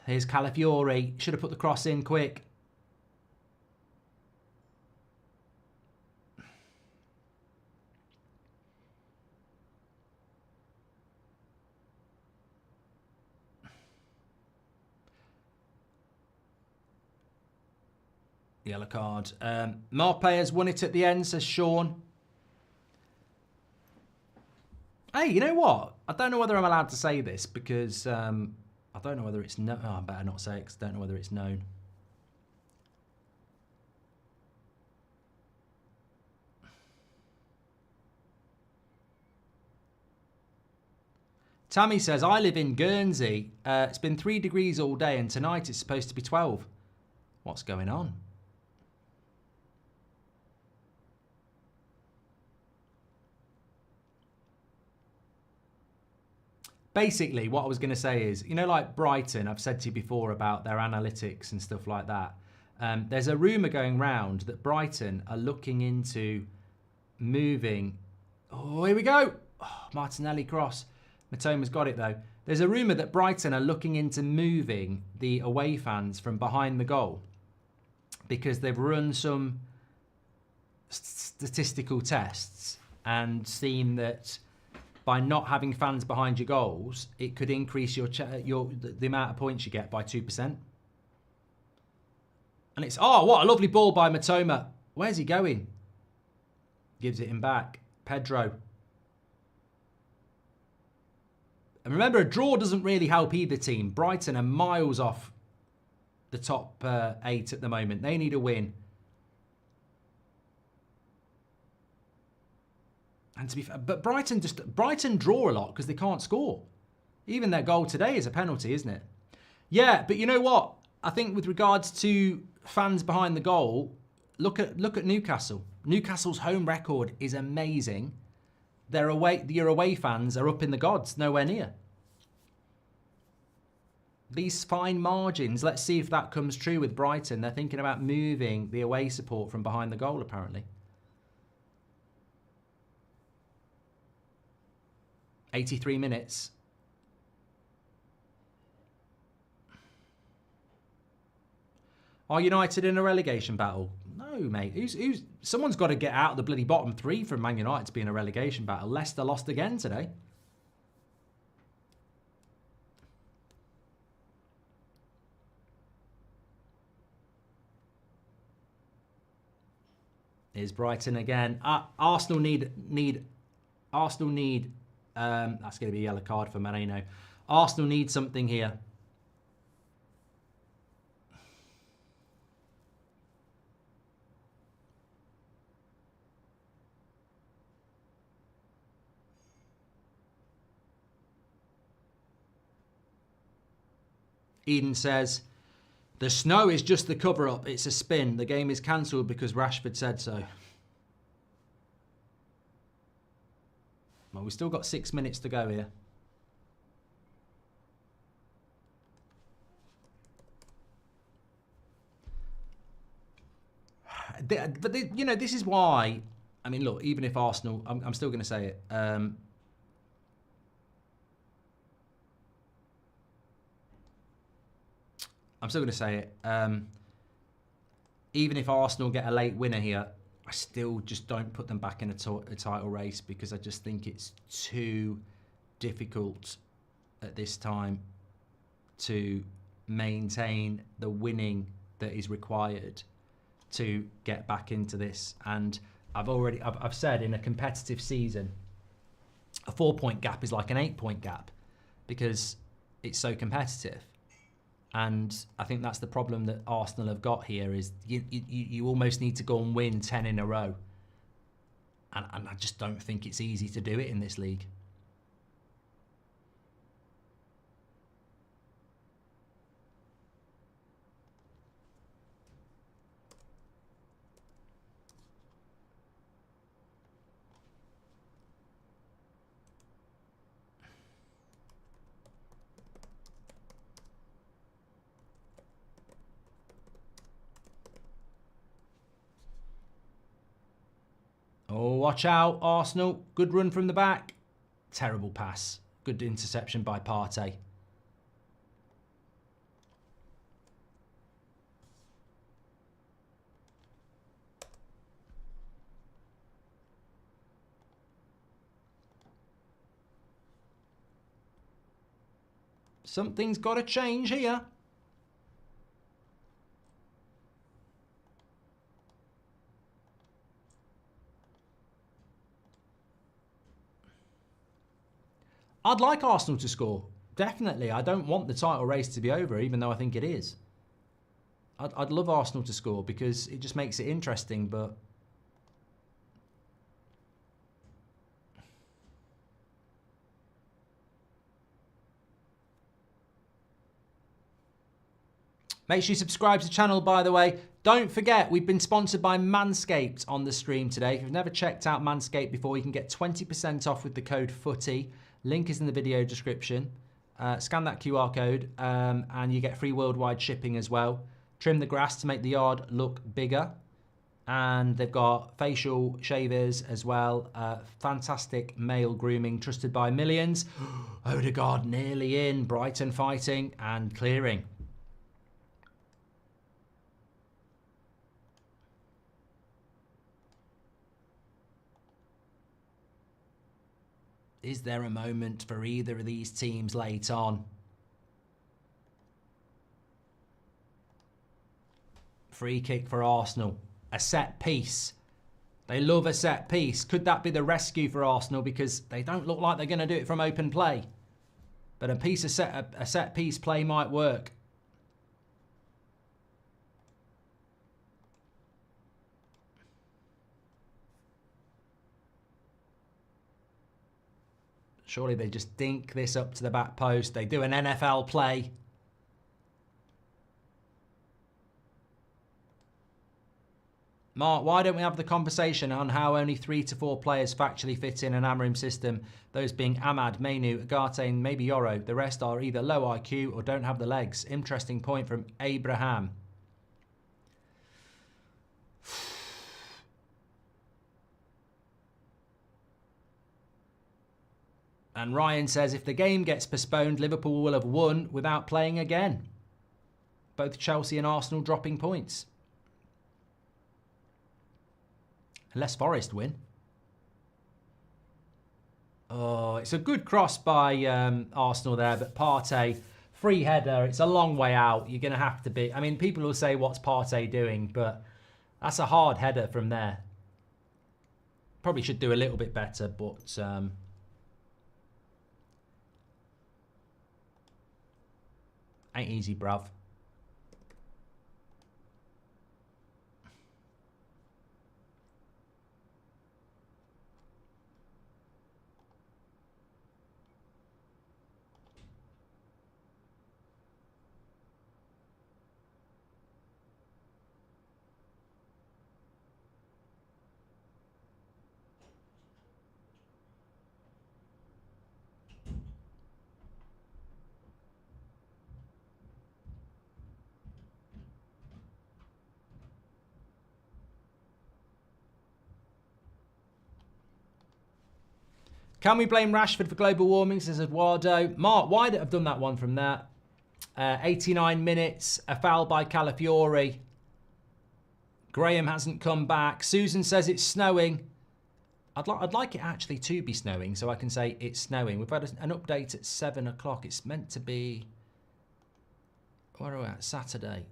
Here's Calafiori. Should have put the cross in quick. Yellow card. Marpe has won it at the end, says Sean. Hey, you know what? I don't know whether I'm allowed to say this because I don't know whether it's known. Oh, I better not say it because I don't know whether it's known. Tammy says, I live in Guernsey. It's been 3 degrees all day and tonight it's supposed to be 12. What's going on? Basically, what I was going to say is, you know, like Brighton, I've said to you before about their analytics and stuff like that. There's a rumour going round that Brighton are looking into moving. Oh, here we go. Oh, Martinelli cross. Matoma's got it though. There's a rumour that Brighton are looking into moving the away fans from behind the goal because they've run some statistical tests and seen that by not having fans behind your goals, it could increase the amount of points you get by 2%. And it's, oh, what a lovely ball by Matoma. Where's he going? Gives it him back. Pedro. And remember, a draw doesn't really help either team. Brighton are miles off the top 8 at the moment. They need a win. And to be fair, but Brighton draw a lot because they can't score. Even their goal today is a penalty, isn't it? Yeah, but you know what? I think with regards to fans behind the goal, look at Newcastle. Newcastle's home record is amazing. Your away fans are up in the gods, nowhere near. These fine margins, let's see if that comes true with Brighton. They're thinking about moving the away support from behind the goal, apparently. 83 minutes. Are United in a relegation battle? No, mate. Someone's got to get out of the bloody bottom 3 for Man United to be in a relegation battle. Leicester lost again today. Here's Brighton again. Arsenal need. That's going to be a yellow card for Moreno. Arsenal need something here. Eden says, the snow is just the cover-up. It's a spin. The game is cancelled because Rashford said so. Well, we've still got 6 minutes to go here. But you know, this is why. I mean, look, even if Arsenal, I'm still going to say it. I'm still going to say it. Even if Arsenal get a late winner here, I still just don't put them back in a title race because I just think it's too difficult at this time to maintain the winning that is required to get back into this. And I've said in a competitive season, a 4-point gap is like an 8-point gap because it's so competitive. And I think that's the problem that Arsenal have got here is you almost need to go and win 10 in a row. And I just don't think it's easy to do it in this league. Oh, watch out, Arsenal. Good run from the back. Terrible pass. Good interception by Partey. Something's got to change here. I'd like Arsenal to score. Definitely. I don't want the title race to be over, even though I think it is. I'd love Arsenal to score because it just makes it interesting, but... Make sure you subscribe to the channel, by the way. Don't forget, we've been sponsored by Manscaped on the stream today. If you've never checked out Manscaped before, you can get 20% off with the code FOOTY. Link is in the video description. Scan that QR code and you get free worldwide shipping as well. Trim the grass to make the yard look bigger. And they've got facial shavers as well. Fantastic male grooming, trusted by millions. Odegaard nearly in. Brighton fighting and clearing. Is there a moment for either of these teams late on? Free kick for Arsenal. A set piece. They love a set piece. Could that be the rescue for Arsenal? Because they don't look like they're going to do it from open play. But a set piece play might work. Surely they just dink this up to the back post. They do an NFL play. Mark, why don't we have the conversation on how only 3 to 4 players factually fit in an Amorim system? Those being Ahmad, Mainu, Agate, and maybe Yoro. The rest are either low IQ or don't have the legs. Interesting point from Abraham. And Ryan says, if the game gets postponed, Liverpool will have won without playing again. Both Chelsea and Arsenal dropping points. Unless Forest win. Oh, it's a good cross by Arsenal there, but Partey, free header, it's a long way out. You're going to have to be... I mean, people will say, what's Partey doing? But that's a hard header from there. Probably should do a little bit better, but... ain't easy, bruv. Can we blame Rashford for global warming, says Eduardo. Mark, why did I've done that one from that? 89 minutes, a foul by Calafiori. Graham hasn't come back. Susan says it's snowing. I'd like it actually to be snowing, so I can say it's snowing. We've had an update at 7 o'clock. It's meant to be... Where are we at? Saturday.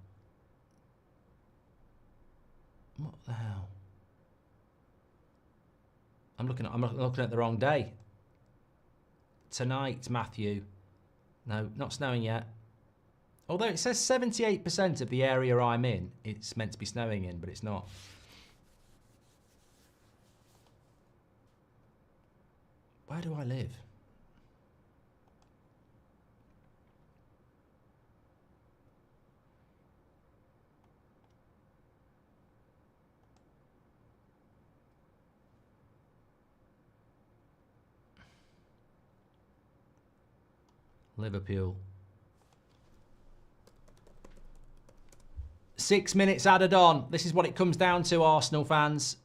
What the hell? I'm looking at the wrong day. Tonight, Matthew. No, not snowing yet. Although it says 78% of the area I'm in, it's meant to be snowing in, but it's not. Where do I live? Liverpool. 6 minutes added on. This is what it comes down to, Arsenal fans.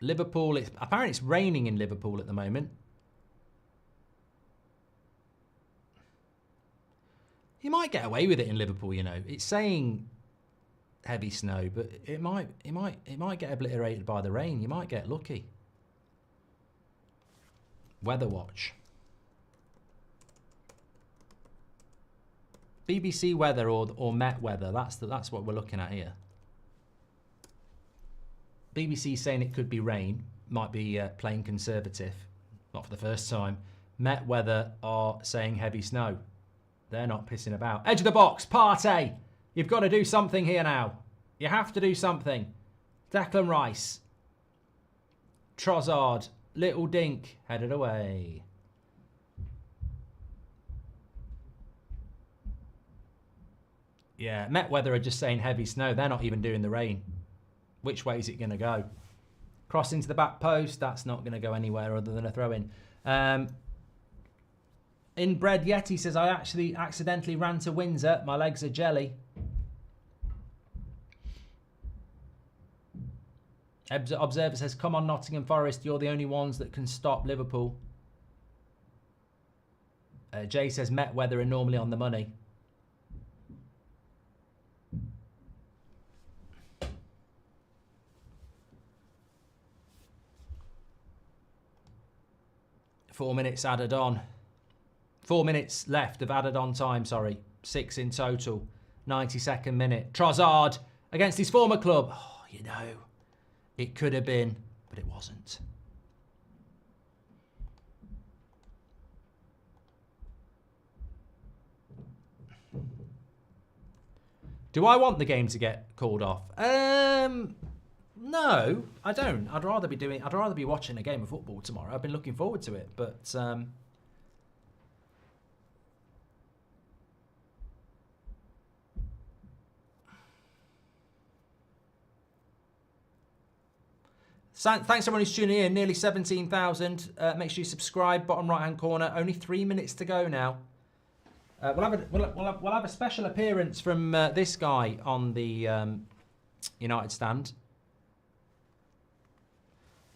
Liverpool, apparently it's raining in Liverpool at the moment. You might get away with it in Liverpool, you know. It's saying heavy snow, but it might get obliterated by the rain. You might get lucky. Weather watch. BBC weather or Met weather. That's what we're looking at here. BBC saying it could be rain. might be playing conservative. Not for the first time. Met Weather are saying heavy snow. They're not pissing about. Edge of the box, Partey. You've got to do something here now. You have to do something. Declan Rice. Trossard. Little Dink. Headed away. Yeah, Met Weather are just saying heavy snow. They're not even doing the rain. Which way is it going to go? Cross into the back post. That's not going to go anywhere other than a throw-in. Inbred Yeti says, I actually accidentally ran to Windsor. My legs are jelly. Observer says, come on Nottingham Forest. You're the only ones that can stop Liverpool. Jay says, Met Weather are normally on the money. Four minutes added on. 4 minutes left of added on time, sorry. 6 in total. 92nd minute. Trossard against his former club. Oh, you know, it could have been, but it wasn't. Do I want the game to get called off? No, I don't. I'd rather be watching a game of football tomorrow. I've been looking forward to it, but thanks everyone who's tuning in. Nearly 17,000. Make sure you subscribe. Bottom right hand corner. Only 3 minutes to go now. We'll have a special appearance from this guy on the United stand.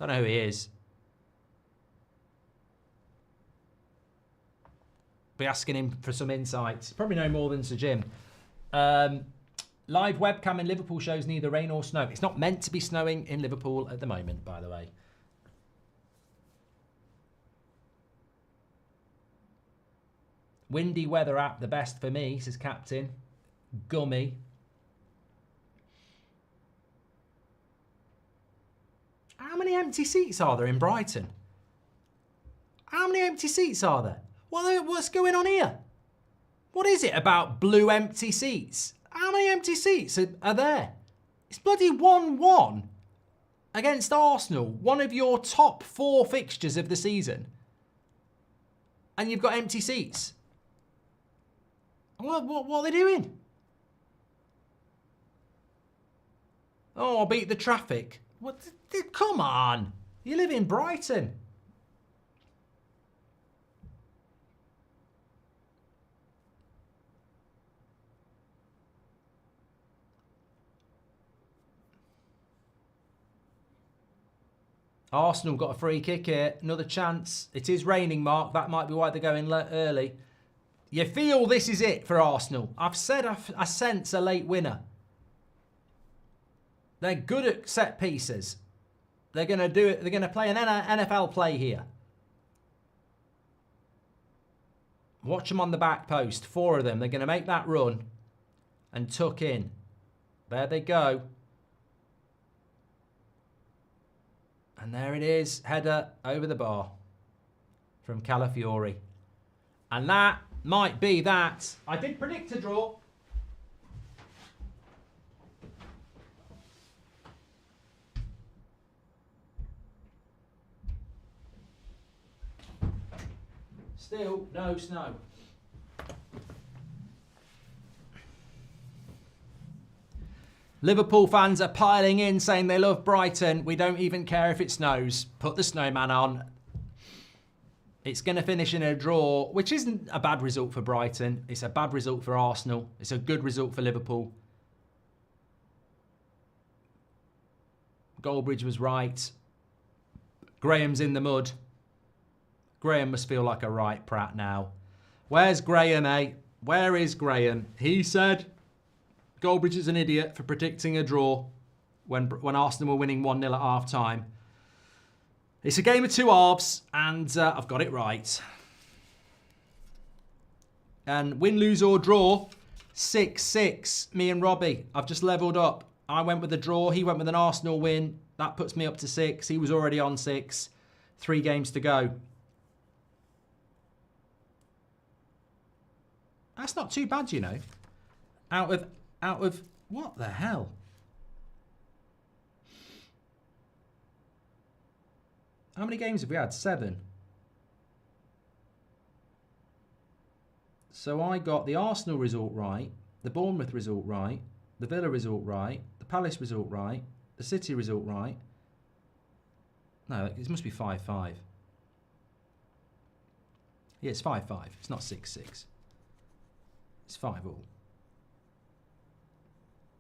Don't know who he is. Be asking him for some insights. Probably no more than Sir Jim. Live webcam in Liverpool shows neither rain or snow. It's not meant to be snowing in Liverpool at the moment, by the way. Windy weather app, the best for me, says Captain. Gummy. How many empty seats are there in Brighton? How many empty seats are there? What's going on here? What is it about blue empty seats? How many empty seats are there? It's bloody 1-1 against Arsenal, one of your top 4 fixtures of the season. And you've got empty seats. What are they doing? Oh, I'll beat the traffic. What? Come on. You live in Brighton. Arsenal got a free kick here. Another chance. It is raining, Mark. That might be why they're going early. You feel this is it for Arsenal. I've said I sense a late winner. They're good at set pieces. They're going to do it. They're going to play an NFL play here. Watch them on the back post. 4 of them. They're going to make that run and tuck in. There they go. And there it is. Header over the bar from Calafiori. And that might be that. I did predict a draw. Still no snow. Liverpool fans are piling in saying they love Brighton. We don't even care if it snows. Put the snowman on. It's going to finish in a draw, which isn't a bad result for Brighton. It's a bad result for Arsenal. It's a good result for Liverpool. Goldbridge was right. Graham's in the mud. Graham must feel like a right prat now. Where's Graham, eh? Where is Graham? He said Goldbridge is an idiot for predicting a draw when Arsenal were winning 1-0 at half-time. It's a game of 2 halves, and I've got it right. And win, lose or draw, 6-6, me and Robbie. I've just levelled up. I went with a draw, he went with an Arsenal win. That puts me up to 6. He was already on 6. 3 games to go. That's not too bad, you know. Out of what the hell? How many games have we had? 7. So I got the Arsenal result right, the Bournemouth result right, the Villa result right, the Palace result right, the City result right. No, it must be 5-5. Yeah, it's 5-5. It's not 6-6. It's 5-all.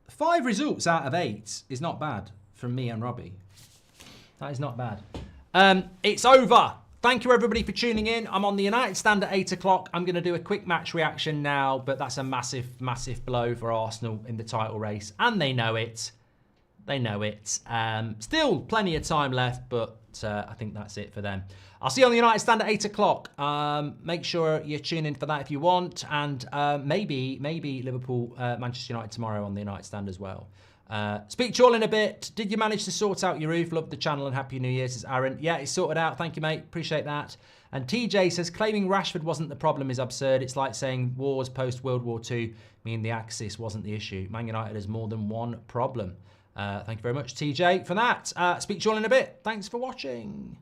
5 results out of 8 is not bad from me and Robbie. That is not bad. It's over. Thank you, everybody, for tuning in. I'm on the United stand at 8 o'clock. I'm going to do a quick match reaction now, but that's a massive, massive blow for Arsenal in the title race, and they know it. They know it. Still plenty of time left, but I think that's it for them. I'll see you on the United stand at 8 o'clock. Make sure you tune in for that if you want, and maybe Liverpool, Manchester United tomorrow on the United stand as well. Speak to you all in a bit. Did you manage to sort out your roof? Love the channel and Happy New Year, says Aaron. Yeah, it's sorted out. Thank you, mate. Appreciate that. And TJ says, claiming Rashford wasn't the problem is absurd. It's like saying wars post-World War II mean the Axis wasn't the issue. Man United has more than one problem. Thank you very much, TJ, for that. Speak to you all in a bit. Thanks for watching.